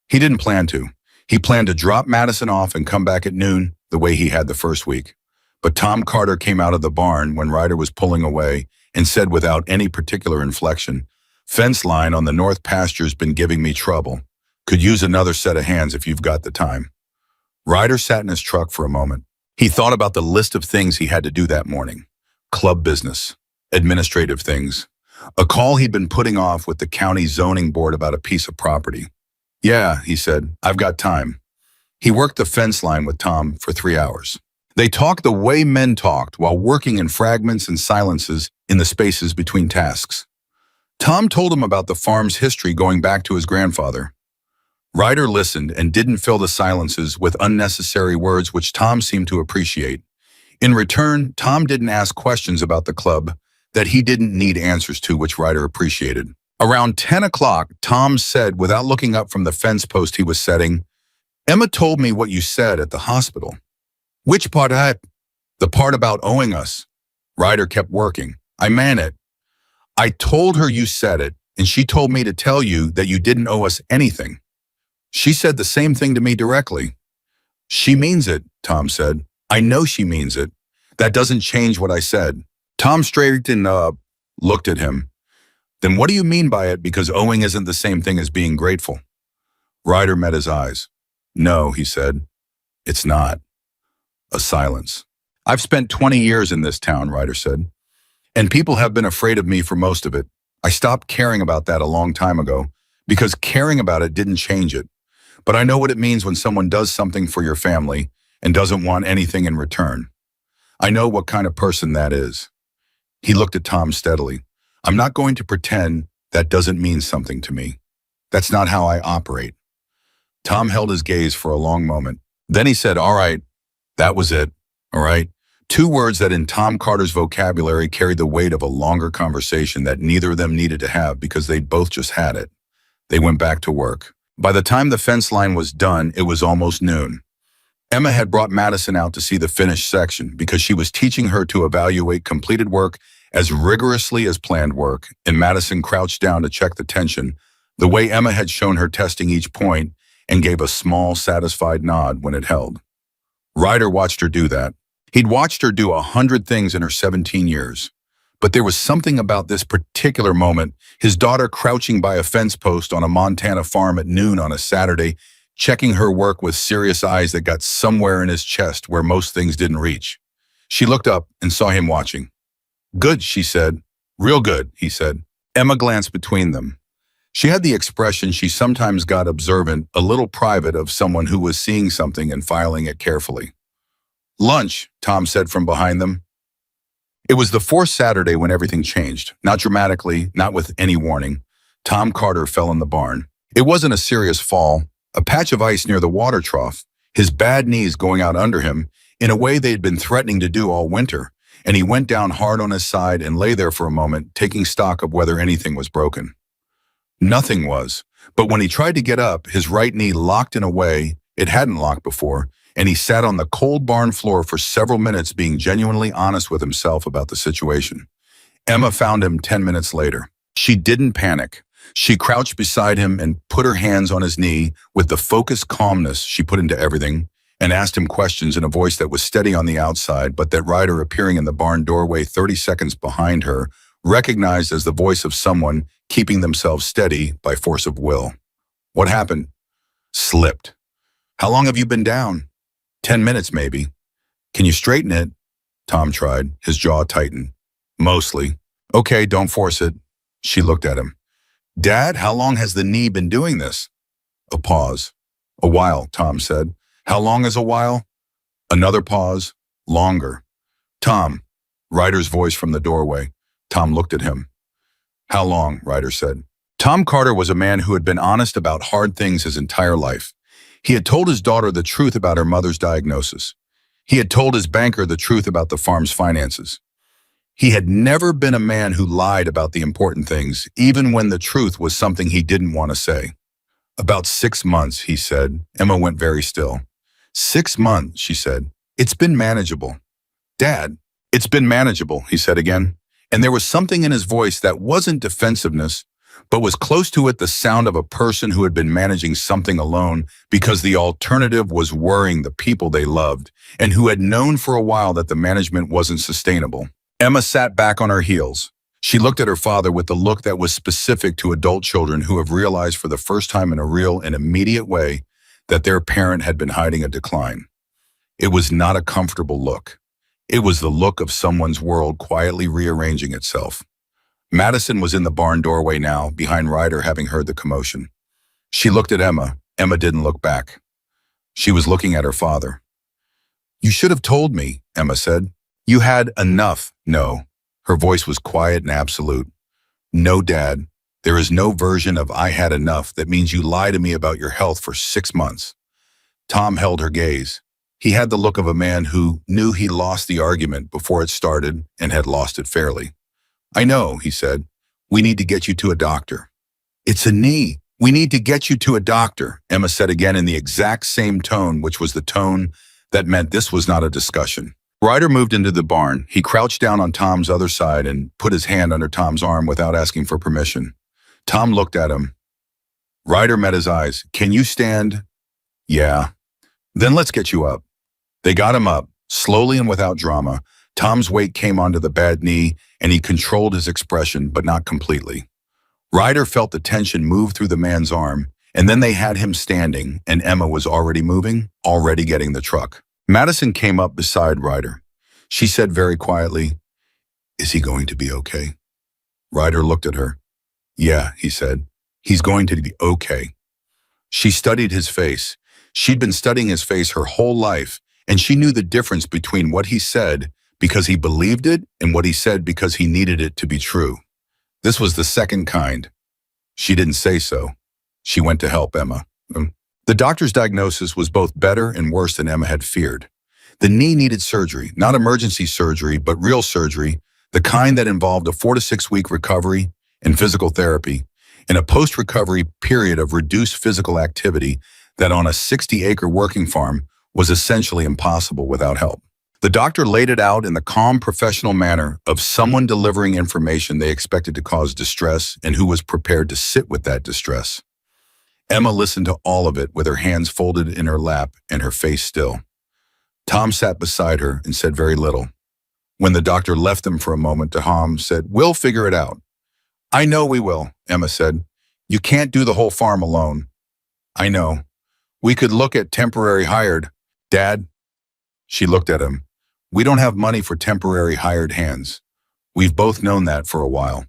He didn't plan to. He planned to drop Madison off and come back at noon, the way he had the first week. But Tom Carter came out of the barn when Ryder was pulling away and said without any particular inflection, "Fence line on the north pasture's been giving me trouble. Could use another set of hands if you've got the time." Ryder sat in his truck for a moment. He thought about the list of things he had to do that morning. Club business, administrative things, a call he'd been putting off with the county zoning board about a piece of property. "Yeah," he said, "I've got time." He worked the fence line with Tom for 3 hours. They talked the way men talked while working in fragments and silences in the spaces between tasks. Tom told him about the farm's history going back to his grandfather. Ryder listened and didn't fill the silences with unnecessary words, which Tom seemed to appreciate. In return, Tom didn't ask questions about the club that he didn't need answers to, which Ryder appreciated. Around 10 o'clock, Tom said, without looking up from the fence post he was setting, "Emma told me what you said at the hospital." "Which part?" "The part about owing us." Ryder kept working. "I meant it. I told her you said it, and she told me to tell you that you didn't owe us anything. She said the same thing to me directly." "She means it," Tom said. "I know she means it. That doesn't change what I said." Tom straightened up, looked at him. "Then what do you mean by it, because owing isn't the same thing as being grateful?" Ryder met his eyes. "No," he said. "It's not." A silence. "I've spent 20 years in this town," Ryder said, "and people have been afraid of me for most of it. I stopped caring about that a long time ago, because caring about it didn't change it. But I know what it means when someone does something for your family and doesn't want anything in return. I know what kind of person that is." He looked at Tom steadily. "I'm not going to pretend that doesn't mean something to me. That's not how I operate." Tom held his gaze for a long moment. Then he said, "All right, that was it. All right." 2 words that in Tom Carter's vocabulary carried the weight of a longer conversation that neither of them needed to have because they'd both just had it. They went back to work. By the time the fence line was done, it was almost noon. Emma had brought Madison out to see the finished section because she was teaching her to evaluate completed work as rigorously as planned work, and Madison crouched down to check the tension, the way Emma had shown her testing each point, and gave a small, satisfied nod when it held. Ryder watched her do that. He'd watched her do 100 things in her 17 years. But there was something about this particular moment, his daughter crouching by a fence post on a Montana farm at noon on a Saturday, checking her work with serious eyes that got somewhere in his chest where most things didn't reach. She looked up and saw him watching. "Good," she said. "Real good," he said. Emma glanced between them. She had the expression she sometimes got observant, a little private, of someone who was seeing something and filing it carefully. "Lunch," Tom said from behind them. It was the fourth Saturday when everything changed. Not dramatically, not with any warning. Tom Carter fell in the barn. It wasn't a serious fall, a patch of ice near the water trough, his bad knees going out under him, in a way they'd been threatening to do all winter, and he went down hard on his side and lay there for a moment, taking stock of whether anything was broken. Nothing was, but when he tried to get up, his right knee locked in a way it hadn't locked before, and he sat on the cold barn floor for several minutes being genuinely honest with himself about the situation. Emma found him 10 minutes later. She didn't panic. She crouched beside him and put her hands on his knee with the focused calmness she put into everything, and asked him questions in a voice that was steady on the outside, but that Ryder, appearing in the barn doorway 30 seconds behind her, recognized as the voice of someone keeping themselves steady by force of will. "What happened?" "Slipped." "How long have you been down?" 10 minutes, maybe." "Can you straighten it?" Tom tried, his jaw tightened. "Mostly." "Okay, don't force it." She looked at him. "Dad, how long has the knee been doing this?" A pause. "A while," Tom said. "How long is a while?" Another pause. "Longer." "Tom." Ryder's voice from the doorway. Tom looked at him. "How long?" Ryder said. Tom Carter was a man who had been honest about hard things his entire life. He had told his daughter the truth about her mother's diagnosis. He had told his banker the truth about the farm's finances. He had never been a man who lied about the important things, even when the truth was something he didn't want to say. "About 6 months," he said. Emma went very still. "6 months," she said. "It's been manageable." "Dad, it's been manageable," he said again. And there was something in his voice that wasn't defensiveness, but was close to it, the sound of a person who had been managing something alone because the alternative was worrying the people they loved, and who had known for a while that the management wasn't sustainable. Emma sat back on her heels. She looked at her father with the look that was specific to adult children who have realized for the first time in a real and immediate way that their parent had been hiding a decline. It was not a comfortable look. It was the look of someone's world quietly rearranging itself. Madison was in the barn doorway now, behind Ryder, having heard the commotion. She looked at Emma. Emma didn't look back. She was looking at her father. "You should have told me," Emma said. "You had enough." "No." Her voice was quiet and absolute. "No, Dad. There is no version of 'I had enough' that means you lie to me about your health for 6 months. Tom held her gaze. He had the look of a man who knew he lost the argument before it started and had lost it fairly. "I know," he said. "We need to get you to a doctor." "It's a knee. We need to get you to a doctor," Emma said again in the exact same tone, which was the tone that meant this was not a discussion. Ryder moved into the barn. He crouched down on Tom's other side and put his hand under Tom's arm without asking for permission. Tom looked at him. Ryder met his eyes. "Can you stand?" "Yeah." "Then let's get you up." They got him up, slowly and without drama. Tom's weight came onto the bad knee, and he controlled his expression, but not completely. Ryder felt the tension move through the man's arm, and then they had him standing, and Emma was already moving, already getting the truck. Madison came up beside Ryder. She said very quietly, "Is he going to be okay?" Ryder looked at her. "Yeah," he said. "He's going to be okay." She studied his face. She'd been studying his face her whole life, and she knew the difference between what he said because he believed it and what he said because he needed it to be true. This was the second kind. She didn't say so. She went to help Emma. The doctor's diagnosis was both better and worse than Emma had feared. The knee needed surgery, not emergency surgery, but real surgery, the kind that involved a 4 to 6 week recovery and physical therapy, and a post-recovery period of reduced physical activity that on a 60-acre working farm was essentially impossible without help. The doctor laid it out in the calm, professional manner of someone delivering information they expected to cause distress and who was prepared to sit with that distress. Emma listened to all of it with her hands folded in her lap and her face still. Tom sat beside her and said very little. When the doctor left them for a moment, Tom said, "We'll figure it out." "I know we will," Emma said. "You can't do the whole farm alone." "I know. We could look at temporary hired." "Dad," she looked at him, "we don't have money for temporary hired hands. We've both known that for a while."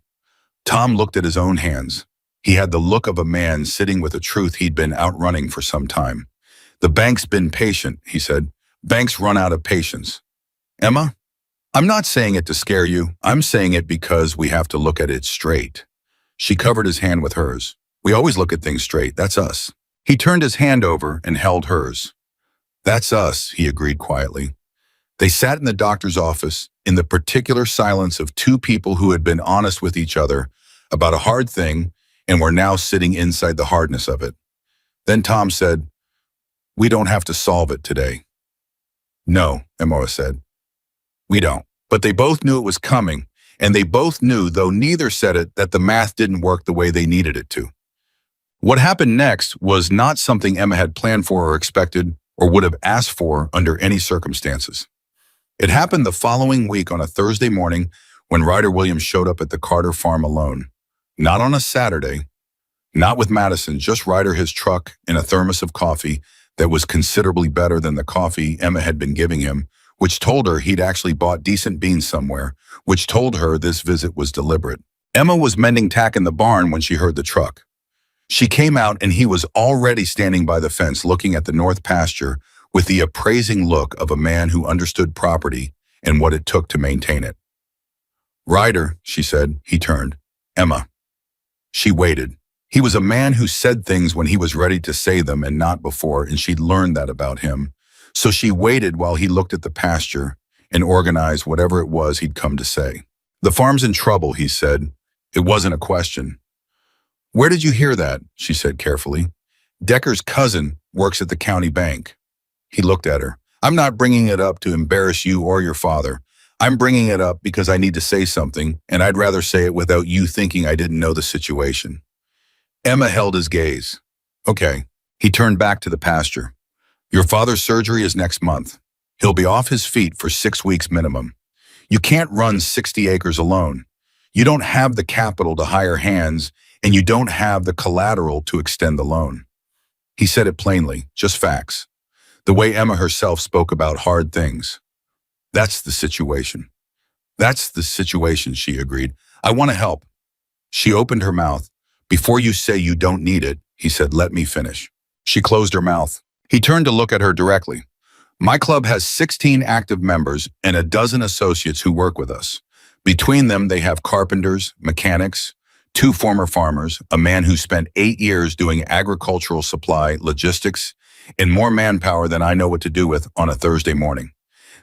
Tom looked at his own hands. He had the look of a man sitting with a truth he'd been outrunning for some time. "The bank's been patient," he said. "Banks run out of patience." "Emma, I'm not saying it to scare you. I'm saying it because we have to look at it straight." She covered his hand with hers. "We always look at things straight. That's us." He turned his hand over and held hers. "That's us," he agreed quietly. They sat in the doctor's office in the particular silence of two people who had been honest with each other about a hard thing and were now sitting inside the hardness of it. Then Tom said, "We don't have to solve it today." "No," Emma said. "We don't." But they both knew it was coming, and they both knew, though neither said it, that the math didn't work the way they needed it to. What happened next was not something Emma had planned for or expected or would have asked for under any circumstances. It happened the following week on a Thursday morning when Ryder Williams showed up at the Carter farm alone. Not on a Saturday, not with Madison, just Ryder, his truck, and a thermos of coffee that was considerably better than the coffee Emma had been giving him, which told her he'd actually bought decent beans somewhere, which told her this visit was deliberate. Emma was mending tack in the barn when she heard the truck. She came out and he was already standing by the fence looking at the north pasture with the appraising look of a man who understood property and what it took to maintain it. "Ryder," she said. He turned. "Emma." She waited. He was a man who said things when he was ready to say them and not before, and she'd learned that about him. So she waited while he looked at the pasture and organized whatever it was he'd come to say. "The farm's in trouble," he said. It wasn't a question. "Where did you hear that?" she said carefully. "Decker's cousin works at the county bank." He looked at her. "I'm not bringing it up to embarrass you or your father. I'm bringing it up because I need to say something, and I'd rather say it without you thinking I didn't know the situation." Emma held his gaze. "Okay." He turned back to the pasture. "Your father's surgery is next month. He'll be off his feet for 6 weeks minimum. You can't run 60 acres alone. You don't have the capital to hire hands, and you don't have the collateral to extend the loan." He said it plainly, just facts. The way Emma herself spoke about hard things. "That's the situation." "That's the situation," she agreed. "I want to help." She opened her mouth. "Before you say you don't need it," he said, "let me finish." She closed her mouth. He turned to look at her directly. "My club has 16 active members and a dozen associates who work with us. Between them, they have carpenters, mechanics, 2 former farmers, a man who spent 8 years doing agricultural supply, logistics, and more manpower than I know what to do with on a Thursday morning.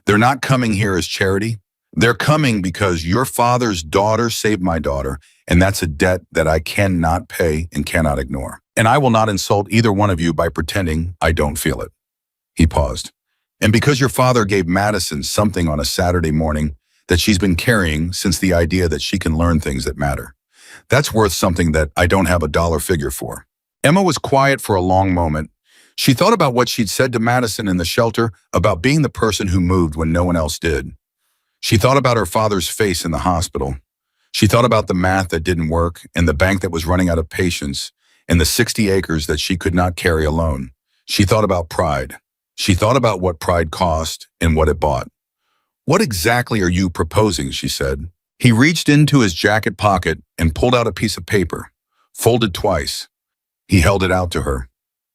They're not coming here as charity. They're coming because your father's daughter saved my daughter, and that's a debt that I cannot pay and cannot ignore. And I will not insult either one of you by pretending I don't feel it." He paused. "And because your father gave Madison something on a Saturday morning that she's been carrying since, the idea that she can learn things that matter. That's worth something that I don't have a dollar figure for." Emma was quiet for a long moment. She thought about what she'd said to Madison in the shelter about being the person who moved when no one else did. She thought about her father's face in the hospital. She thought about the math that didn't work and the bank that was running out of patience and the 60 acres that she could not carry alone. She thought about pride. She thought about what pride cost and what it bought. "What exactly are you proposing?" she said. He reached into his jacket pocket and pulled out a piece of paper, folded twice. He held it out to her.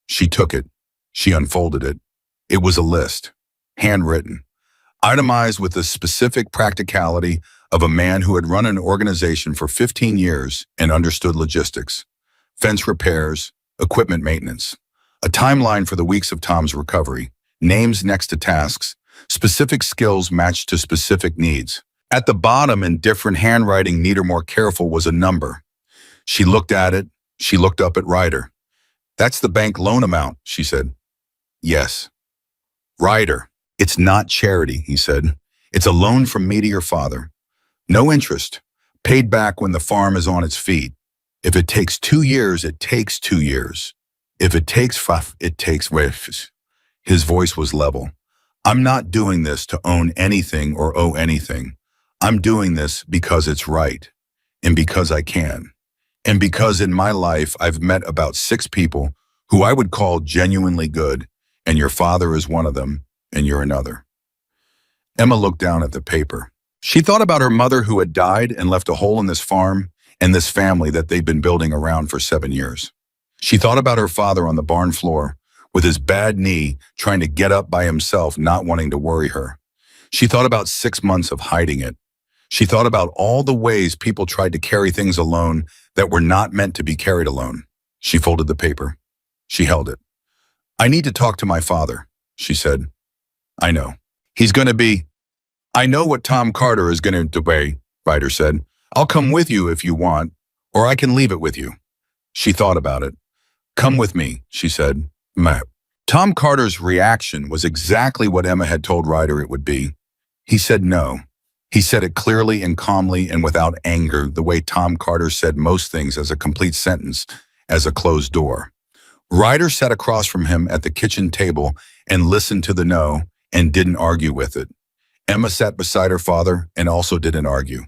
She took it. She unfolded it. It was a list, handwritten, itemized with the specific practicality of a man who had run an organization for 15 years and understood logistics, fence repairs, equipment maintenance, a timeline for the weeks of Tom's recovery, names next to tasks, specific skills matched to specific needs. At the bottom, in different handwriting, neater, more careful, was a number. She looked at it. She looked up at Ryder. "That's the bank loan amount," she said. "Yes." "Ryder, it's not charity," he said. "It's a loan from me to your father. No interest, paid back when the farm is on its feet. If it takes 2 years, it takes 2 years. If it takes 5, it takes..." His voice was level. I'm not doing this to own anything or owe anything. I'm doing this because it's right, and because I can, and because in my life I've met about 6 people who I would call genuinely good, and your father is one of them, and you're another. Emma looked down at the paper. She thought about her mother who had died and left a hole in this farm and this family that they'd been building around for 7 years. She thought about her father on the barn floor with his bad knee trying to get up by himself, not wanting to worry her. She thought about 6 months of hiding it. She thought about all the ways people tried to carry things alone that were not meant to be carried alone. She folded the paper. She held it. I need to talk to my father, she said. I know. He's going to be... I know what Tom Carter is going to do, Ryder said. I'll come with you if you want, or I can leave it with you. She thought about it. Come with me, she said. Meh. Tom Carter's reaction was exactly what Emma had told Ryder it would be. He said no. He said it clearly and calmly and without anger, the way Tom Carter said most things as a complete sentence, as a closed door. Ryder sat across from him at the kitchen table and listened to the no and didn't argue with it. Emma sat beside her father and also didn't argue.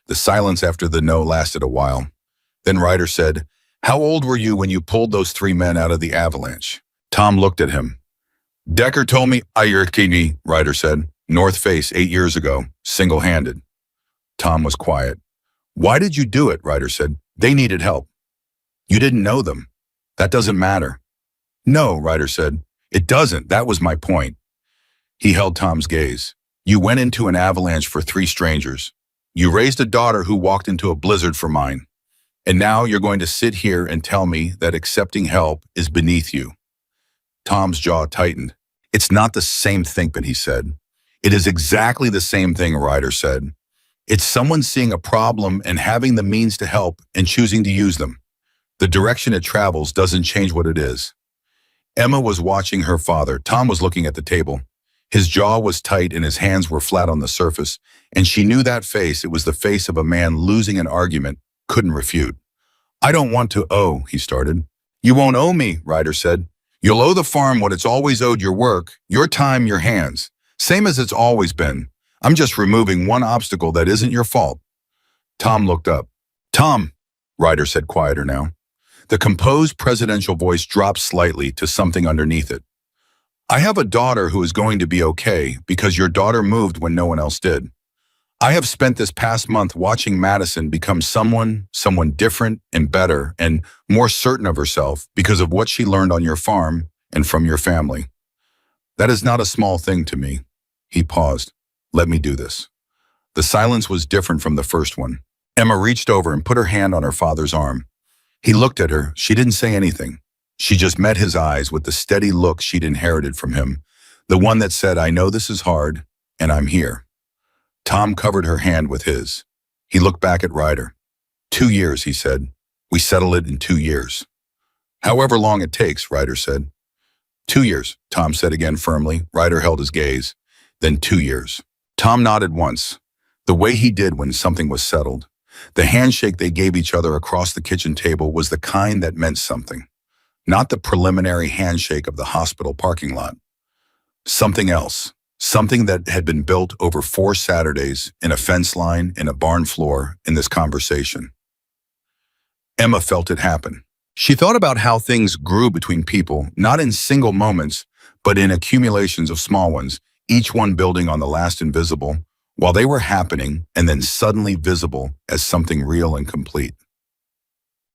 The silence after the no lasted a while. Then Ryder said, How old were you when you pulled those 3 men out of the avalanche? Tom looked at him. Decker told me Ayurkini, Ryder said. North Face 8 years ago, single-handed. Tom was quiet. Why did you do it? Ryder said. They needed help. You didn't know them. That doesn't matter. No, Ryder said. It doesn't. That was my point. He held Tom's gaze. You went into an avalanche for 3 strangers. You raised a daughter who walked into a blizzard for mine. And now you're going to sit here and tell me that accepting help is beneath you. Tom's jaw tightened. It's not the same thing, he said. It is exactly the same thing, Ryder said. It's someone seeing a problem and having the means to help and choosing to use them. The direction it travels doesn't change what it is. Emma was watching her father. Tom was looking at the table. His jaw was tight and his hands were flat on the surface, and she knew that face. It was the face of a man losing an argument, couldn't refute. I don't want to owe, he started. You won't owe me, Ryder said. You'll owe the farm what it's always owed, your work, your time, your hands. Same as it's always been. I'm just removing one obstacle that isn't your fault. Tom looked up. Tom, Ryder said quieter now. The composed presidential voice dropped slightly to something underneath it. I have a daughter who is going to be okay because your daughter moved when no one else did. I have spent this past month watching Madison become someone different and better and more certain of herself because of what she learned on your farm and from your family. That is not a small thing to me. He paused. Let me do this. The silence was different from the first one. Emma reached over and put her hand on her father's arm. He looked at her. She didn't say anything. She just met his eyes with the steady look she'd inherited from him, the one that said, I know this is hard, and I'm here. Tom covered her hand with his. He looked back at Ryder. 2 years, he said. We settle it in 2 years. However long it takes, Ryder said. 2 years, Tom said again firmly. Ryder held his gaze. Then 2 years. Tom nodded once, the way he did when something was settled. The handshake they gave each other across the kitchen table was the kind that meant something. Not the preliminary handshake of the hospital parking lot. Something else. Something that had been built over 4 Saturdays in a fence line, in a barn floor, in this conversation. Emma felt it happen. She thought about how things grew between people, not in single moments, but in accumulations of small ones, each one building on the last invisible, while they were happening and then suddenly visible as something real and complete.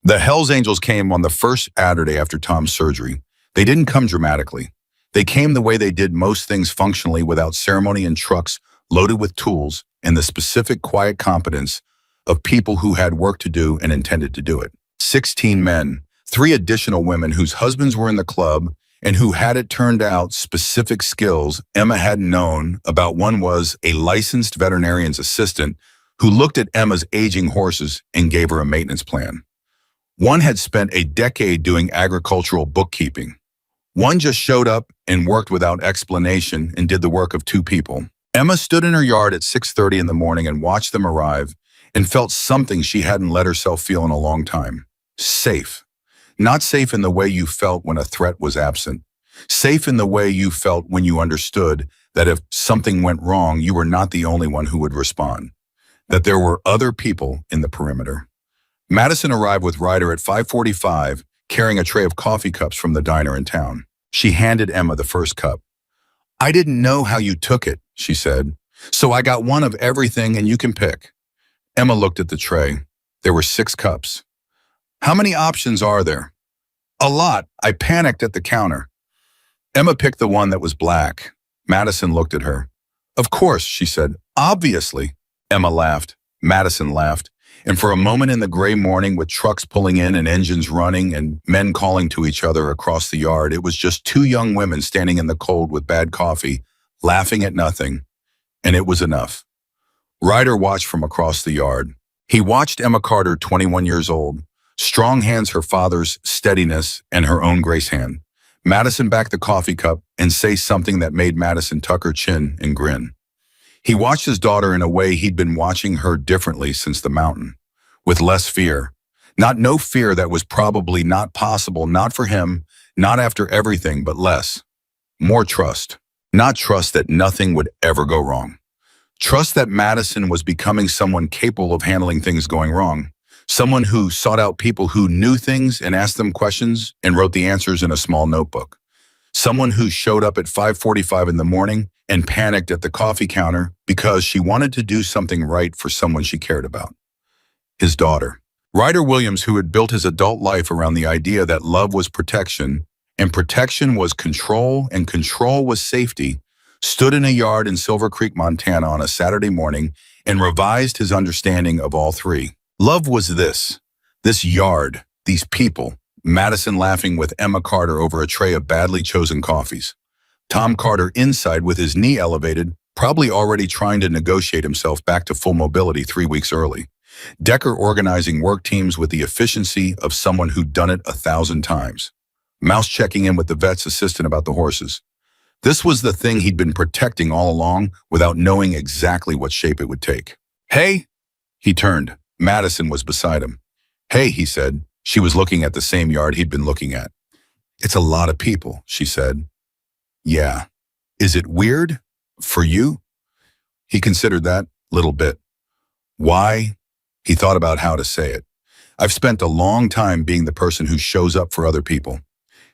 The Hells Angels came on the first Saturday after Tom's surgery. They didn't come dramatically. They came the way they did most things functionally, without ceremony, in trucks loaded with tools and the specific quiet competence of people who had work to do and intended to do it. 16 men, 3 additional women whose husbands were in the club and who had, it turned out, specific skills Emma hadn't known about. One was a licensed veterinarian's assistant who looked at Emma's aging horses and gave her a maintenance plan. One had spent a decade doing agricultural bookkeeping. One just showed up and worked without explanation and did the work of 2 people. Emma stood in her yard at 6:30 in the morning and watched them arrive and felt something she hadn't let herself feel in a long time. Safe. Not safe in the way you felt when a threat was absent. Safe in the way you felt when you understood that if something went wrong, you were not the only one who would respond, that there were other people in the perimeter. Madison arrived with Ryder at 5:45, carrying a tray of coffee cups from the diner in town. She handed Emma the first cup. "I didn't know how you took it," she said, "so I got one of everything and you can pick." Emma looked at the tray. There were 6 cups. "How many options are there?" "A lot. I panicked at the counter." Emma picked the one that was black. Madison looked at her. "Of course," she said. "Obviously." Emma laughed. Madison laughed. And for a moment in the gray morning, with trucks pulling in and engines running and men calling to each other across the yard, it was just 2 young women standing in the cold with bad coffee, laughing at nothing. And it was enough. Ryder watched from across the yard. He watched Emma Carter, 21 years old. Strong hands, her father's steadiness, and her own grace hand. Madison back the coffee cup and say something that made Madison tuck her chin and grin. He watched his daughter in a way he'd been watching her differently since the mountain, with less fear. No fear that was probably not possible, not for him, not after everything, but less. More trust. Not trust that nothing would ever go wrong. Trust that Madison was becoming someone capable of handling things going wrong. Someone who sought out people who knew things and asked them questions and wrote the answers in a small notebook. Someone who showed up at 5:45 in the morning and panicked at the coffee counter because she wanted to do something right for someone she cared about. His daughter. Ryder Williams, who had built his adult life around the idea that love was protection, and protection was control, and control was safety, stood in a yard in Silver Creek, Montana on a Saturday morning and revised his understanding of all three. Love was this yard, these people, Madison laughing with Emma Carter over a tray of badly chosen coffees. Tom Carter inside with his knee elevated, probably already trying to negotiate himself back to full mobility 3 weeks early. Decker organizing work teams with the efficiency of someone who'd done it 1,000 times. Mouse checking in with the vet's assistant about the horses. This was the thing he'd been protecting all along without knowing exactly what shape it would take. "Hey!" He turned. Madison was beside him. "Hey," he said. She was looking at the same yard he'd been looking at. "It's a lot of people," she said. "Yeah. Is it weird? For you?" He considered that, little bit. "Why?" He thought about how to say it. "I've spent a long time being the person who shows up for other people.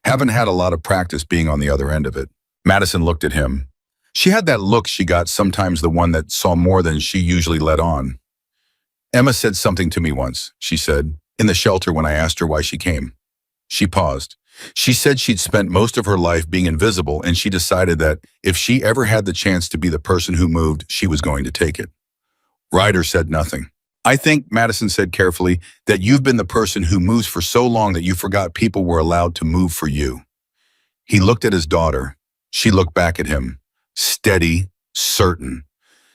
Haven't had a lot of practice being on the other end of it." Madison looked at him. She had that look she got, sometimes the one that saw more than she usually let on. "Emma said something to me once," she said, "in the shelter when I asked her why she came." She paused. "She said she'd spent most of her life being invisible, and she decided that if she ever had the chance to be the person who moved, she was going to take it." Ryder said nothing. "I think," Madison said carefully, "that you've been the person who moves for so long that you forgot people were allowed to move for you." He looked at his daughter. She looked back at him. Steady, certain.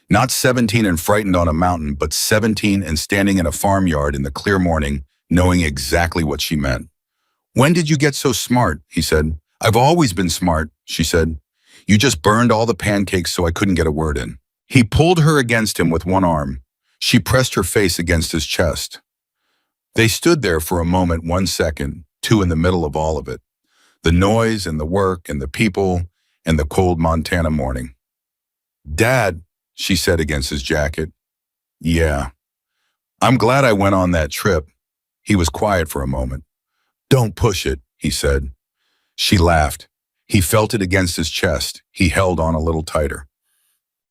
Not 17 and frightened on a mountain, but 17 and standing in a farmyard in the clear morning, knowing exactly what she meant. "When did you get so smart?" he said. "I've always been smart," she said. "You just burned all the pancakes so I couldn't get a word in." He pulled her against him with one arm. She pressed her face against his chest. They stood there for a moment, 1 second, 2 in the middle of all of it. The noise and the work and the people and the cold Montana morning. "Dad," she said against his jacket. "Yeah. I'm glad I went on that trip." He was quiet for a moment. "Don't push it," he said. She laughed. He felt it against his chest. He held on a little tighter.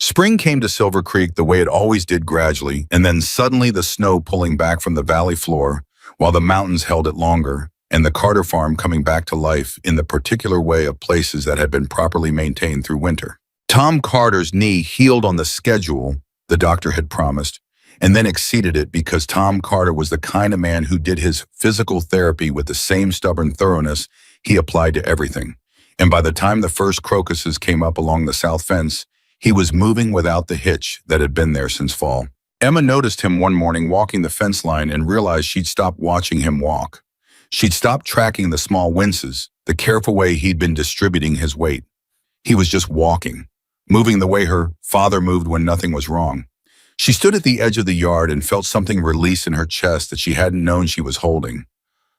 Spring came to Silver Creek the way it always did, gradually, and then suddenly the snow pulling back from the valley floor, while the mountains held it longer, and the Carter farm coming back to life in the particular way of places that had been properly maintained through winter. Tom Carter's knee healed on the schedule the doctor had promised, and then exceeded it because Tom Carter was the kind of man who did his physical therapy with the same stubborn thoroughness he applied to everything. And by the time the first crocuses came up along the south fence, he was moving without the hitch that had been there since fall. Emma noticed him one morning walking the fence line and realized she'd stopped watching him walk. She'd stopped tracking the small winces, the careful way he'd been distributing his weight. He was just walking, moving the way her father moved when nothing was wrong. She stood at the edge of the yard and felt something release in her chest that she hadn't known she was holding.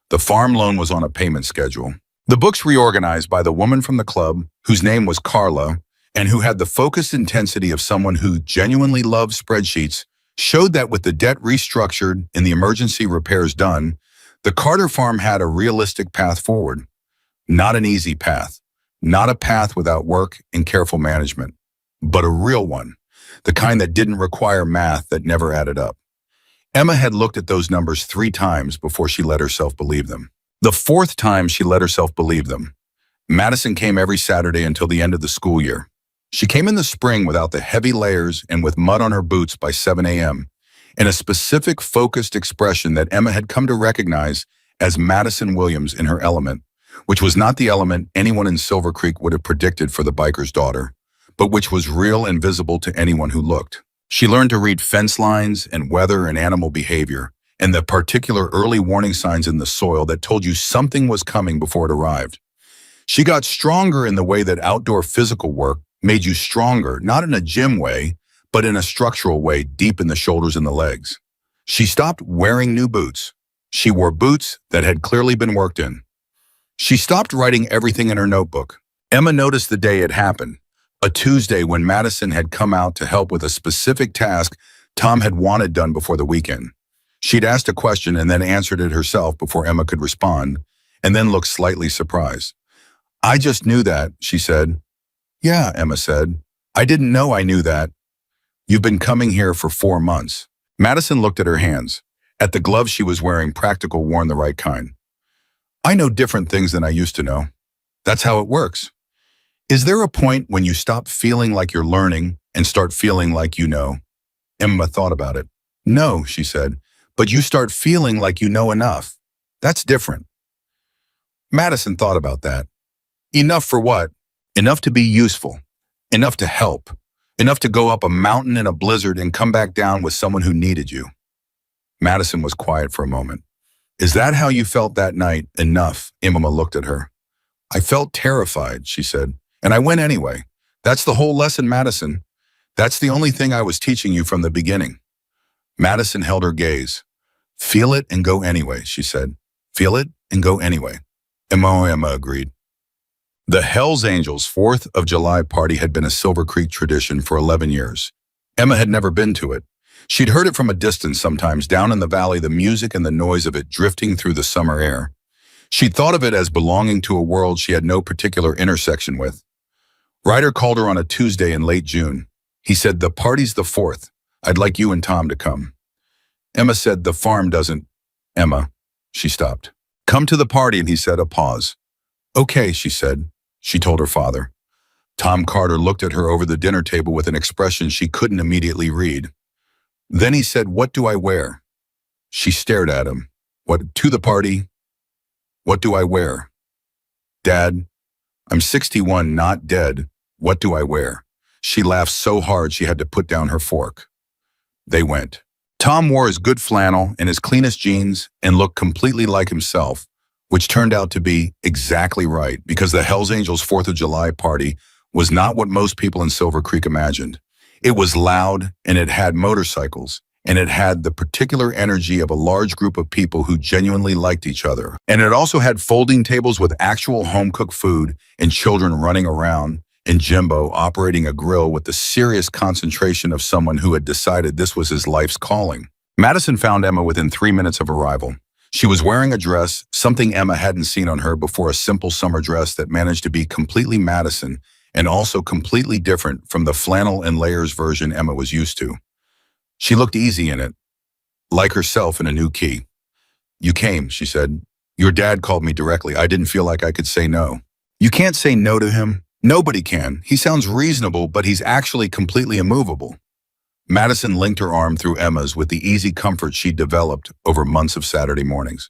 The farm loan was on a payment schedule. The books reorganized by the woman from the club, whose name was Carla, and who had the focused intensity of someone who genuinely loved spreadsheets, showed that with the debt restructured and the emergency repairs done, the Carter farm had a realistic path forward. Not an easy path, not a path without work and careful management, but a real one, the kind that didn't require math that never added up. Emma had looked at those numbers 3 times before she let herself believe them. The 4th time she let herself believe them. Madison came every Saturday until the end of the school year. She came in the spring without the heavy layers and with mud on her boots by 7 a.m., in a specific focused expression that Emma had come to recognize as Madison Williams in her element, which was not the element anyone in Silver Creek would have predicted for the biker's daughter, but which was real and visible to anyone who looked. She learned to read fence lines and weather and animal behavior, and the particular early warning signs in the soil that told you something was coming before it arrived. She got stronger in the way that outdoor physical work made you stronger, not in a gym way, but in a structural way deep in the shoulders and the legs. She stopped wearing new boots. She wore boots that had clearly been worked in. She stopped writing everything in her notebook. Emma noticed the day it happened, a Tuesday when Madison had come out to help with a specific task Tom had wanted done before the weekend. She'd asked a question and then answered it herself before Emma could respond, and then looked slightly surprised. "I just knew that," she said. "Yeah," Emma said. "I didn't know I knew that. You've been coming here for 4 months." Madison looked at her hands, at the gloves she was wearing, practical, worn the right kind. "I know different things than I used to know. That's how it works." "Is there a point when you stop feeling like you're learning and start feeling like you know?" Emma thought about it. "No," she said, "but you start feeling like you know enough. That's different." Madison thought about that. Enough for what? Enough to be useful. Enough to help. Enough to go up a mountain in a blizzard and come back down with someone who needed you. Madison was quiet for a moment. "Is that how you felt that night? Enough?" Emma looked at her. "I felt terrified," she said, "and I went anyway. That's the whole lesson, Madison. That's the only thing I was teaching you from the beginning." Madison held her gaze. "Feel it and go anyway," she said. "Feel it and go anyway." Emma agreed. The Hells Angels 4th of July party had been a Silver Creek tradition for 11 years. Emma had never been to it. She'd heard it from a distance sometimes, down in the valley, the music and the noise of it drifting through the summer air. She'd thought of it as belonging to a world she had no particular intersection with. Ryder called her on a Tuesday in late June. He said, "The party's the 4th. I'd like you and Tom to come." Emma said, "The farm doesn't." "Emma," she stopped. "Come to the party," and he said, a pause. "Okay," she said. She told her father. Tom Carter looked at her over the dinner table with an expression she couldn't immediately read. Then he said, "What do I wear?" She stared at him. "What, to the party? What do I wear?" "Dad, I'm 61, not dead. What do I wear?" She laughed so hard she had to put down her fork. They went. Tom wore his good flannel and his cleanest jeans and looked completely like himself, which turned out to be exactly right, because the Hells Angels 4th of July party was not what most people in Silver Creek imagined. It was loud, and it had motorcycles, and it had the particular energy of a large group of people who genuinely liked each other. And it also had folding tables with actual home-cooked food and children running around, and Jimbo operating a grill with the serious concentration of someone who had decided this was his life's calling. Madison found Emma within 3 minutes of arrival. She was wearing a dress, something Emma hadn't seen on her before, a simple summer dress that managed to be completely Madison and also completely different from the flannel and layers version Emma was used to. She looked easy in it, like herself in a new key. "You came," she said. "Your dad called me directly. I didn't feel like I could say no." "You can't say no to him. Nobody can. He sounds reasonable, but he's actually completely immovable." Madison linked her arm through Emma's with the easy comfort she'd developed over months of Saturday mornings.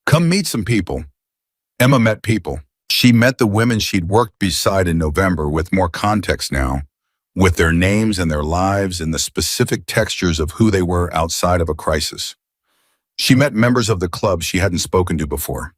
"Come meet some people." Emma met people. She met the women she'd worked beside in November with more context now, with their names and their lives and the specific textures of who they were outside of a crisis. She met members of the club she hadn't spoken to before.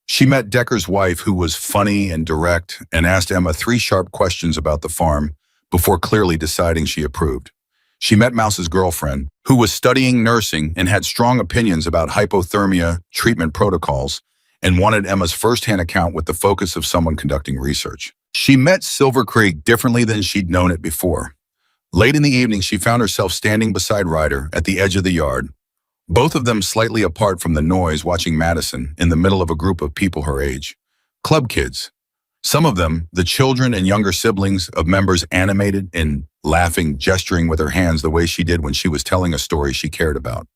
She met Decker's wife, who was funny and direct, and asked Emma 3 sharp questions about the farm before clearly deciding she approved. She met Mouse's girlfriend, who was studying nursing and had strong opinions about hypothermia treatment protocols, and wanted Emma's first-hand account with the focus of someone conducting research. She met Silver Creek differently than she'd known it before. Late in the evening, she found herself standing beside Ryder at the edge of the yard, both of them slightly apart from the noise, watching Madison in the middle of a group of people her age. Club kids. Some of them, the children and younger siblings of members, animated and laughing, gesturing with her hands the way she did when she was telling a story she cared about.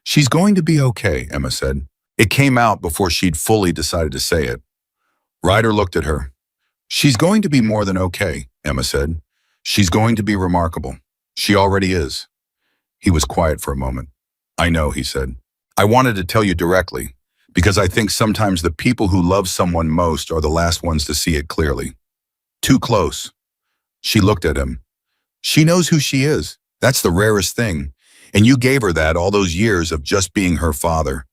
"She's going to be okay," Emma said. It came out before she'd fully decided to say it. Ryder looked at her. "She's going to be more than okay," Emma said. "She's going to be remarkable. She already is." He was quiet for a moment. "I know," he said. "I wanted to tell you directly, because I think sometimes the people who love someone most are the last ones to see it clearly. Too close." She looked at him. "She knows who she is. That's the rarest thing. And you gave her that all those years of just being her father.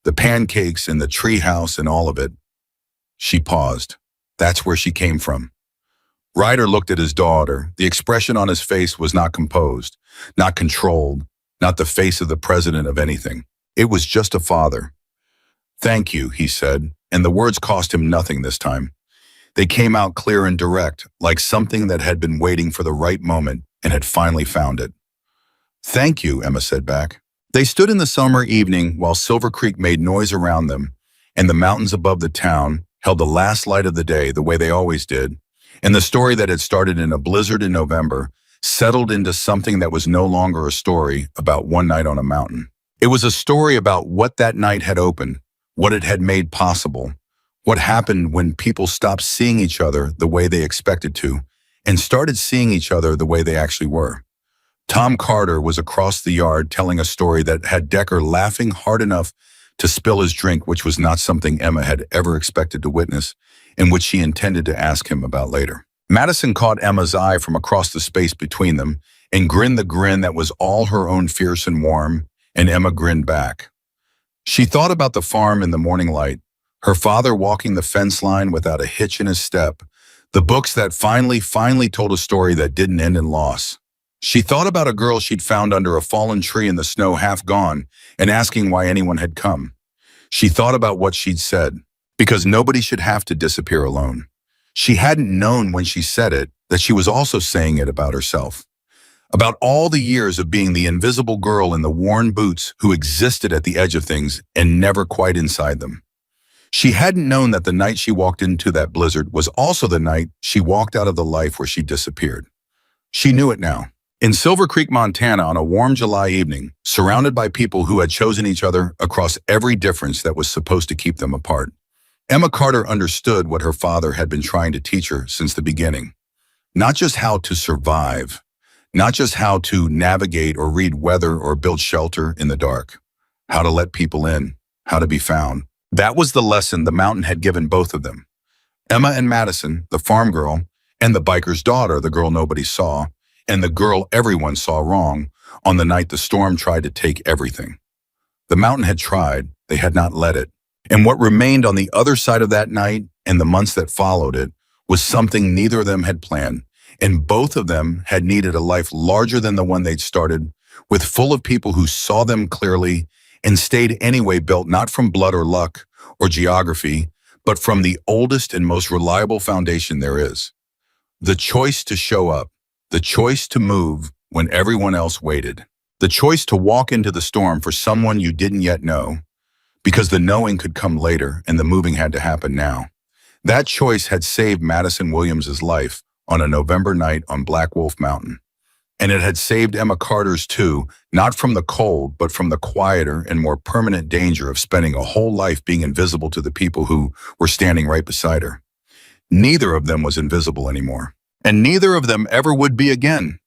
The pancakes and the treehouse and all of it." She paused. That's where she came from. Ryder looked at his daughter. The expression on his face was not composed, not controlled, not the face of the president of anything. It was just a father. "Thank you," he said, and the words cost him nothing this time. They came out clear and direct, like something that had been waiting for the right moment and had finally found it. "Thank you," Emma said back. They stood in the summer evening while Silver Creek made noise around them, and the mountains above the town held the last light of the day the way they always did, and the story that had started in a blizzard in November settled into something that was no longer a story about one night on a mountain. It was a story about what that night had opened, what it had made possible, what happened when people stopped seeing each other the way they expected to and started seeing each other the way they actually were. Tom Carter was across the yard telling a story that had Decker laughing hard enough to spill his drink, which was not something Emma had ever expected to witness, and which she intended to ask him about later. Madison caught Emma's eye from across the space between them and grinned the grin that was all her own, fierce and warm, and Emma grinned back. She thought about the farm in the morning light, her father walking the fence line without a hitch in his step, the books that finally told a story that didn't end in loss. She thought about a girl she'd found under a fallen tree in the snow, half gone, and asking why anyone had come. She thought about what she'd said, because nobody should have to disappear alone. She hadn't known when she said it that she was also saying it about herself, about all the years of being the invisible girl in the worn boots who existed at the edge of things and never quite inside them. She hadn't known that the night she walked into that blizzard was also the night she walked out of the life where she disappeared. She knew it now. In Silver Creek, Montana, on a warm July evening, surrounded by people who had chosen each other across every difference that was supposed to keep them apart, Emma Carter understood what her father had been trying to teach her since the beginning. Not just how to survive, not just how to navigate or read weather or build shelter in the dark, how to let people in, how to be found. That was the lesson the mountain had given both of them. Emma and Madison, the farm girl, and the biker's daughter, the girl nobody saw, and the girl everyone saw wrong on the night the storm tried to take everything. The mountain had tried, they had not let it. And what remained on the other side of that night and the months that followed it was something neither of them had planned, and both of them had needed a life larger than the one they'd started, with full of people who saw them clearly and stayed anyway, built not from blood or luck or geography, but from the oldest and most reliable foundation there is. The choice to show up, the choice to move when everyone else waited, the choice to walk into the storm for someone you didn't yet know, because the knowing could come later and the moving had to happen now. That choice had saved Madison Williams's life on a November night on Black Wolf Mountain. And it had saved Emma Carter's too, not from the cold, but from the quieter and more permanent danger of spending a whole life being invisible to the people who were standing right beside her. Neither of them was invisible anymore. And neither of them ever would be again.